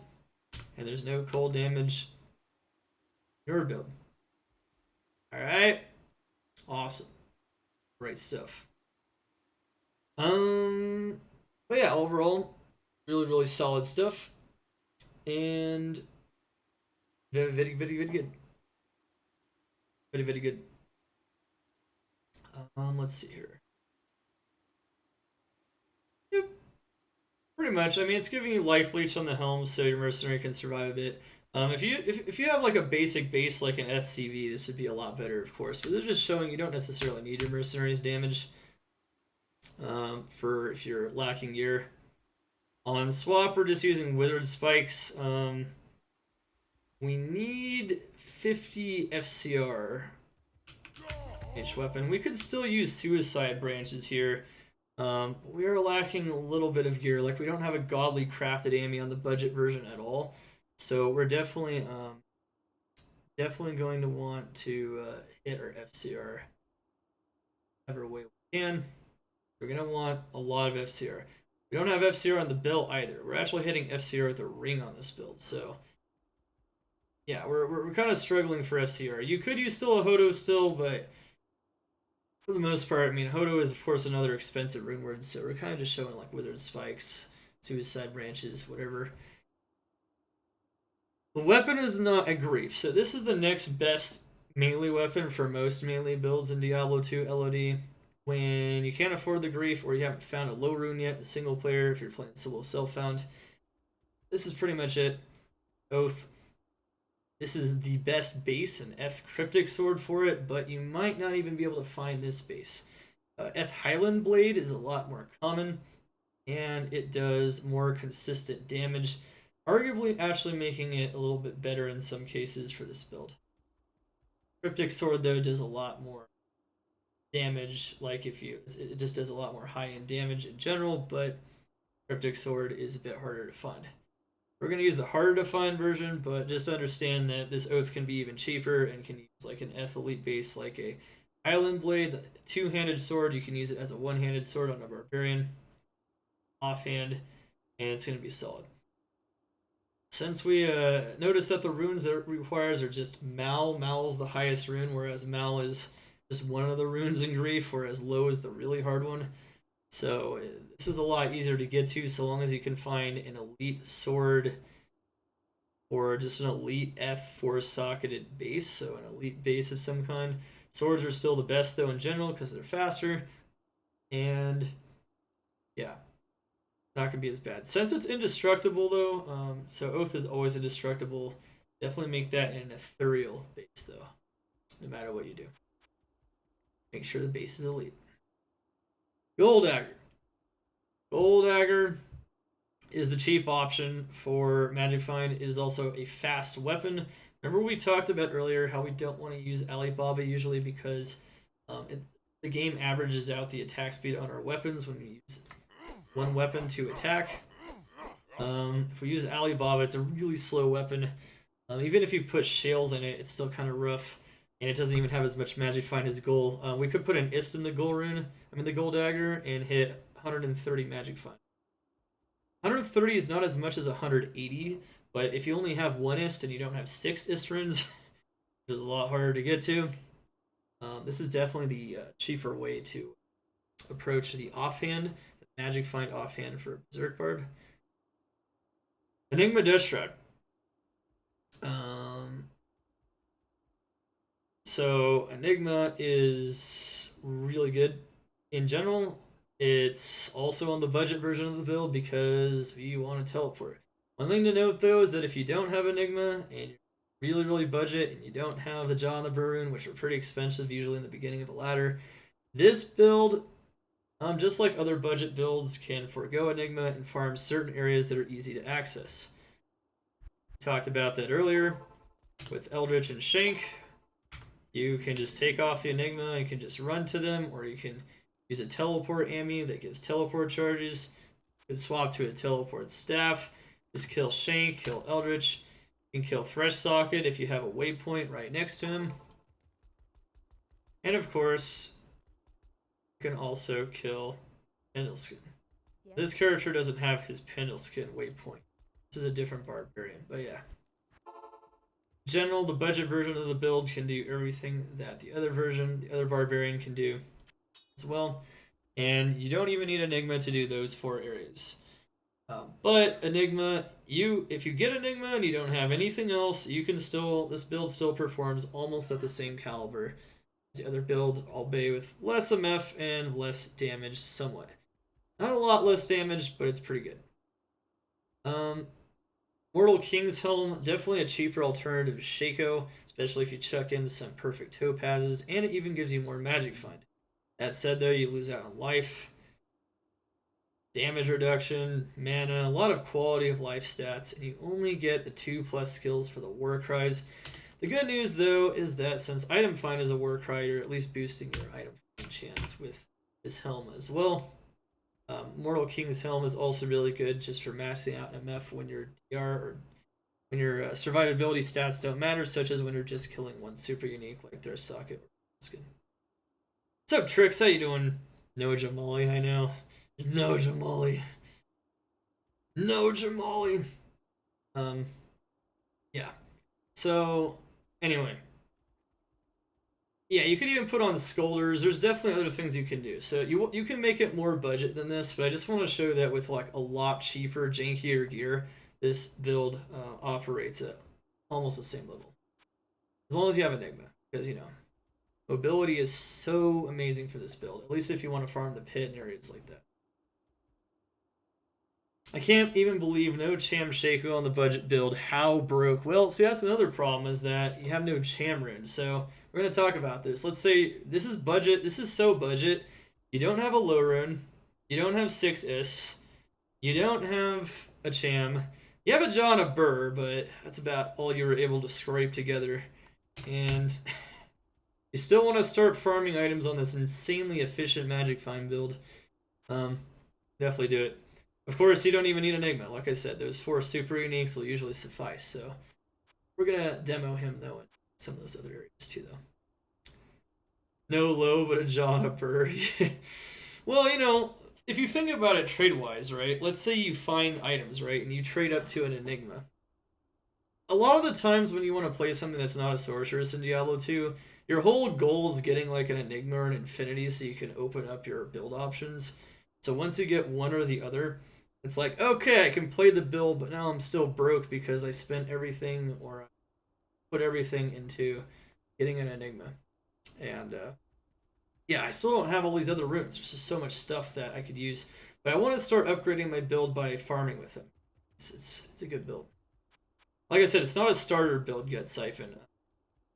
and there's no cold damage in your build. Alright, awesome. Great stuff. But yeah, overall, really, really solid stuff. And very, very, very, very good. Very, very good. Let's see here. Yep. Pretty much. I mean, it's giving you life leech on the helm, so your mercenary can survive a bit. If you have like a basic base like an SCV, this would be a lot better, of course. But they're just showing you don't necessarily need your mercenaries damage. For if you're lacking gear. On swap, we're just using wizard spikes. We need 50 FCR each weapon. We could still use suicide branches here. But we are lacking a little bit of gear. Like, we don't have a godly crafted Amy on the budget version at all. So we're definitely going to want to hit our FCR every way we can. We're going to want a lot of FCR. We don't have FCR on the belt either. We're actually hitting FCR with a ring on this build, so yeah, we're kind of struggling for FCR. You could use still a Hodo still, but for the most part, I mean, Hodo is of course another expensive rune word, so we're kind of just showing like Wizard Spikes, Suicide Branches, whatever. The weapon is not a Grief, so this is the next best melee weapon for most melee builds in Diablo 2 LOD. When you can't afford the Grief or you haven't found a low rune yet, single player, if you're playing solo self-found, this is pretty much it. Oath. This is the best base, an Eth Cryptic Sword for it, but you might not even be able to find this base. Eth Highland Blade is a lot more common, and it does more consistent damage, arguably actually making it a little bit better in some cases for this build. Cryptic Sword, though, does a lot more damage, like it just does a lot more high-end damage in general, but Cryptic Sword is a bit harder to find. We're going to use the harder to find version, but just understand that this Oath can be even cheaper and can use like an Eth Elite base like a Island Blade, the two-handed sword. You can use it as a one-handed sword on a Barbarian, offhand, and it's going to be solid. Since we notice that the runes that it requires are just Mal. Mal's the highest rune, whereas Mal is just one of the runes in Grief, whereas Low is the really hard one. So this is a lot easier to get to so long as you can find an elite sword or just an elite F4 socketed base, so an elite base of some kind. Swords are still the best though in general because they're faster, and yeah, not gonna be as bad. Since it's indestructible though, so Oath is always indestructible. Definitely make that an ethereal base though, no matter what you do. Make sure the base is elite. Gold Dagger. Gold Dagger is the cheap option for Magic Find. It is also a fast weapon. Remember we talked about earlier how we don't want to use Alibaba usually because the game averages out the attack speed on our weapons when we use one weapon to attack. If we use Alibaba, it's a really slow weapon. Even if you put Shales in it, it's still kind of rough. And it doesn't even have as much Magic Find as Goal. We could put an Ist in the Goal rune, the Gold Dagger, and hit 130 Magic Find. 130 is not as much as 180, but if you only have one Ist and you don't have 6 Ist runes, which is a lot harder to get to, this is definitely the cheaper way to approach the offhand, the Magic Find offhand for Berserk Barb. Enigma Death Shroud. So Enigma is really good. In general, It's also on the budget version of the build because we want to teleport. One thing to note though is that if you don't have Enigma and you're really budget and you don't have the Jaw and the Barun, which are pretty expensive usually in the beginning of a ladder, this build, just like other budget builds, can forego Enigma and farm certain areas that are easy to access. We talked about that earlier with Eldritch and Shank. You can just take off the Enigma and you can just run to them, or you can use a teleport Ami that gives teleport charges. You can swap to a teleport staff. Just kill Shank, kill Eldritch. You can kill Thresh Socket if you have a waypoint right next to him. And of course, you can also kill Pendleskin. Yeah. This character doesn't have his Pendleskin waypoint. This is a different barbarian, but yeah. In general, the budget version of the build can do everything that the other barbarian can do as well. And you don't even need Enigma to do those 4 areas. But Enigma, if you get Enigma and you don't have anything else, you can still, this build still performs almost at the same caliber as the other build, albeit with less MF and less damage somewhat. Not a lot less damage, but it's pretty good. Mortal King's Helm, definitely a cheaper alternative to Shaco, especially if you chuck in some perfect topazes, and it even gives you more magic find. That said though, you lose out on life, damage reduction, mana, a lot of quality of life stats, and you only get the 2+ skills for the war cries. The good news though is that since item find is a war cry, you're at least boosting your item find chance with this helm as well. Mortal King's Helm is also really good just for maxing out MF when your DR or when your survivability stats don't matter, such as when you're just killing one super unique like their socket. What's up, Trix? How you doing? No Jamali, I know. No Jamali. No Jamali. Yeah. So, anyway. Yeah, you can even put on Scolders. There's definitely other things you can do. So you can make it more budget than this, but I just want to show that with like a lot cheaper, jankier gear, this build operates at almost the same level. As long as you have Enigma, because you know, mobility is so amazing for this build. At least if you want to farm the pit and areas like that. I can't even believe no Cham Shaco on the budget build. How broke? Well, see, that's another problem is that you have no Cham rune. So we're going to talk about this. Let's say this is budget. This is so budget. You don't have a low rune. You don't have 6 Is. You don't have a Cham. You have a Jaw and a Burr, but that's about all you were able to scrape together. And you still want to start farming items on this insanely efficient Magic Find build. Definitely do it. Of course, you don't even need Enigma. Like I said, those 4 super uniques will usually suffice. So we're going to demo him, though, in some of those other areas, too, though. No low, but a Jaw and a Burr. Well, you know, if you think about it trade-wise, right? Let's say you find items, right? And you trade up to an Enigma. A lot of the times when you want to play something that's not a sorceress in Diablo 2, your whole goal is getting like an Enigma or an Infinity so you can open up your build options. So once you get one or the other, it's like, okay, I can play the build, but now I'm still broke because I spent everything or put everything into getting an Enigma. And yeah, I still don't have all these other runes. There's just so much stuff that I could use. But I want to start upgrading my build by farming with them. It's a good build. Like I said, it's not a starter build yet, Siphon.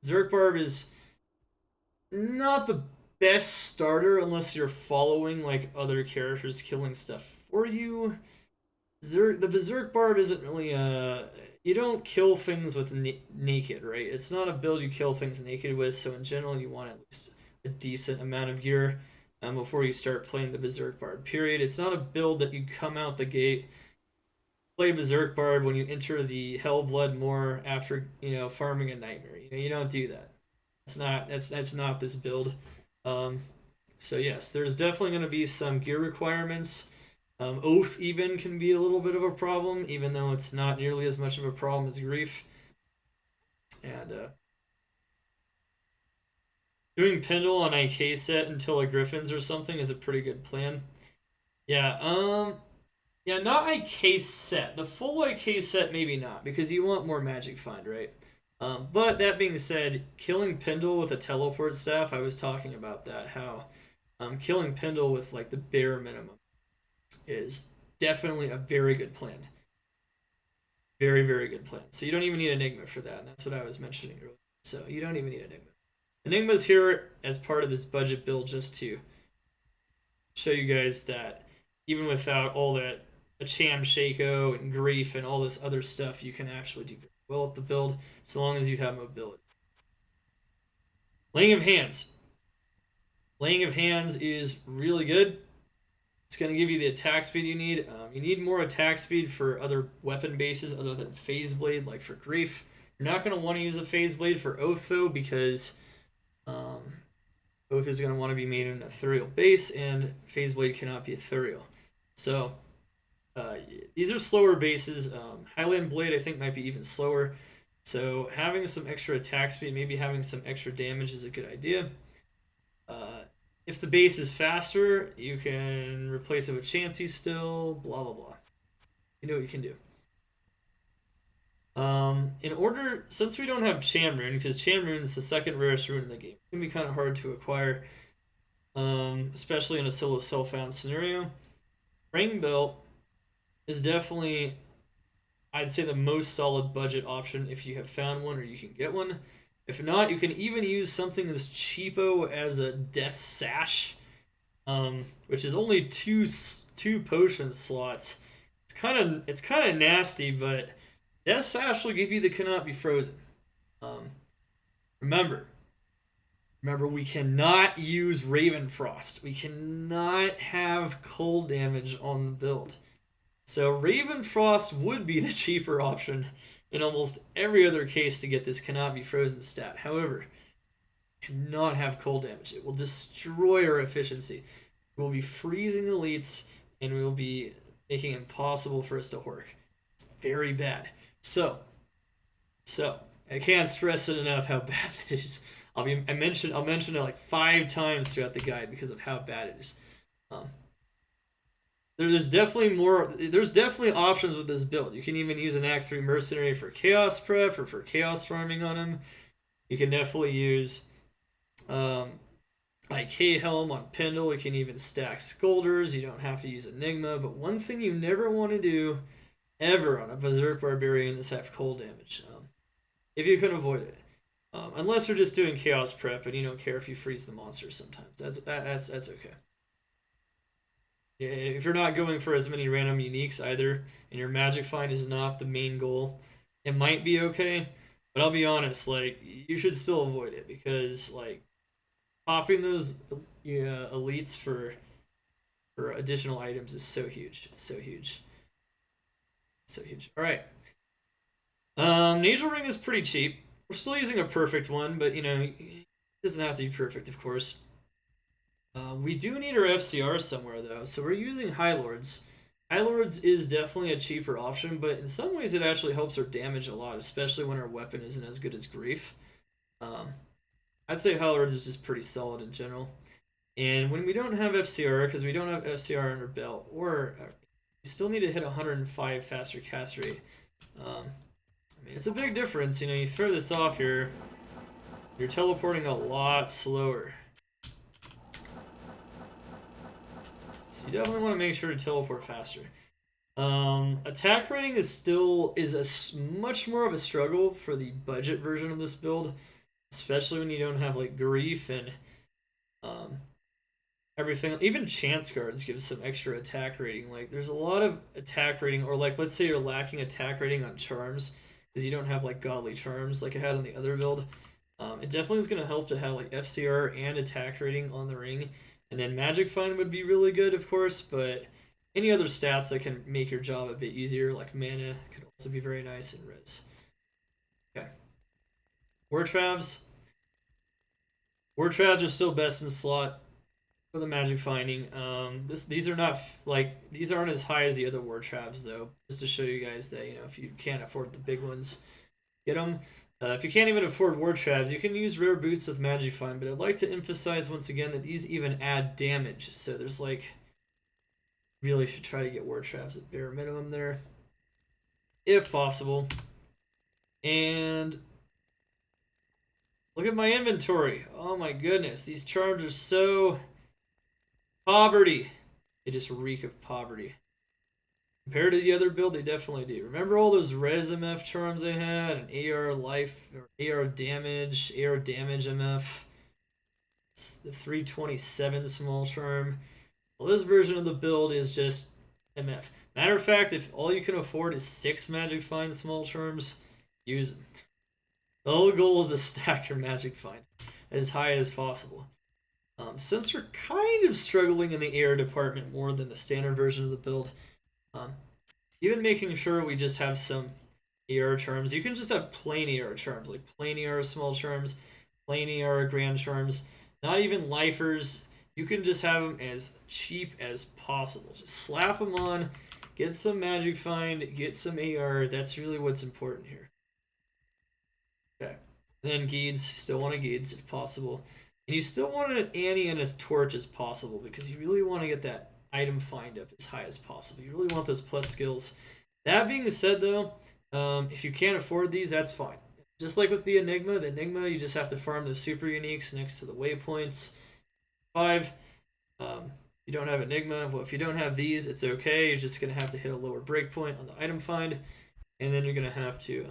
Berserk Barb is not the best starter unless you're following like other characters killing stuff for you. The Berserk Barb isn't really you don't kill things with naked, right? It's not a build you kill things naked with, so in general you want at least a decent amount of gear before you start playing the Berserk Barb, period. It's not a build that you come out the gate, play Berserk Barb when you enter the Hellblood Moor after, you know, farming a Nightmare. You know, you don't do that. That's not this build. So yes, there's definitely going to be some gear requirements. Oath even can be a little bit of a problem, even though it's not nearly as much of a problem as Grief. And doing Pendle on IK set until a Griffins or something is a pretty good plan. Yeah, yeah, not IK set. The full IK set, maybe not, because you want more Magic Find, right? But that being said, killing Pendle with a teleport staff, I was talking about that, how Killing Pendle with like the bare minimum is definitely a very good plan. Very, very good plan. So you don't even need Enigma for that, and that's what I was mentioning earlier. So you don't even need Enigma. Enigma's here as part of this budget build just to show you guys that even without all that Acham Shako and Grief and all this other stuff, you can actually do very well with the build so long as you have mobility. Laying of Hands. Laying of Hands is really good. It's going to give you the attack speed you need. You need more attack speed for other weapon bases other than Phase Blade, like for Grief. You're not going to want to use a Phase Blade for Oath, though, because Oath is going to want to be made in an ethereal base, and Phase Blade cannot be ethereal. So, these are slower bases. Highland Blade, I think, might be even slower. So, having some extra attack speed, maybe having some extra damage is a good idea. If the base is faster, you can replace it with Chansey still, blah, blah, blah. You know what you can do. In order, since we don't have Chamrune, because Chamrune is the second rarest rune in the game, it can be kind of hard to acquire, especially in a solo self-found scenario. Ring Belt is definitely, I'd say, the most solid budget option if you have found one or you can get one. If not, you can even use something as cheapo as a Death Sash, which is only two potion slots. It's kind of nasty, but Death Sash will give you the cannot be frozen. Remember, we cannot use Ravenfrost. We cannot have cold damage on the build. So Ravenfrost would be the cheaper option in almost every other case to get this cannot be frozen stat. However, cannot have cold damage. It will destroy our efficiency. We will be freezing elites, and we will be making it impossible for us to work. It's very bad. So I can't stress it enough how bad it is. I'll mention it like 5 times throughout the guide because of how bad it is. There's definitely options with this build. You can even use an Act 3 Mercenary for Chaos Prep or for Chaos Farming on him. You can definitely use like K-Helm on Pendle. You can even stack Scolders. You don't have to use Enigma. But one thing you never want to do ever on a Berserk Barbarian is have cold damage. If you can avoid it. Unless you're just doing Chaos Prep and you don't care if you freeze the monsters sometimes. That's okay. If you're not going for as many random uniques either, and your magic find is not the main goal, it might be okay. But I'll be honest, like, you should still avoid it because, like, popping those elites for additional items is so huge. It's so huge. So huge. All right. Nasal Ring is pretty cheap. We're still using a perfect one, but it doesn't have to be perfect, of course. We do need our FCR somewhere, though, so we're using High Lords. High Lords is definitely a cheaper option, but in some ways it actually helps our damage a lot, especially when our weapon isn't as good as Grief. I'd say High Lords is just pretty solid in general. And when we don't have FCR, because we don't have FCR on our belt, or we still need to hit 105 faster cast rate. I mean, it's a big difference. You throw this off here, you're teleporting a lot slower. So you definitely want to make sure to teleport faster. Attack rating is much more of a struggle for the budget version of this build, especially when you don't have like Grief and everything. Even Chance Guards give some extra attack rating. Like there's a lot of attack rating, or like let's say you're lacking attack rating on charms because you don't have like godly charms like I had on the other build. It definitely is going to help to have like FCR and attack rating on the ring. And then Magic Find would be really good, of course, but any other stats that can make your job a bit easier, like mana, could also be very nice in Res. Okay. War Travs. War Travs are still best in slot for the Magic Finding. These aren't as high as the other War Travs, though, just to show you guys that, if you can't afford the big ones, get them. If you can't even afford War Travs, you can use Rare Boots with Magic Find, but I'd like to emphasize once again that these even add damage, so there's really should try to get War Travs at bare minimum there, if possible. And look at my inventory. Oh my goodness, these charms are so Poverty. They just reek of poverty. Compared to the other build, they definitely do. Remember all those res MF charms they had? An AR life, or AR damage MF. It's the 327 small charm. Well, this version of the build is just MF. Matter of fact, if all you can afford is 6 Magic Find small charms, use them. The whole goal is to stack your Magic Find as high as possible. Since we're kind of struggling in the AR department more than the standard version of the build, even making sure we just have some AR charms. You can just have plain AR charms, like plain AR small charms, plain AR grand charms, not even lifers. You can just have them as cheap as possible. Just slap them on, get some Magic Find, get some AR. That's really what's important here. Okay. Then Geeds, still want a Geeds if possible. And you still want an Annie and a Torch as possible because you really want to get that item find up as high as possible. You really want those plus skills. That being said, though, if you can't afford these, that's fine. Just like with the Enigma, you just have to farm those super uniques next to the waypoints. 5. You don't have Enigma. Well, if you don't have these, it's okay. You're just going to have to hit a lower breakpoint on the item find. And then you're going to have to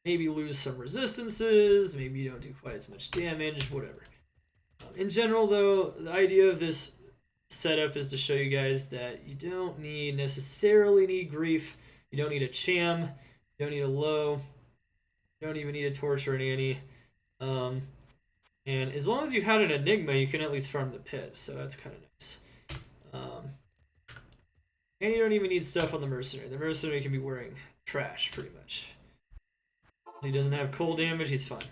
maybe lose some resistances. Maybe you don't do quite as much damage, whatever. In general, though, the idea of this setup is to show you guys that you don't necessarily need Grief. You don't need a Cham. You don't need a Low. You don't even need a Torch or an Annie. And as long as you had an Enigma, you can at least farm the pit, so that's kind of nice. And you don't even need stuff on the Mercenary. The Mercenary can be wearing trash, pretty much. He doesn't have cold damage, he's fine.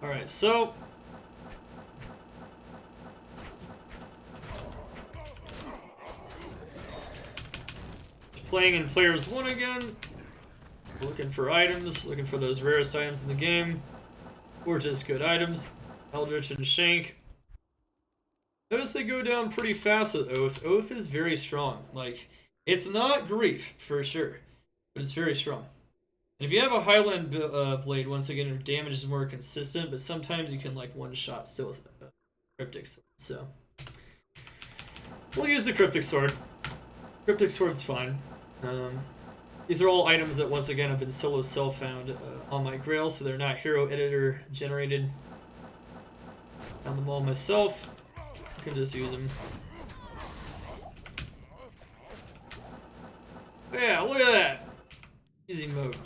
Alright, so playing in Players 1 again. Looking for items, looking for those rarest items in the game. Or just good items. Eldritch and Shank. Notice they go down pretty fast with Oath. Oath is very strong. Like, it's not Grief, for sure. But it's very strong. And if you have a Highland blade, once again, your damage is more consistent, but sometimes you can, like, one-shot still with a Cryptic Sword. So, we'll use the Cryptic Sword. Cryptic Sword's fine. These are all items that, once again, have been solo self-found on my Grail, so they're not hero editor generated. Found them all myself. I can just use them. Yeah, look at that! Easy mode.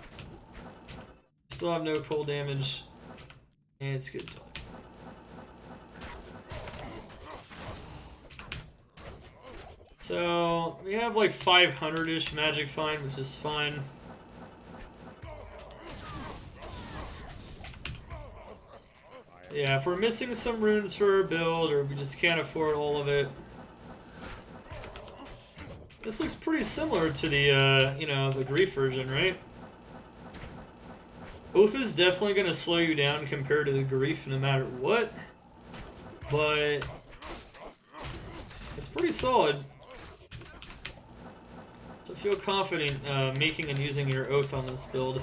Still have no cold damage. And it's good. So, we have like 500-ish Magic Find, which is fine. Yeah, if we're missing some runes for our build, or we just can't afford all of it. This looks pretty similar to the, the Grief version, right? Oath is definitely going to slow you down compared to the Grief no matter what. But it's pretty solid. So feel confident making and using your Oath on this build.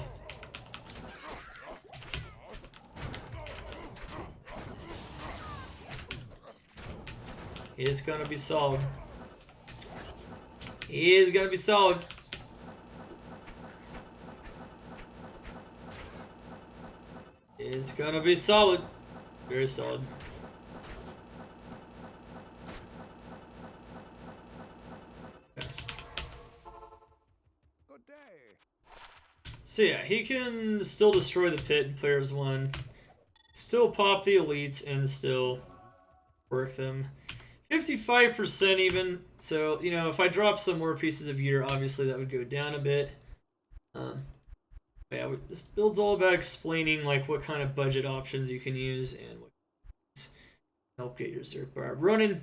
It's gonna be solid. It's gonna be solid. It's gonna be solid. Very solid. Okay. Good day. So yeah, he can still destroy the pit in Players 1. Still pop the elites and still work them. 55% even, so, if I drop some more pieces of gear, obviously that would go down a bit. But yeah, this build's all about explaining, like, what kind of budget options you can use and what help get your Berserk Barb running.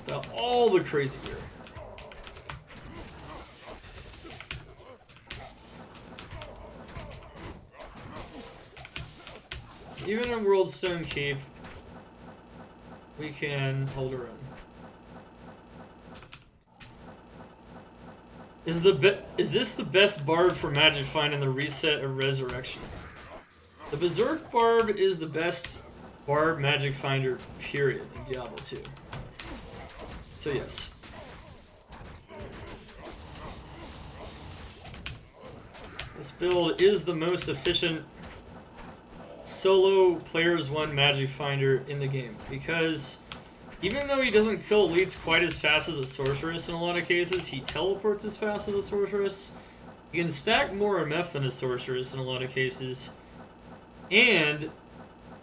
Without all the crazy gear. Even in World Stone Keep, we can hold our own. Is this the best Barb for Magic Find in the reset of Resurrection? The Berserk Barb is the best Barb Magic Finder, period, in Diablo 2. So yes. This build is the most efficient solo players one Magic Finder in the game, because even though he doesn't kill elites quite as fast as a sorceress in a lot of cases, he teleports as fast as a sorceress. You can stack more MF than a sorceress in a lot of cases, and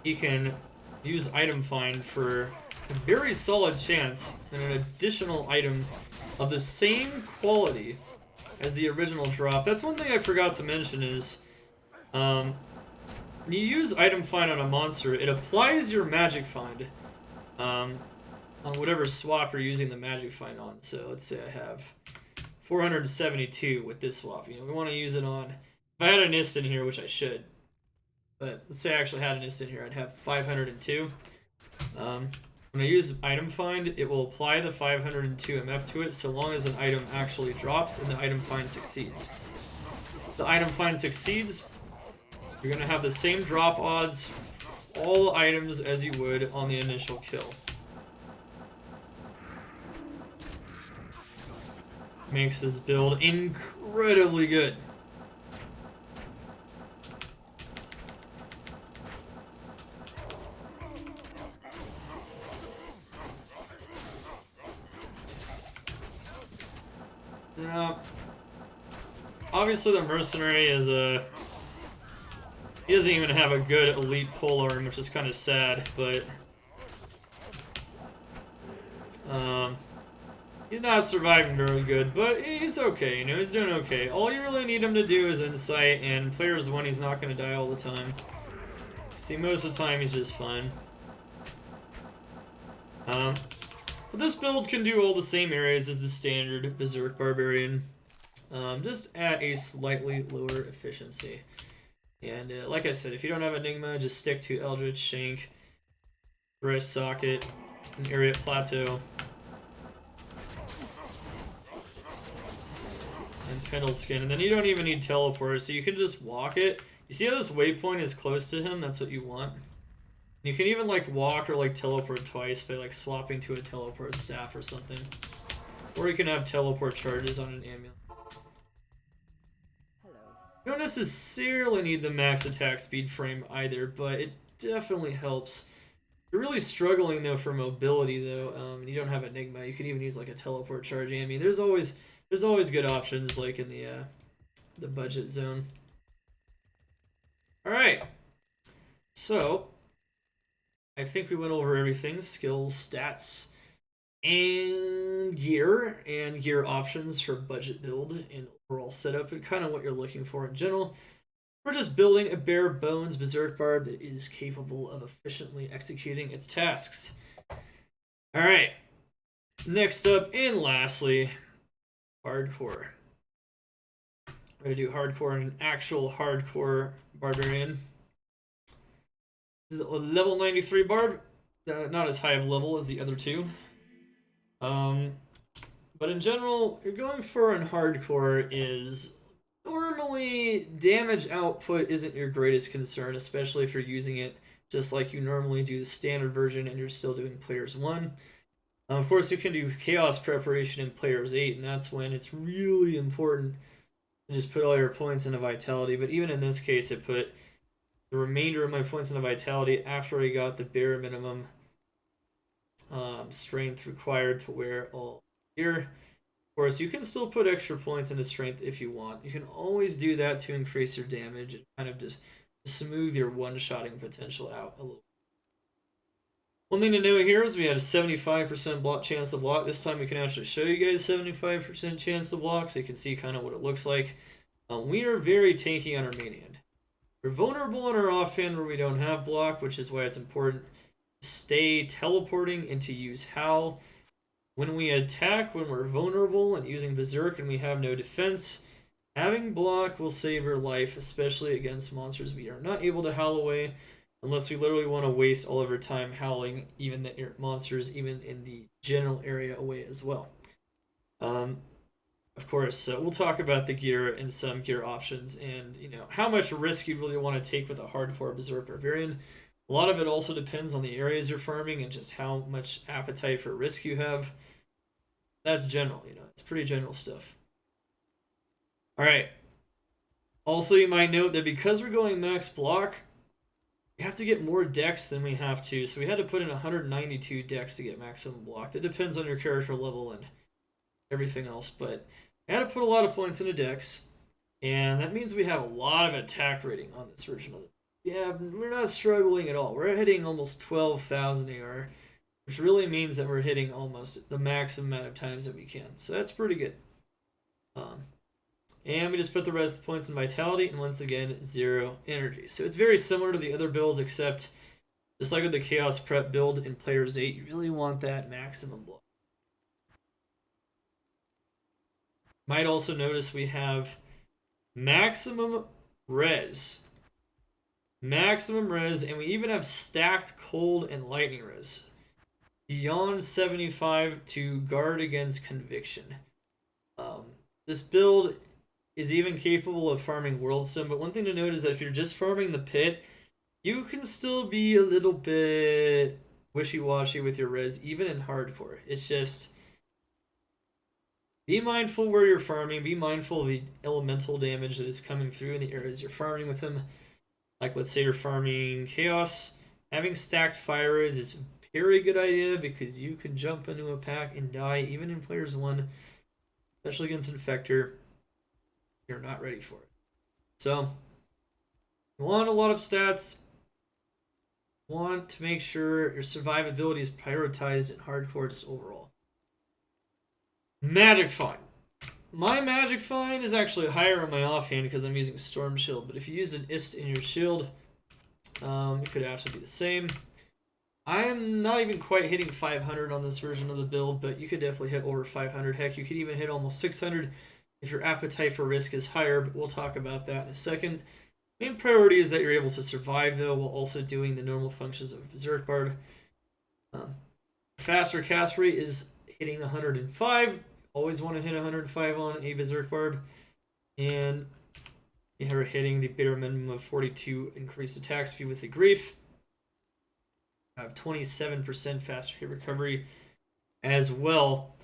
he can use item find for a very solid chance and an additional item of the same quality as the original drop. That's one thing I forgot to mention is, when you use item find on a monster, it applies your magic find on whatever swap you're using the magic find on. So let's say I have 472 with this swap. You know, we want to use it on. If I had an ist in here, which I should, but let's say I actually had an ist in here, I'd have 502. When I use item find, it will apply the 502 MF to it so long as an item actually drops and the item find succeeds. If the item find succeeds, you're going to have the same drop odds for all the items as you would on the initial kill. Makes this build incredibly good. Yeah. Obviously the mercenary is a... He doesn't even have a good elite polearm, which is kind of sad, but... He's not surviving very good, but he's okay, you know, he's doing okay. All you really need him to do is insight, and players one, he's not going to die all the time. See, most of the time he's just fine. But this build can do all the same areas as the standard Berserk Barbarian, just at a slightly lower efficiency. And like I said, if you don't have Enigma, just stick to Eldritch, Shank, Thresh Socket, and Ariat Plateau. And Pendle Skin, and then you don't even need teleport, so you can just walk it. You see how this waypoint is close to him? That's what you want. You can even like walk or like teleport twice by like swapping to a teleport staff or something. Or you can have teleport charges on an amulet. Hello. You don't necessarily need the max attack speed frame either, but it definitely helps. If you're really struggling though for mobility though, and you don't have Enigma, you can even use like a teleport charge. I mean, there's always good options like in the budget zone. All right, so I think we went over everything: skills, stats, and gear options for budget build and overall setup, and kind of what you're looking for in general. We're just building a bare bones Berserk Barb that is capable of efficiently executing its tasks. All right, next up and lastly, hardcore. We're gonna do hardcore and an actual hardcore barbarian. This is a level 93 barb, not as high of level as the other two. But in general, you're going for in hardcore is normally damage output isn't your greatest concern, especially if you're using it just like you normally do the standard version and you're still doing players 1. Of course, you can do chaos preparation in players 8, and that's when it's really important to just put all your points into vitality. But even in this case, it put the remainder of my points into vitality after I got the bare minimum strength required to wear all gear. Of course, you can still put extra points into strength if you want. You can always do that to increase your damage and kind of just smooth your one-shotting potential out a little. One thing to note here is we had a 75% block chance to block. This time we can actually show you guys 75% chance to block so you can see kind of what it looks like. We are very tanky on our main hand. We're vulnerable on our offhand where we don't have block, which is why it's important to stay teleporting and to use Howl. When we attack, when we're vulnerable and using Berserk and we have no defense, having block will save your life, especially against monsters we are not able to howl away, unless we literally want to waste all of our time howling even the monsters, even in the general area away as well. Of course. So we'll talk about the gear and some gear options and, you know, how much risk you really want to take with a hardcore Berserk Barbarian. A lot of it also depends on the areas you're farming and just how much appetite for risk you have. That's general, you know, it's pretty general stuff. All right. Also, you might note that because we're going max block, we have to get more dex than we have to. So we had to put in 192 dex to get maximum block. That depends on your character level and everything else, but I had to put a lot of points into dex, and that means we have a lot of attack rating on this version of it. Yeah, we're not struggling at all. We're hitting almost 12,000 AR, which really means that we're hitting almost the maximum amount of times that we can. So that's pretty good. And we just put the rest of the points in vitality, and once again, 0 energy. So it's very similar to the other builds, except just like with the Chaos Prep build in Player's 8, you really want that maximum block. Might also notice we have maximum res. Maximum res, and we even have stacked cold and lightning res. Beyond 75 to guard against conviction. This build is even capable of farming World Sim, but one thing to note is that if you're just farming the pit, you can still be a little bit wishy-washy with your res, even in hardcore. It's just, be mindful where you're farming, be mindful of the elemental damage that is coming through in the areas you're farming with them. Like, let's say you're farming Chaos, having stacked fire res is a very good idea because you could jump into a pack and die even in Players 1, especially against Infector. You're not ready for it. So, you want a lot of stats. Want to make sure your survivability is prioritized in hardcore just overall. Magic Find. My Magic Find is actually higher on my offhand because I'm using Storm Shield, but if you use an Ist in your shield, it could actually be the same. I am not even quite hitting 500 on this version of the build, but you could definitely hit over 500. Heck, you could even hit almost 600 if your appetite for risk is higher, but we'll talk about that in a second. Main priority is that you're able to survive, though, while also doing the normal functions of a Berserk Bard. Faster cast rate is hitting 105. Always want to hit 105 on a Berserk Bard. And you're hitting the bare minimum of 42 increased attack speed with the Grief. I have 27% faster hit recovery as well.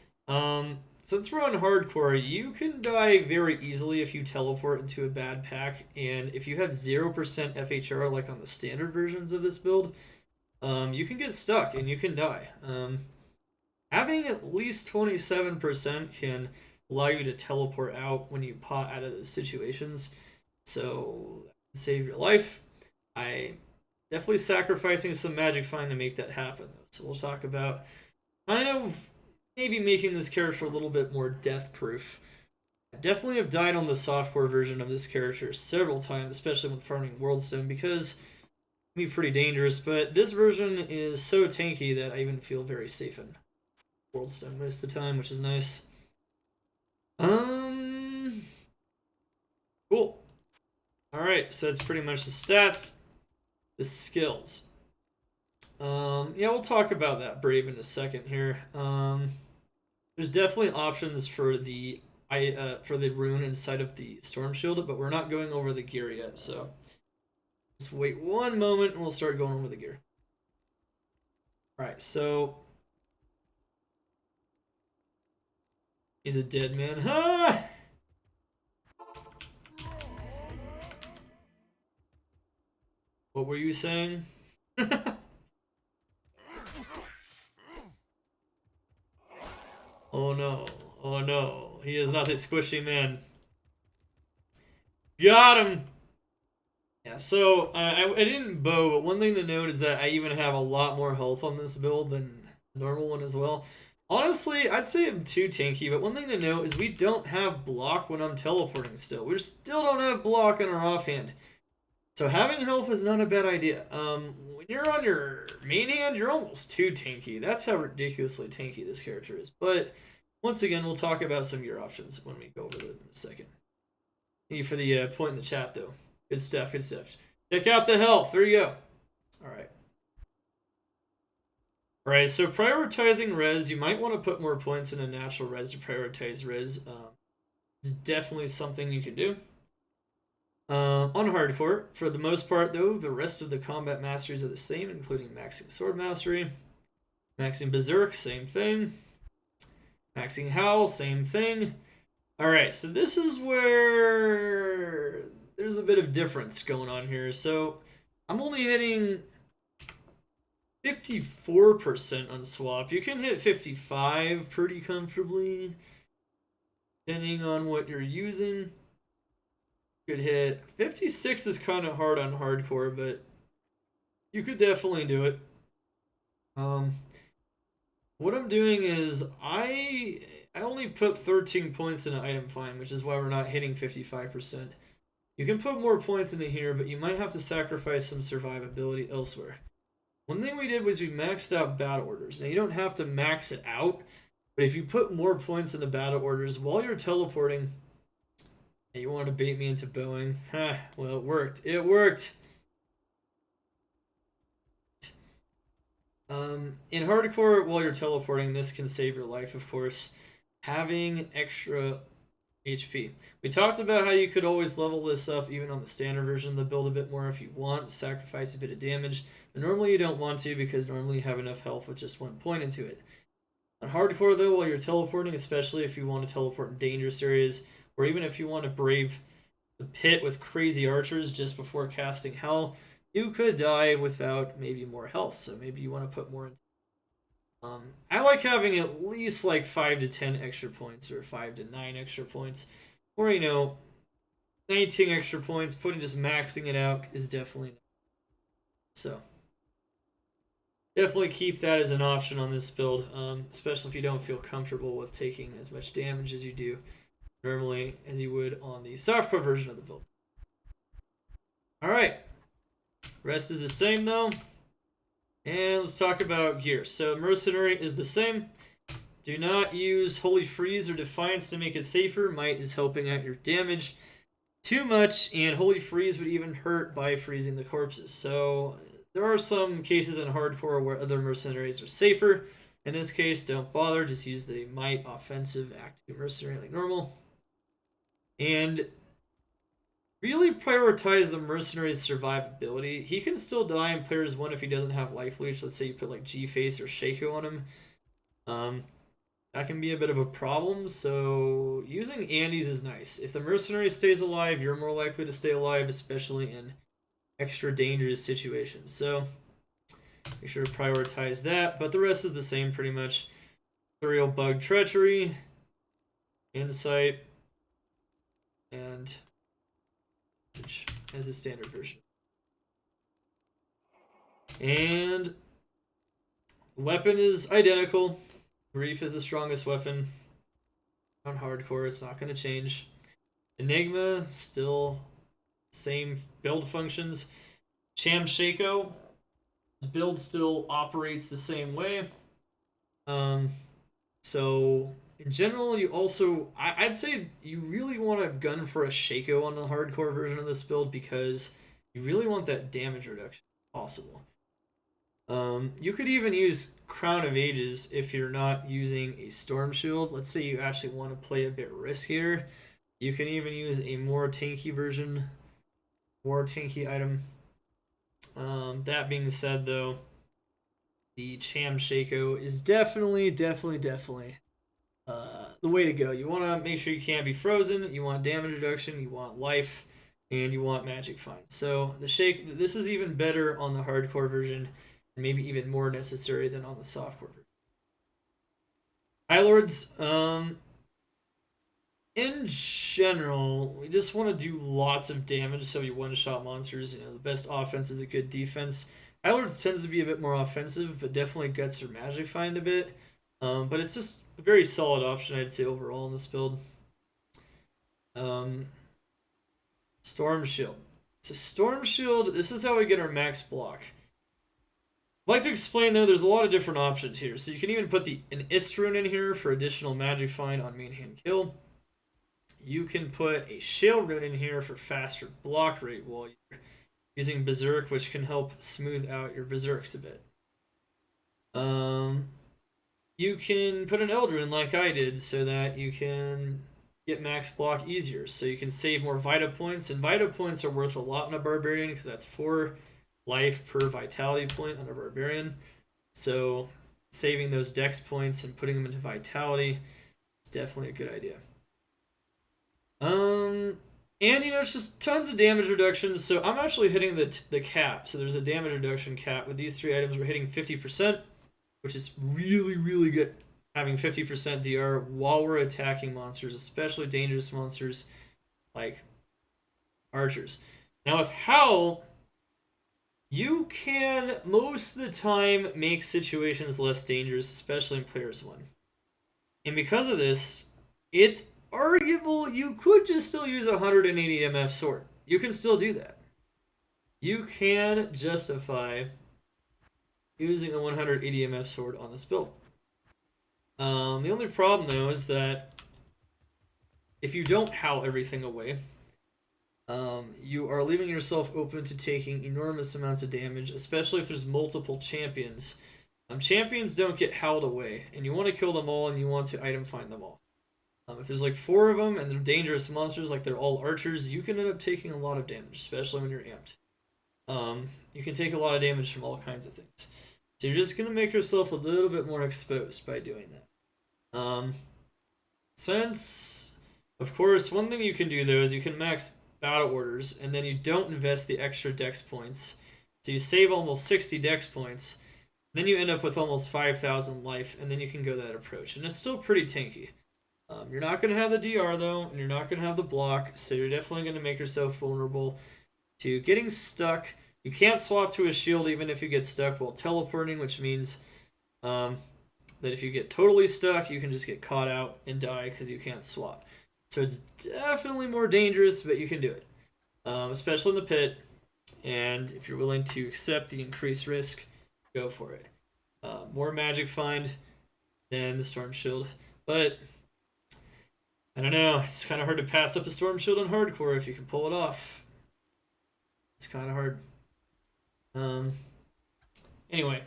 Since we're on hardcore, you can die very easily if you teleport into a bad pack, and if you have 0% FHR like on the standard versions of this build, you can get stuck and you can die. Having at least 27% can allow you to teleport out when you pop out of those situations, so save your life. I definitely sacrificing some Magic Find to make that happen, though. So we'll talk about kind of maybe making this character a little bit more death-proof. I definitely have died on the softcore version of this character several times, especially when farming World Sim, because it can be pretty dangerous, but this version is so tanky that I even feel very safe in World Sim most of the time, which is nice. Cool. Alright, so that's pretty much the stats. The skills. Yeah, we'll talk about that Brave in a second here. There's definitely options for the rune inside of the Storm Shield, but we're not going over the gear yet, so just wait one moment and we'll start going over the gear. Alright, so he's a dead man. Huh? What were you saying? Oh no. Oh no. He is not a squishy man. Got him! Yeah, so I didn't bow, but one thing to note is that I even have a lot more health on this build than the normal one as well. Honestly, I'd say I'm too tanky, but one thing to note is we don't have block when I'm teleporting still. We still don't have block in our offhand. So having health is not a bad idea. When you're on your main hand, you're almost too tanky. That's how ridiculously tanky this character is. But once again, we'll talk about some gear options when we go over them in a second. Thank you for the point in the chat, though. Good stuff, good stuff. Check out the health. There you go. All right. All right, so prioritizing res, you might want to put more points in a natural res to prioritize res. is definitely something you can do. On hardcore, for the most part though, the rest of the combat masteries are the same, including maxing sword mastery, maxing berserk, same thing, maxing howl, same thing. Alright, so this is where there's a bit of difference going on here. So I'm only hitting 54% on swap. You can hit 55 pretty comfortably, depending on what you're using. Could hit 56 is kind of hard on hardcore, but you could definitely do it. What I'm doing is I only put 13 points in an item find, which is why we're not hitting 55%. You can put more points into here, but you might have to sacrifice some survivability elsewhere. One thing we did was we maxed out battle orders. Now you don't have to max it out, but if you put more points into battle orders while you're teleporting, and you want to bait me into bowing, well, it worked. It worked. In hardcore, while you're teleporting, this can save your life, of course. Having extra HP. We talked about how you could always level this up even on the standard version of the build a bit more if you want, sacrifice a bit of damage, but normally you don't want to because normally you have enough health with just 1 point into it. On hardcore though, while you're teleporting, especially if you want to teleport in dangerous areas, or even if you want to brave the pit with crazy archers just before casting hell, you could die without maybe more health, so maybe you want to put more into I like having at least like 5 to 10 extra points or 5 to 9 extra points, or 19 extra points. Just maxing it out is definitely so. Definitely keep that as an option on this build, especially if you don't feel comfortable with taking as much damage as you do normally as you would on the softcore version of the build. All right, rest is the same though. And let's talk about gear. So Mercenary is the same. Do not use Holy Freeze or Defiance to make it safer. Might is helping out your damage too much, and Holy Freeze would even hurt by freezing the corpses. So there are some cases in hardcore where other mercenaries are safer. In this case, don't bother. Just use the Might offensive active mercenary like normal. And really prioritize the mercenary's survivability. He can still die in players 1 if he doesn't have life leech. Let's say you put like G-Face or Shaco on him. That can be a bit of a problem, so using Andes is nice. If the mercenary stays alive, you're more likely to stay alive, especially in extra dangerous situations. So make sure to prioritize that, but the rest is the same pretty much. Ethereal Bug Treachery, Insight, and as a standard version. And weapon is identical. Grief is the strongest weapon. On hardcore, it's not going to change. Enigma, still same build functions. Cham Shaco, build still operates the same way. So in general, you also, I'd say you really want to gun for a Shaco on the hardcore version of this build because you really want that damage reduction if possible. You could even use Crown of Ages if you're not using a Storm Shield. Let's say you actually want to play a bit riskier. You can even use a more tanky version, more tanky item. That being said, though, the Cham Shaco is definitely the way to go. You want to make sure you can't be frozen. You want damage reduction. You want life, and you want magic find. So this is even better on the hardcore version, and maybe even more necessary than on the softcore version. High Lords, in general, we just want to do lots of damage so we one-shot monsters. The best offense is a good defense. High Lords tends to be a bit more offensive, but definitely guts your magic find a bit. But it's just a very solid option, I'd say, overall in this build. Storm Shield. So Storm Shield, this is how we get our max block. I'd like to explain, though, there's a lot of different options here. So you can even put an Ist rune in here for additional magic find on main hand kill. You can put a Shield rune in here for faster block rate while you're using Berserk, which can help smooth out your Berserks a bit. You can put an Eld rune like I did so that you can get max block easier. So you can save more Vita points, and Vita points are worth a lot in a Barbarian because that's 4 life per Vitality point on a Barbarian. So saving those Dex points and putting them into Vitality is definitely a good idea. And it's just tons of damage reductions. So I'm actually hitting the cap. So there's a damage reduction cap with these 3 items. We're hitting 50%, which is really, really good. Having 50% DR while we're attacking monsters, especially dangerous monsters like archers. Now with Howl, you can most of the time make situations less dangerous, especially in Players 1. And because of this, it's arguable you could just still use a 180 MF sword. You can still do that. You can justify using a 180 MF sword on this build. The only problem though is that if you don't howl everything away, you are leaving yourself open to taking enormous amounts of damage, especially if there's multiple champions. Champions don't get howled away, and you want to kill them all and you want to item find them all. If there's like 4 of them and they're dangerous monsters, like they're all archers, you can end up taking a lot of damage, especially when you're amped. You can take a lot of damage from all kinds of things. So you're just going to make yourself a little bit more exposed by doing that. Since, of course, one thing you can do though is you can max battle orders, and then you don't invest the extra dex points. So you save almost 60 dex points, then you end up with almost 5,000 life, and then you can go that approach. And it's still pretty tanky. You're not going to have the DR though, and you're not going to have the block, so you're definitely going to make yourself vulnerable to getting stuck. You can't swap to a shield even if you get stuck while teleporting, which means that if you get totally stuck, you can just get caught out and die because you can't swap. So it's definitely more dangerous, but you can do it, especially in the pit. And if you're willing to accept the increased risk, go for it. More magic find than the storm shield, but I don't know. It's kind of hard to pass up a storm shield on hardcore if you can pull it off. It's kind of hard. Anyway,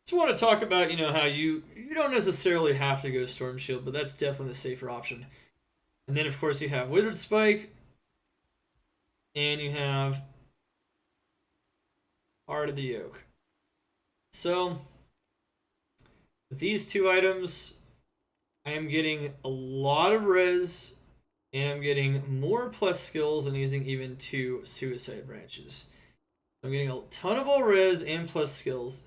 just want to talk about how you don't necessarily have to go storm shield, but that's definitely the safer option. And then of course you have Withered Spike, and you have Heart of the Yoke. So with these 2 items, I am getting a lot of res, and I'm getting more plus skills and using even 2 suicide branches. I'm getting a ton of all res and plus skills.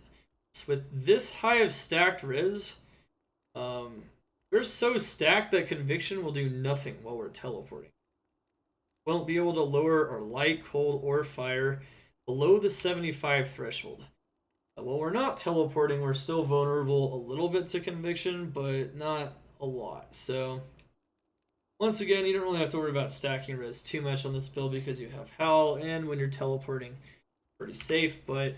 So with this high of stacked res, we're so stacked that conviction will do nothing while we're teleporting. Won't be able to lower our light, cold, or fire below the 75 threshold. While we're not teleporting, we're still vulnerable a little bit to conviction, but not a lot. So once again, you don't really have to worry about stacking res too much on this build because you have Howl, and when you're teleporting, pretty safe. But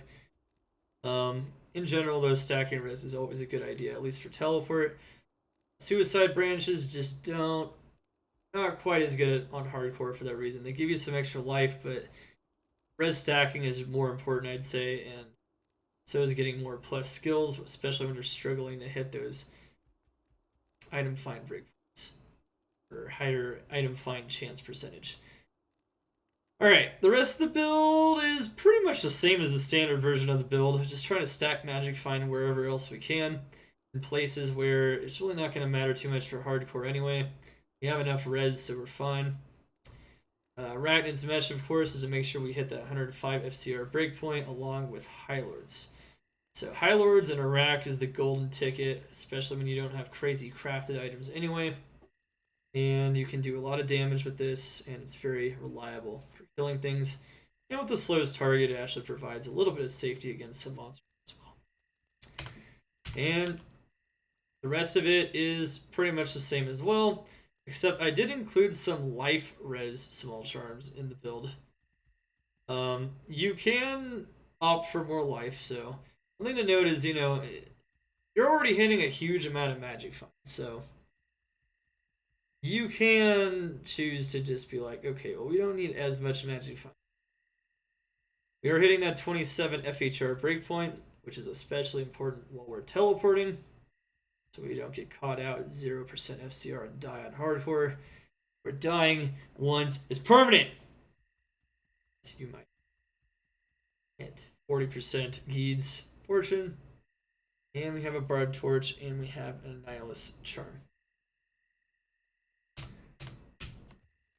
in general, those stacking res is always a good idea, at least for teleport. Suicide branches just not quite as good on hardcore for that reason. They give you some extra life, but res stacking is more important, I'd say, and so is getting more plus skills, especially when you're struggling to hit those item find breakpoints or higher item find chance percentage. Alright, the rest of the build is pretty much the same as the standard version of the build. Just trying to stack magic find wherever else we can, in places where it's really not going to matter too much for hardcore anyway. We have enough res, so we're fine. Arachnid's Mesh, of course, is to make sure we hit that 105 FCR breakpoint along with High Lords. So High Lords and Arak is the golden ticket, especially when you don't have crazy crafted items anyway. And you can do a lot of damage with this, and it's very reliable for killing things. And with the slowest target, it actually provides a little bit of safety against some monsters as well. And the rest of it is pretty much the same as well, except I did include some life res small charms in the build. You can opt for more life, so one thing to note is, you're already hitting a huge amount of magic find, so you can choose to just be like, okay, well, we don't need as much magic find. We are hitting that 27 FHR breakpoint, which is especially important while we're teleporting, so we don't get caught out at 0% FCR and die on hardcore. where dying once is permanent. So you might get 40% Geed's Fortune. And we have a Bard Torch, and we have an Annihilus Charm.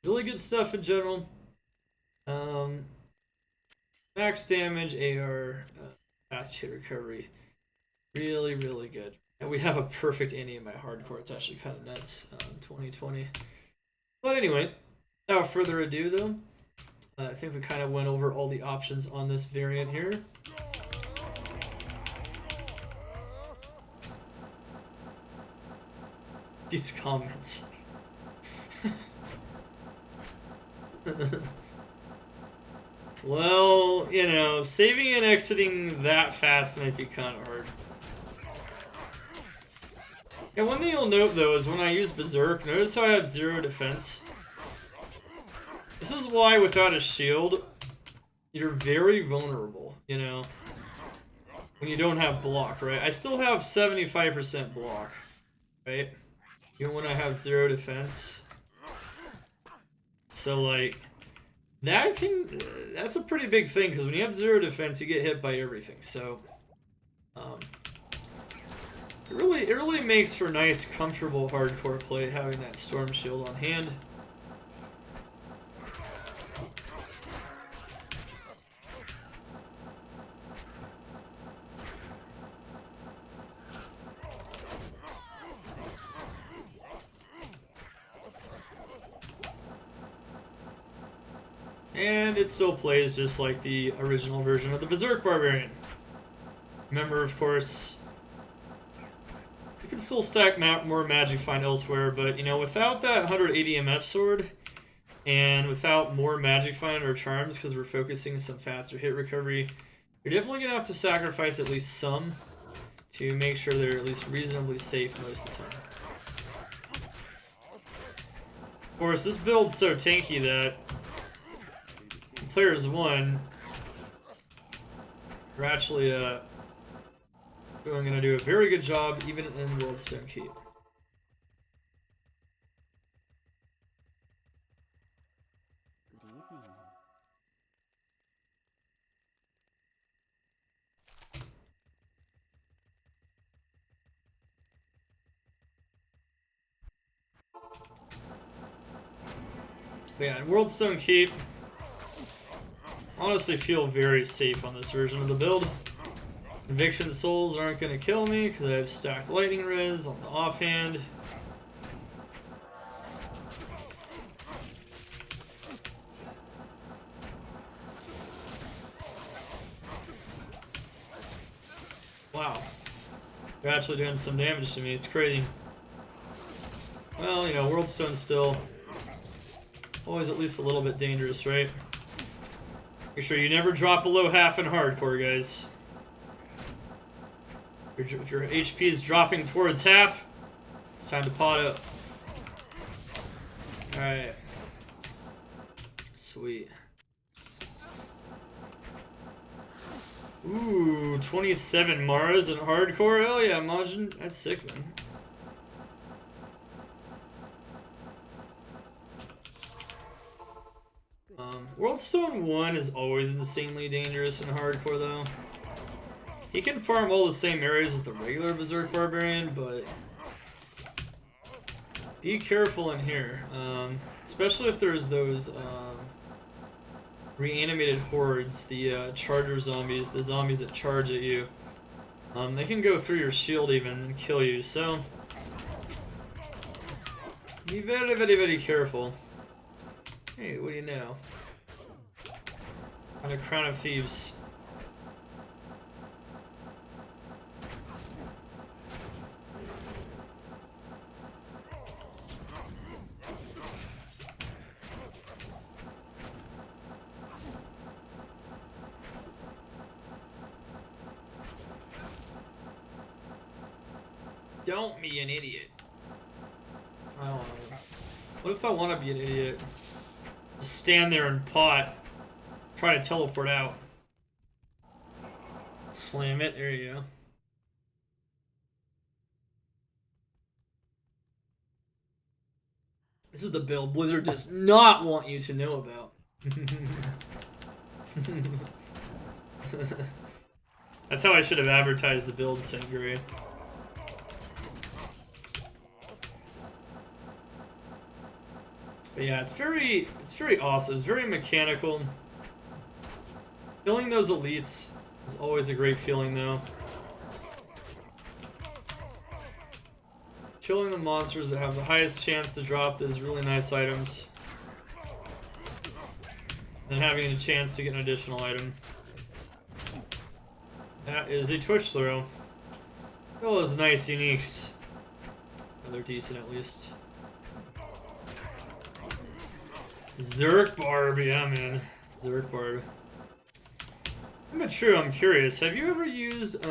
Really good stuff in general. Max damage, AR, fast hit recovery. Really, really good. And we have a perfect any in my hardcore. It's actually kind of nuts. 2020. But anyway, without further ado, though, I think we kind of went over all the options on this variant here. These comments. Well, you know, saving and exiting that fast might be kind of hard. And one thing you'll note, though, is when I use Berserk, notice how I have 0 defense. This is why, without a shield, you're very vulnerable, you know, when you don't have block, right? I still have 75% block, right? Even when I have 0 defense. So, like, that's a pretty big thing, because when you have 0 defense, you get hit by everything, so, it really makes for nice, comfortable hardcore play, having that Storm Shield on hand. And it still plays just like the original version of the Berserk Barbarian. Remember, of course, you can still stack more Magic Find elsewhere, but, you know, without that 180 MF sword, and without more Magic Find or Charms, because we're focusing some faster hit recovery, you're definitely going to have to sacrifice at least some to make sure they're at least reasonably safe most of the time. Of course, this build's so tanky that players 1 are actually going to do a very good job even in Worldstone Keep. But yeah, in Worldstone Keep, honestly feel very safe on this version of the build. Conviction Souls aren't going to kill me because I have stacked Lightning Res on the offhand. Wow. They're actually doing some damage to me. It's crazy. Well, you know, Worldstone's still always at least a little bit dangerous, right? Make sure you never drop below half in hardcore, guys. If your HP is dropping towards half, it's time to pot up. Alright. Sweet. Ooh, 27 Maras in hardcore? Hell yeah, Majin. That's sick, man. Worldstone 1 is always insanely dangerous in hardcore, though. He can farm all the same areas as the regular Berserk Barbarian, but be careful in here. Especially if there's those reanimated hordes, the charger zombies, the zombies that charge at you. They can go through your shield even and kill you, so be very, very, very careful. Hey, what do you know? On a Crown of Thieves. Don't be an idiot. I don't know. What if I want to be an idiot? Just stand there and pot. Try to teleport out. Slam it. There you go. This is the build Blizzard does not want you to know about. That's how I should have advertised the build, Saint Gray. But yeah, it's very awesome. It's very mechanical. Killing those elites is always a great feeling, though. Killing the monsters that have the highest chance to drop those really nice items. And having a chance to get an additional item. That is a Twitch throw. All those nice uniques. Oh, they're decent at least. Berserk Barb, yeah man. Berserk Barb. I'm curious. Have you ever used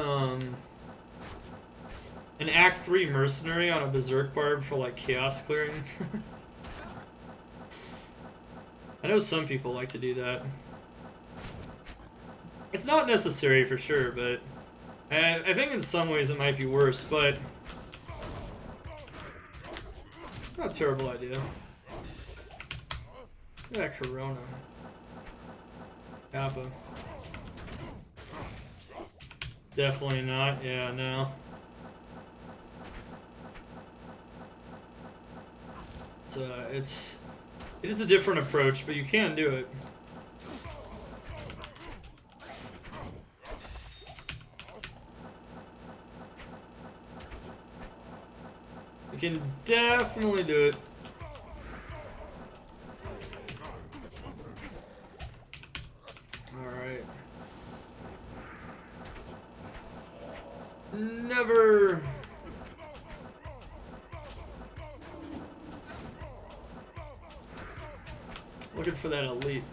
an Act 3 mercenary on a Berserk Barb for like chaos clearing? I know some people like to do that. It's not necessary for sure, but I think in some ways it might be worse, but not a terrible idea. Look at that Corona. Kappa. Definitely not. Yeah, no. It is a different approach, but you can do it. You can definitely do it. Alright. Never. Looking for that elite.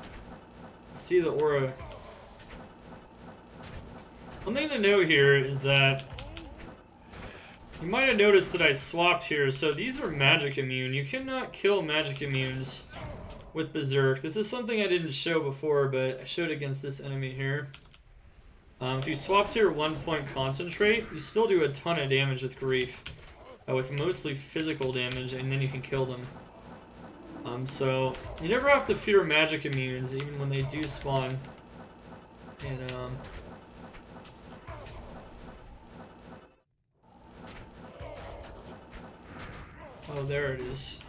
See the aura. One thing to note here is that you might have noticed that I swapped here. So these are magic immune. You cannot kill magic immunes with Berserk. This is something I didn't show before, but I showed against this enemy here. If you swap to your 1-point concentrate, you still do a ton of damage with Grief. With mostly physical damage, and then you can kill them. So you never have to fear magic immunes, even when they do spawn. And oh, there it is.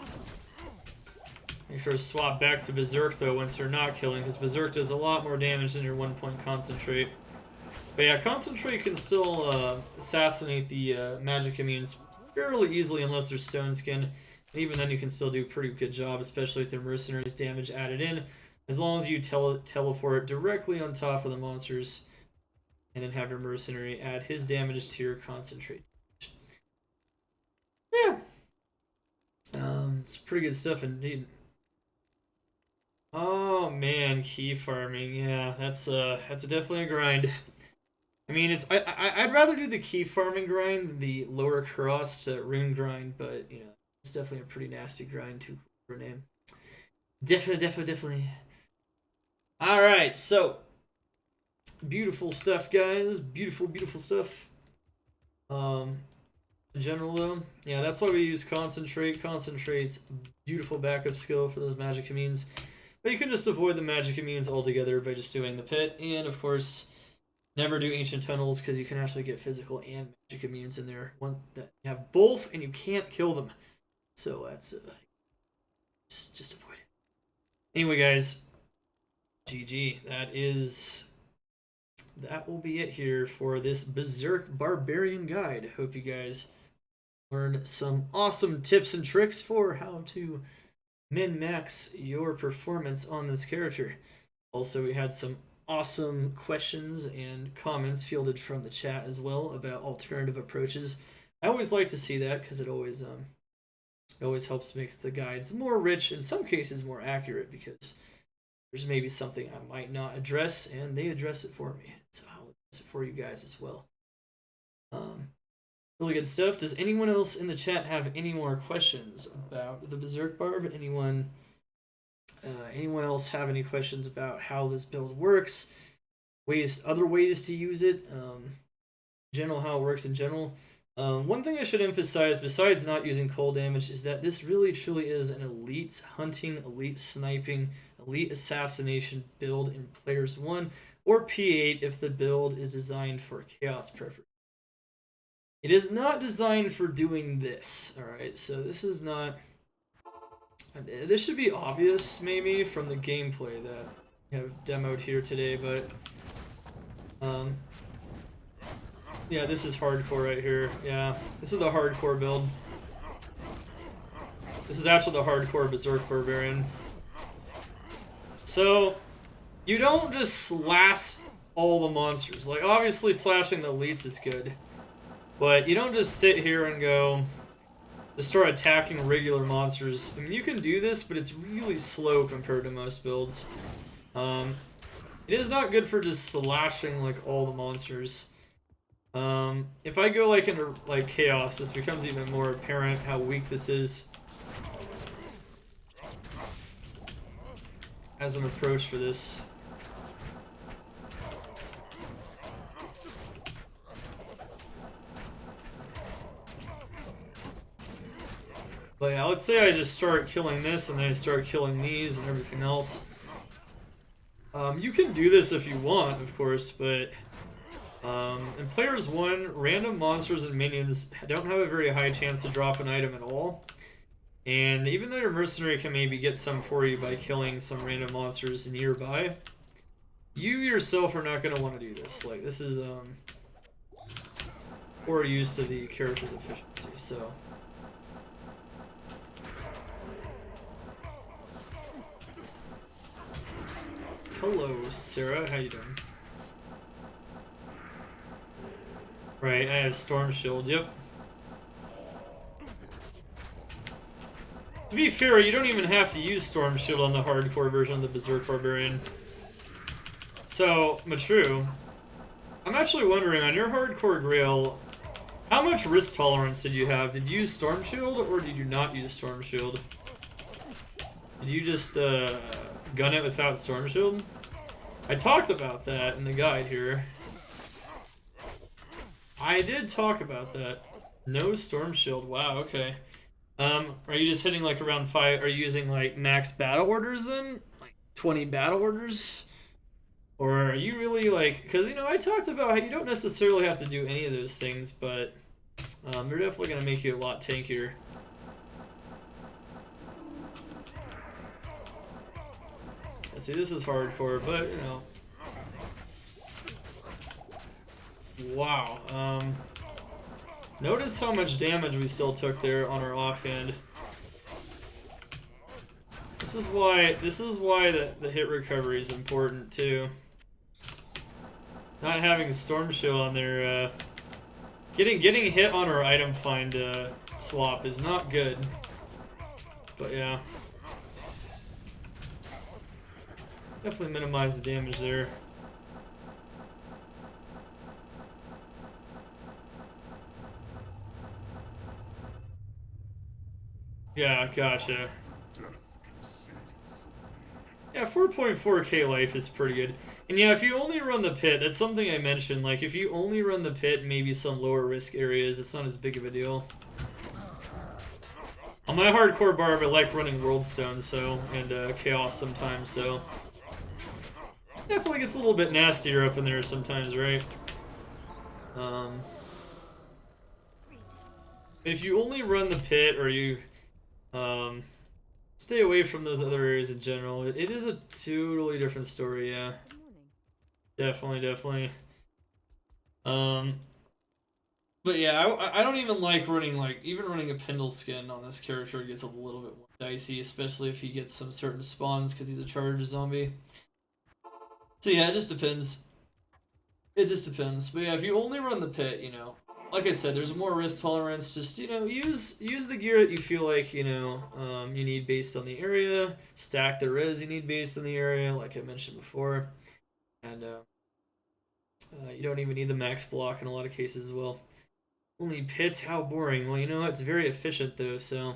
Make sure to swap back to Berserk though once you're not killing, because Berserk does a lot more damage than your 1-point concentrate. But yeah, concentrate can still assassinate the magic immunes fairly easily unless they're stone skin. And even then you can still do a pretty good job, especially with their mercenaries damage added in, as long as you teleport directly on top of the monsters and then have your mercenary add his damage to your concentrate. Yeah. It's pretty good stuff indeed. Oh man, key farming. Yeah, that's definitely a grind. I mean, I'd rather do the key farming grind than the lower cross rune grind, but you know, it's definitely a pretty nasty grind too for a name. Definitely. All right, so beautiful stuff, guys. Beautiful stuff. In general, though, yeah, that's why we use concentrate. Concentrate's beautiful backup skill for those magic immunes. But you can just avoid the magic immunes altogether by just doing the pit, and of course, never do ancient tunnels because you can actually get physical and magic immunes in there. One that you have both, and you can't kill them. So that's just avoid it. Anyway, guys, GG. That will be it here for this Berserk Barbarian guide. Hope you guys learned some awesome tips and tricks for how to min-max your performance on this character. Also, we had some awesome questions and comments fielded from the chat as well about alternative approaches. I always like to see that because it always helps make the guides more rich, in some cases more accurate, because there's maybe something I might not address and they address it for me. So I'll address it for you guys as well. Really good stuff. Does anyone else in the chat have any more questions about the Berserk Barb? Anyone else have any questions about how this build works? Other ways to use it? In general, how it works in general? One thing I should emphasize, besides not using cold damage, is that this really truly is an elite hunting, elite sniping, elite assassination build in Players 1 or P8 if the build is designed for chaos preference. It is not designed for doing this, alright? So this is not... This should be obvious, maybe, from the gameplay that I have demoed here today, but... yeah, this is hardcore right here. Yeah, this is the hardcore build. This is actually the hardcore Berserk Barbarian. So, you don't just slash all the monsters. Like, obviously slashing the elites is good. But you don't just sit here and go... just start attacking regular monsters. I mean, you can do this, but it's really slow compared to most builds. It is not good for just slashing, like, all the monsters. If I go like into like chaos, this becomes even more apparent how weak this is as an approach for this. But yeah, let's say I just start killing this and then I start killing these and everything else. You can do this if you want, of course, but in Players 1, random monsters and minions don't have a very high chance to drop an item at all. And even though your mercenary can maybe get some for you by killing some random monsters nearby, you yourself are not going to want to do this. Like, this is poor use of the character's efficiency, so... Hello, Sarah. How you doing? Right, I have Storm Shield, yep. To be fair, you don't even have to use Storm Shield on the hardcore version of the Berserk Barbarian. So, Matru, I'm actually wondering, on your hardcore Grail, how much risk tolerance did you have? Did you use Storm Shield, or did you not use Storm Shield? Did you just gun it without Storm Shield? I talked about that in the guide here. I did talk about that. No Storm Shield. Wow, okay. Are you just hitting like around 5? Are you using like max battle orders then? Like 20 battle orders? Or are you really like... Because, you know, I talked about how you don't necessarily have to do any of those things, but they're definitely going to make you a lot tankier. See, this is hardcore, but, you know... Wow, notice how much damage we still took there on our offhand. This is why the hit recovery is important too. Not having Storm Shield on there, getting hit on our item find swap is not good. But yeah, definitely minimize the damage there. Yeah, gotcha. Yeah, 4.4k life is pretty good. And yeah, if you only run the pit, that's something I mentioned. Like, if you only run the pit, maybe some lower risk areas, it's not as big of a deal. On my hardcore barb, I like running World Stone, so, and Chaos sometimes, so. Definitely gets a little bit nastier up in there sometimes, right? If you only run the pit, or you... stay away from those other areas in general. It is a totally different story, yeah. Definitely. But yeah, I don't even like running, like, even running a Pendle skin on this character gets a little bit more dicey, especially if he gets some certain spawns because he's a charged zombie. So yeah, it just depends. It just depends. But yeah, if you only run the pit, you know, like I said, there's more risk tolerance. Just, you know, use the gear that you feel like, you know, you need based on the area. Stack the res you need based on the area, like I mentioned before. And you don't even need the max block in a lot of cases as well. Only pits? How boring. Well, you know, it's very efficient though, so...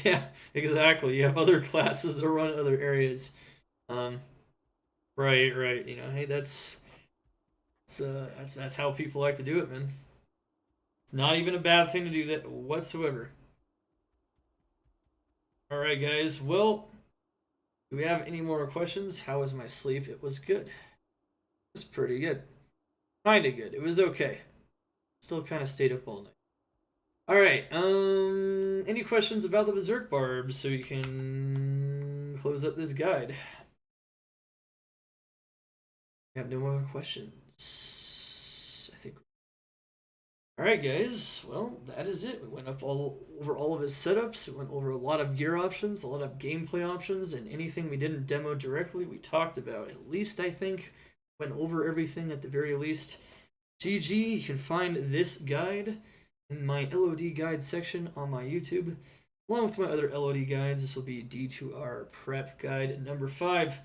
Yeah, exactly. You have other classes that run other areas. Right. You know, hey, that's how people like to do it, man. It's not even a bad thing to do that whatsoever. Alright, guys. Well, do we have any more questions? How was my sleep? It was good. It was pretty good. Kinda good. It was okay. Still kind of stayed up all night. Alright, any questions about the Berserk Barb so you can close up this guide? I have no more questions. I think. Alright, guys. Well, that is it. We went up over all of his setups. We went over a lot of gear options, a lot of gameplay options, and anything we didn't demo directly, we talked about. At least, I think, went over everything at the very least. GG, you can find this guide in my LOD guide section on my YouTube, along with my other LOD guides. This will be D2R Prep Guide number 5.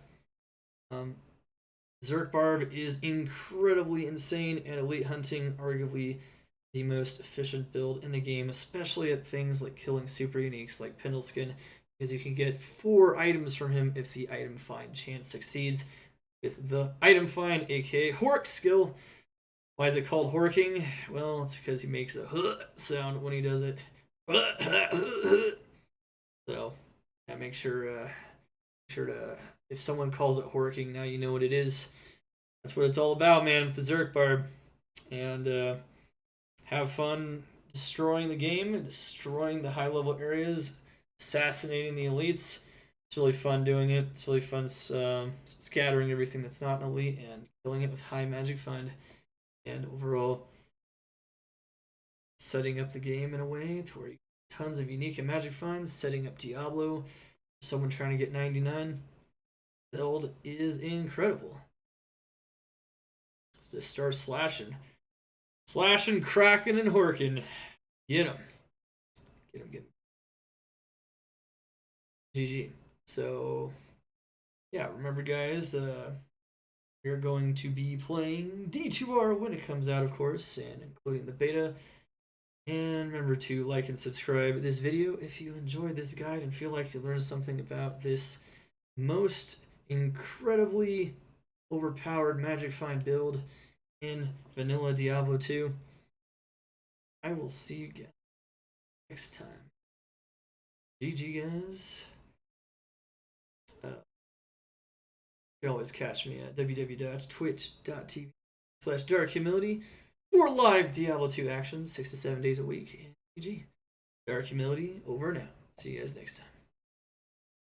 Berserk Barb is incredibly insane at elite hunting, arguably the most efficient build in the game, especially at things like killing super uniques like Pendleskin, because you can get 4 items from him if the item find chance succeeds with the item find, aka Hork skill. Why is it called horking? Well, it's because he makes a sound when he does it. So, yeah, make sure to, if someone calls it horking, now you know what it is. That's what it's all about, man, with the Berserk Barb. And have fun destroying the game, destroying the high-level areas, assassinating the elites. It's really fun doing it. It's really fun scattering everything that's not an elite and killing it with high magic find. And overall, setting up the game in a way to where you get tons of unique and magic finds, setting up Diablo, someone trying to get 99. Build is incredible. So just start slashing. Slashing, cracking, and horking. Get him. Get him, get him. GG. So, yeah, remember, guys, we're going to be playing D2R when it comes out, of course, and including the beta. And remember to like and subscribe this video if you enjoyed this guide and feel like you learned something about this most incredibly overpowered magic find build in vanilla Diablo 2. I will see you again next time. GG, guys. You can always catch me at www.twitch.tv/darkhumility for live Diablo 2 action 6 to 7 days a week. GG. Dark Humility over and out. See you guys next time.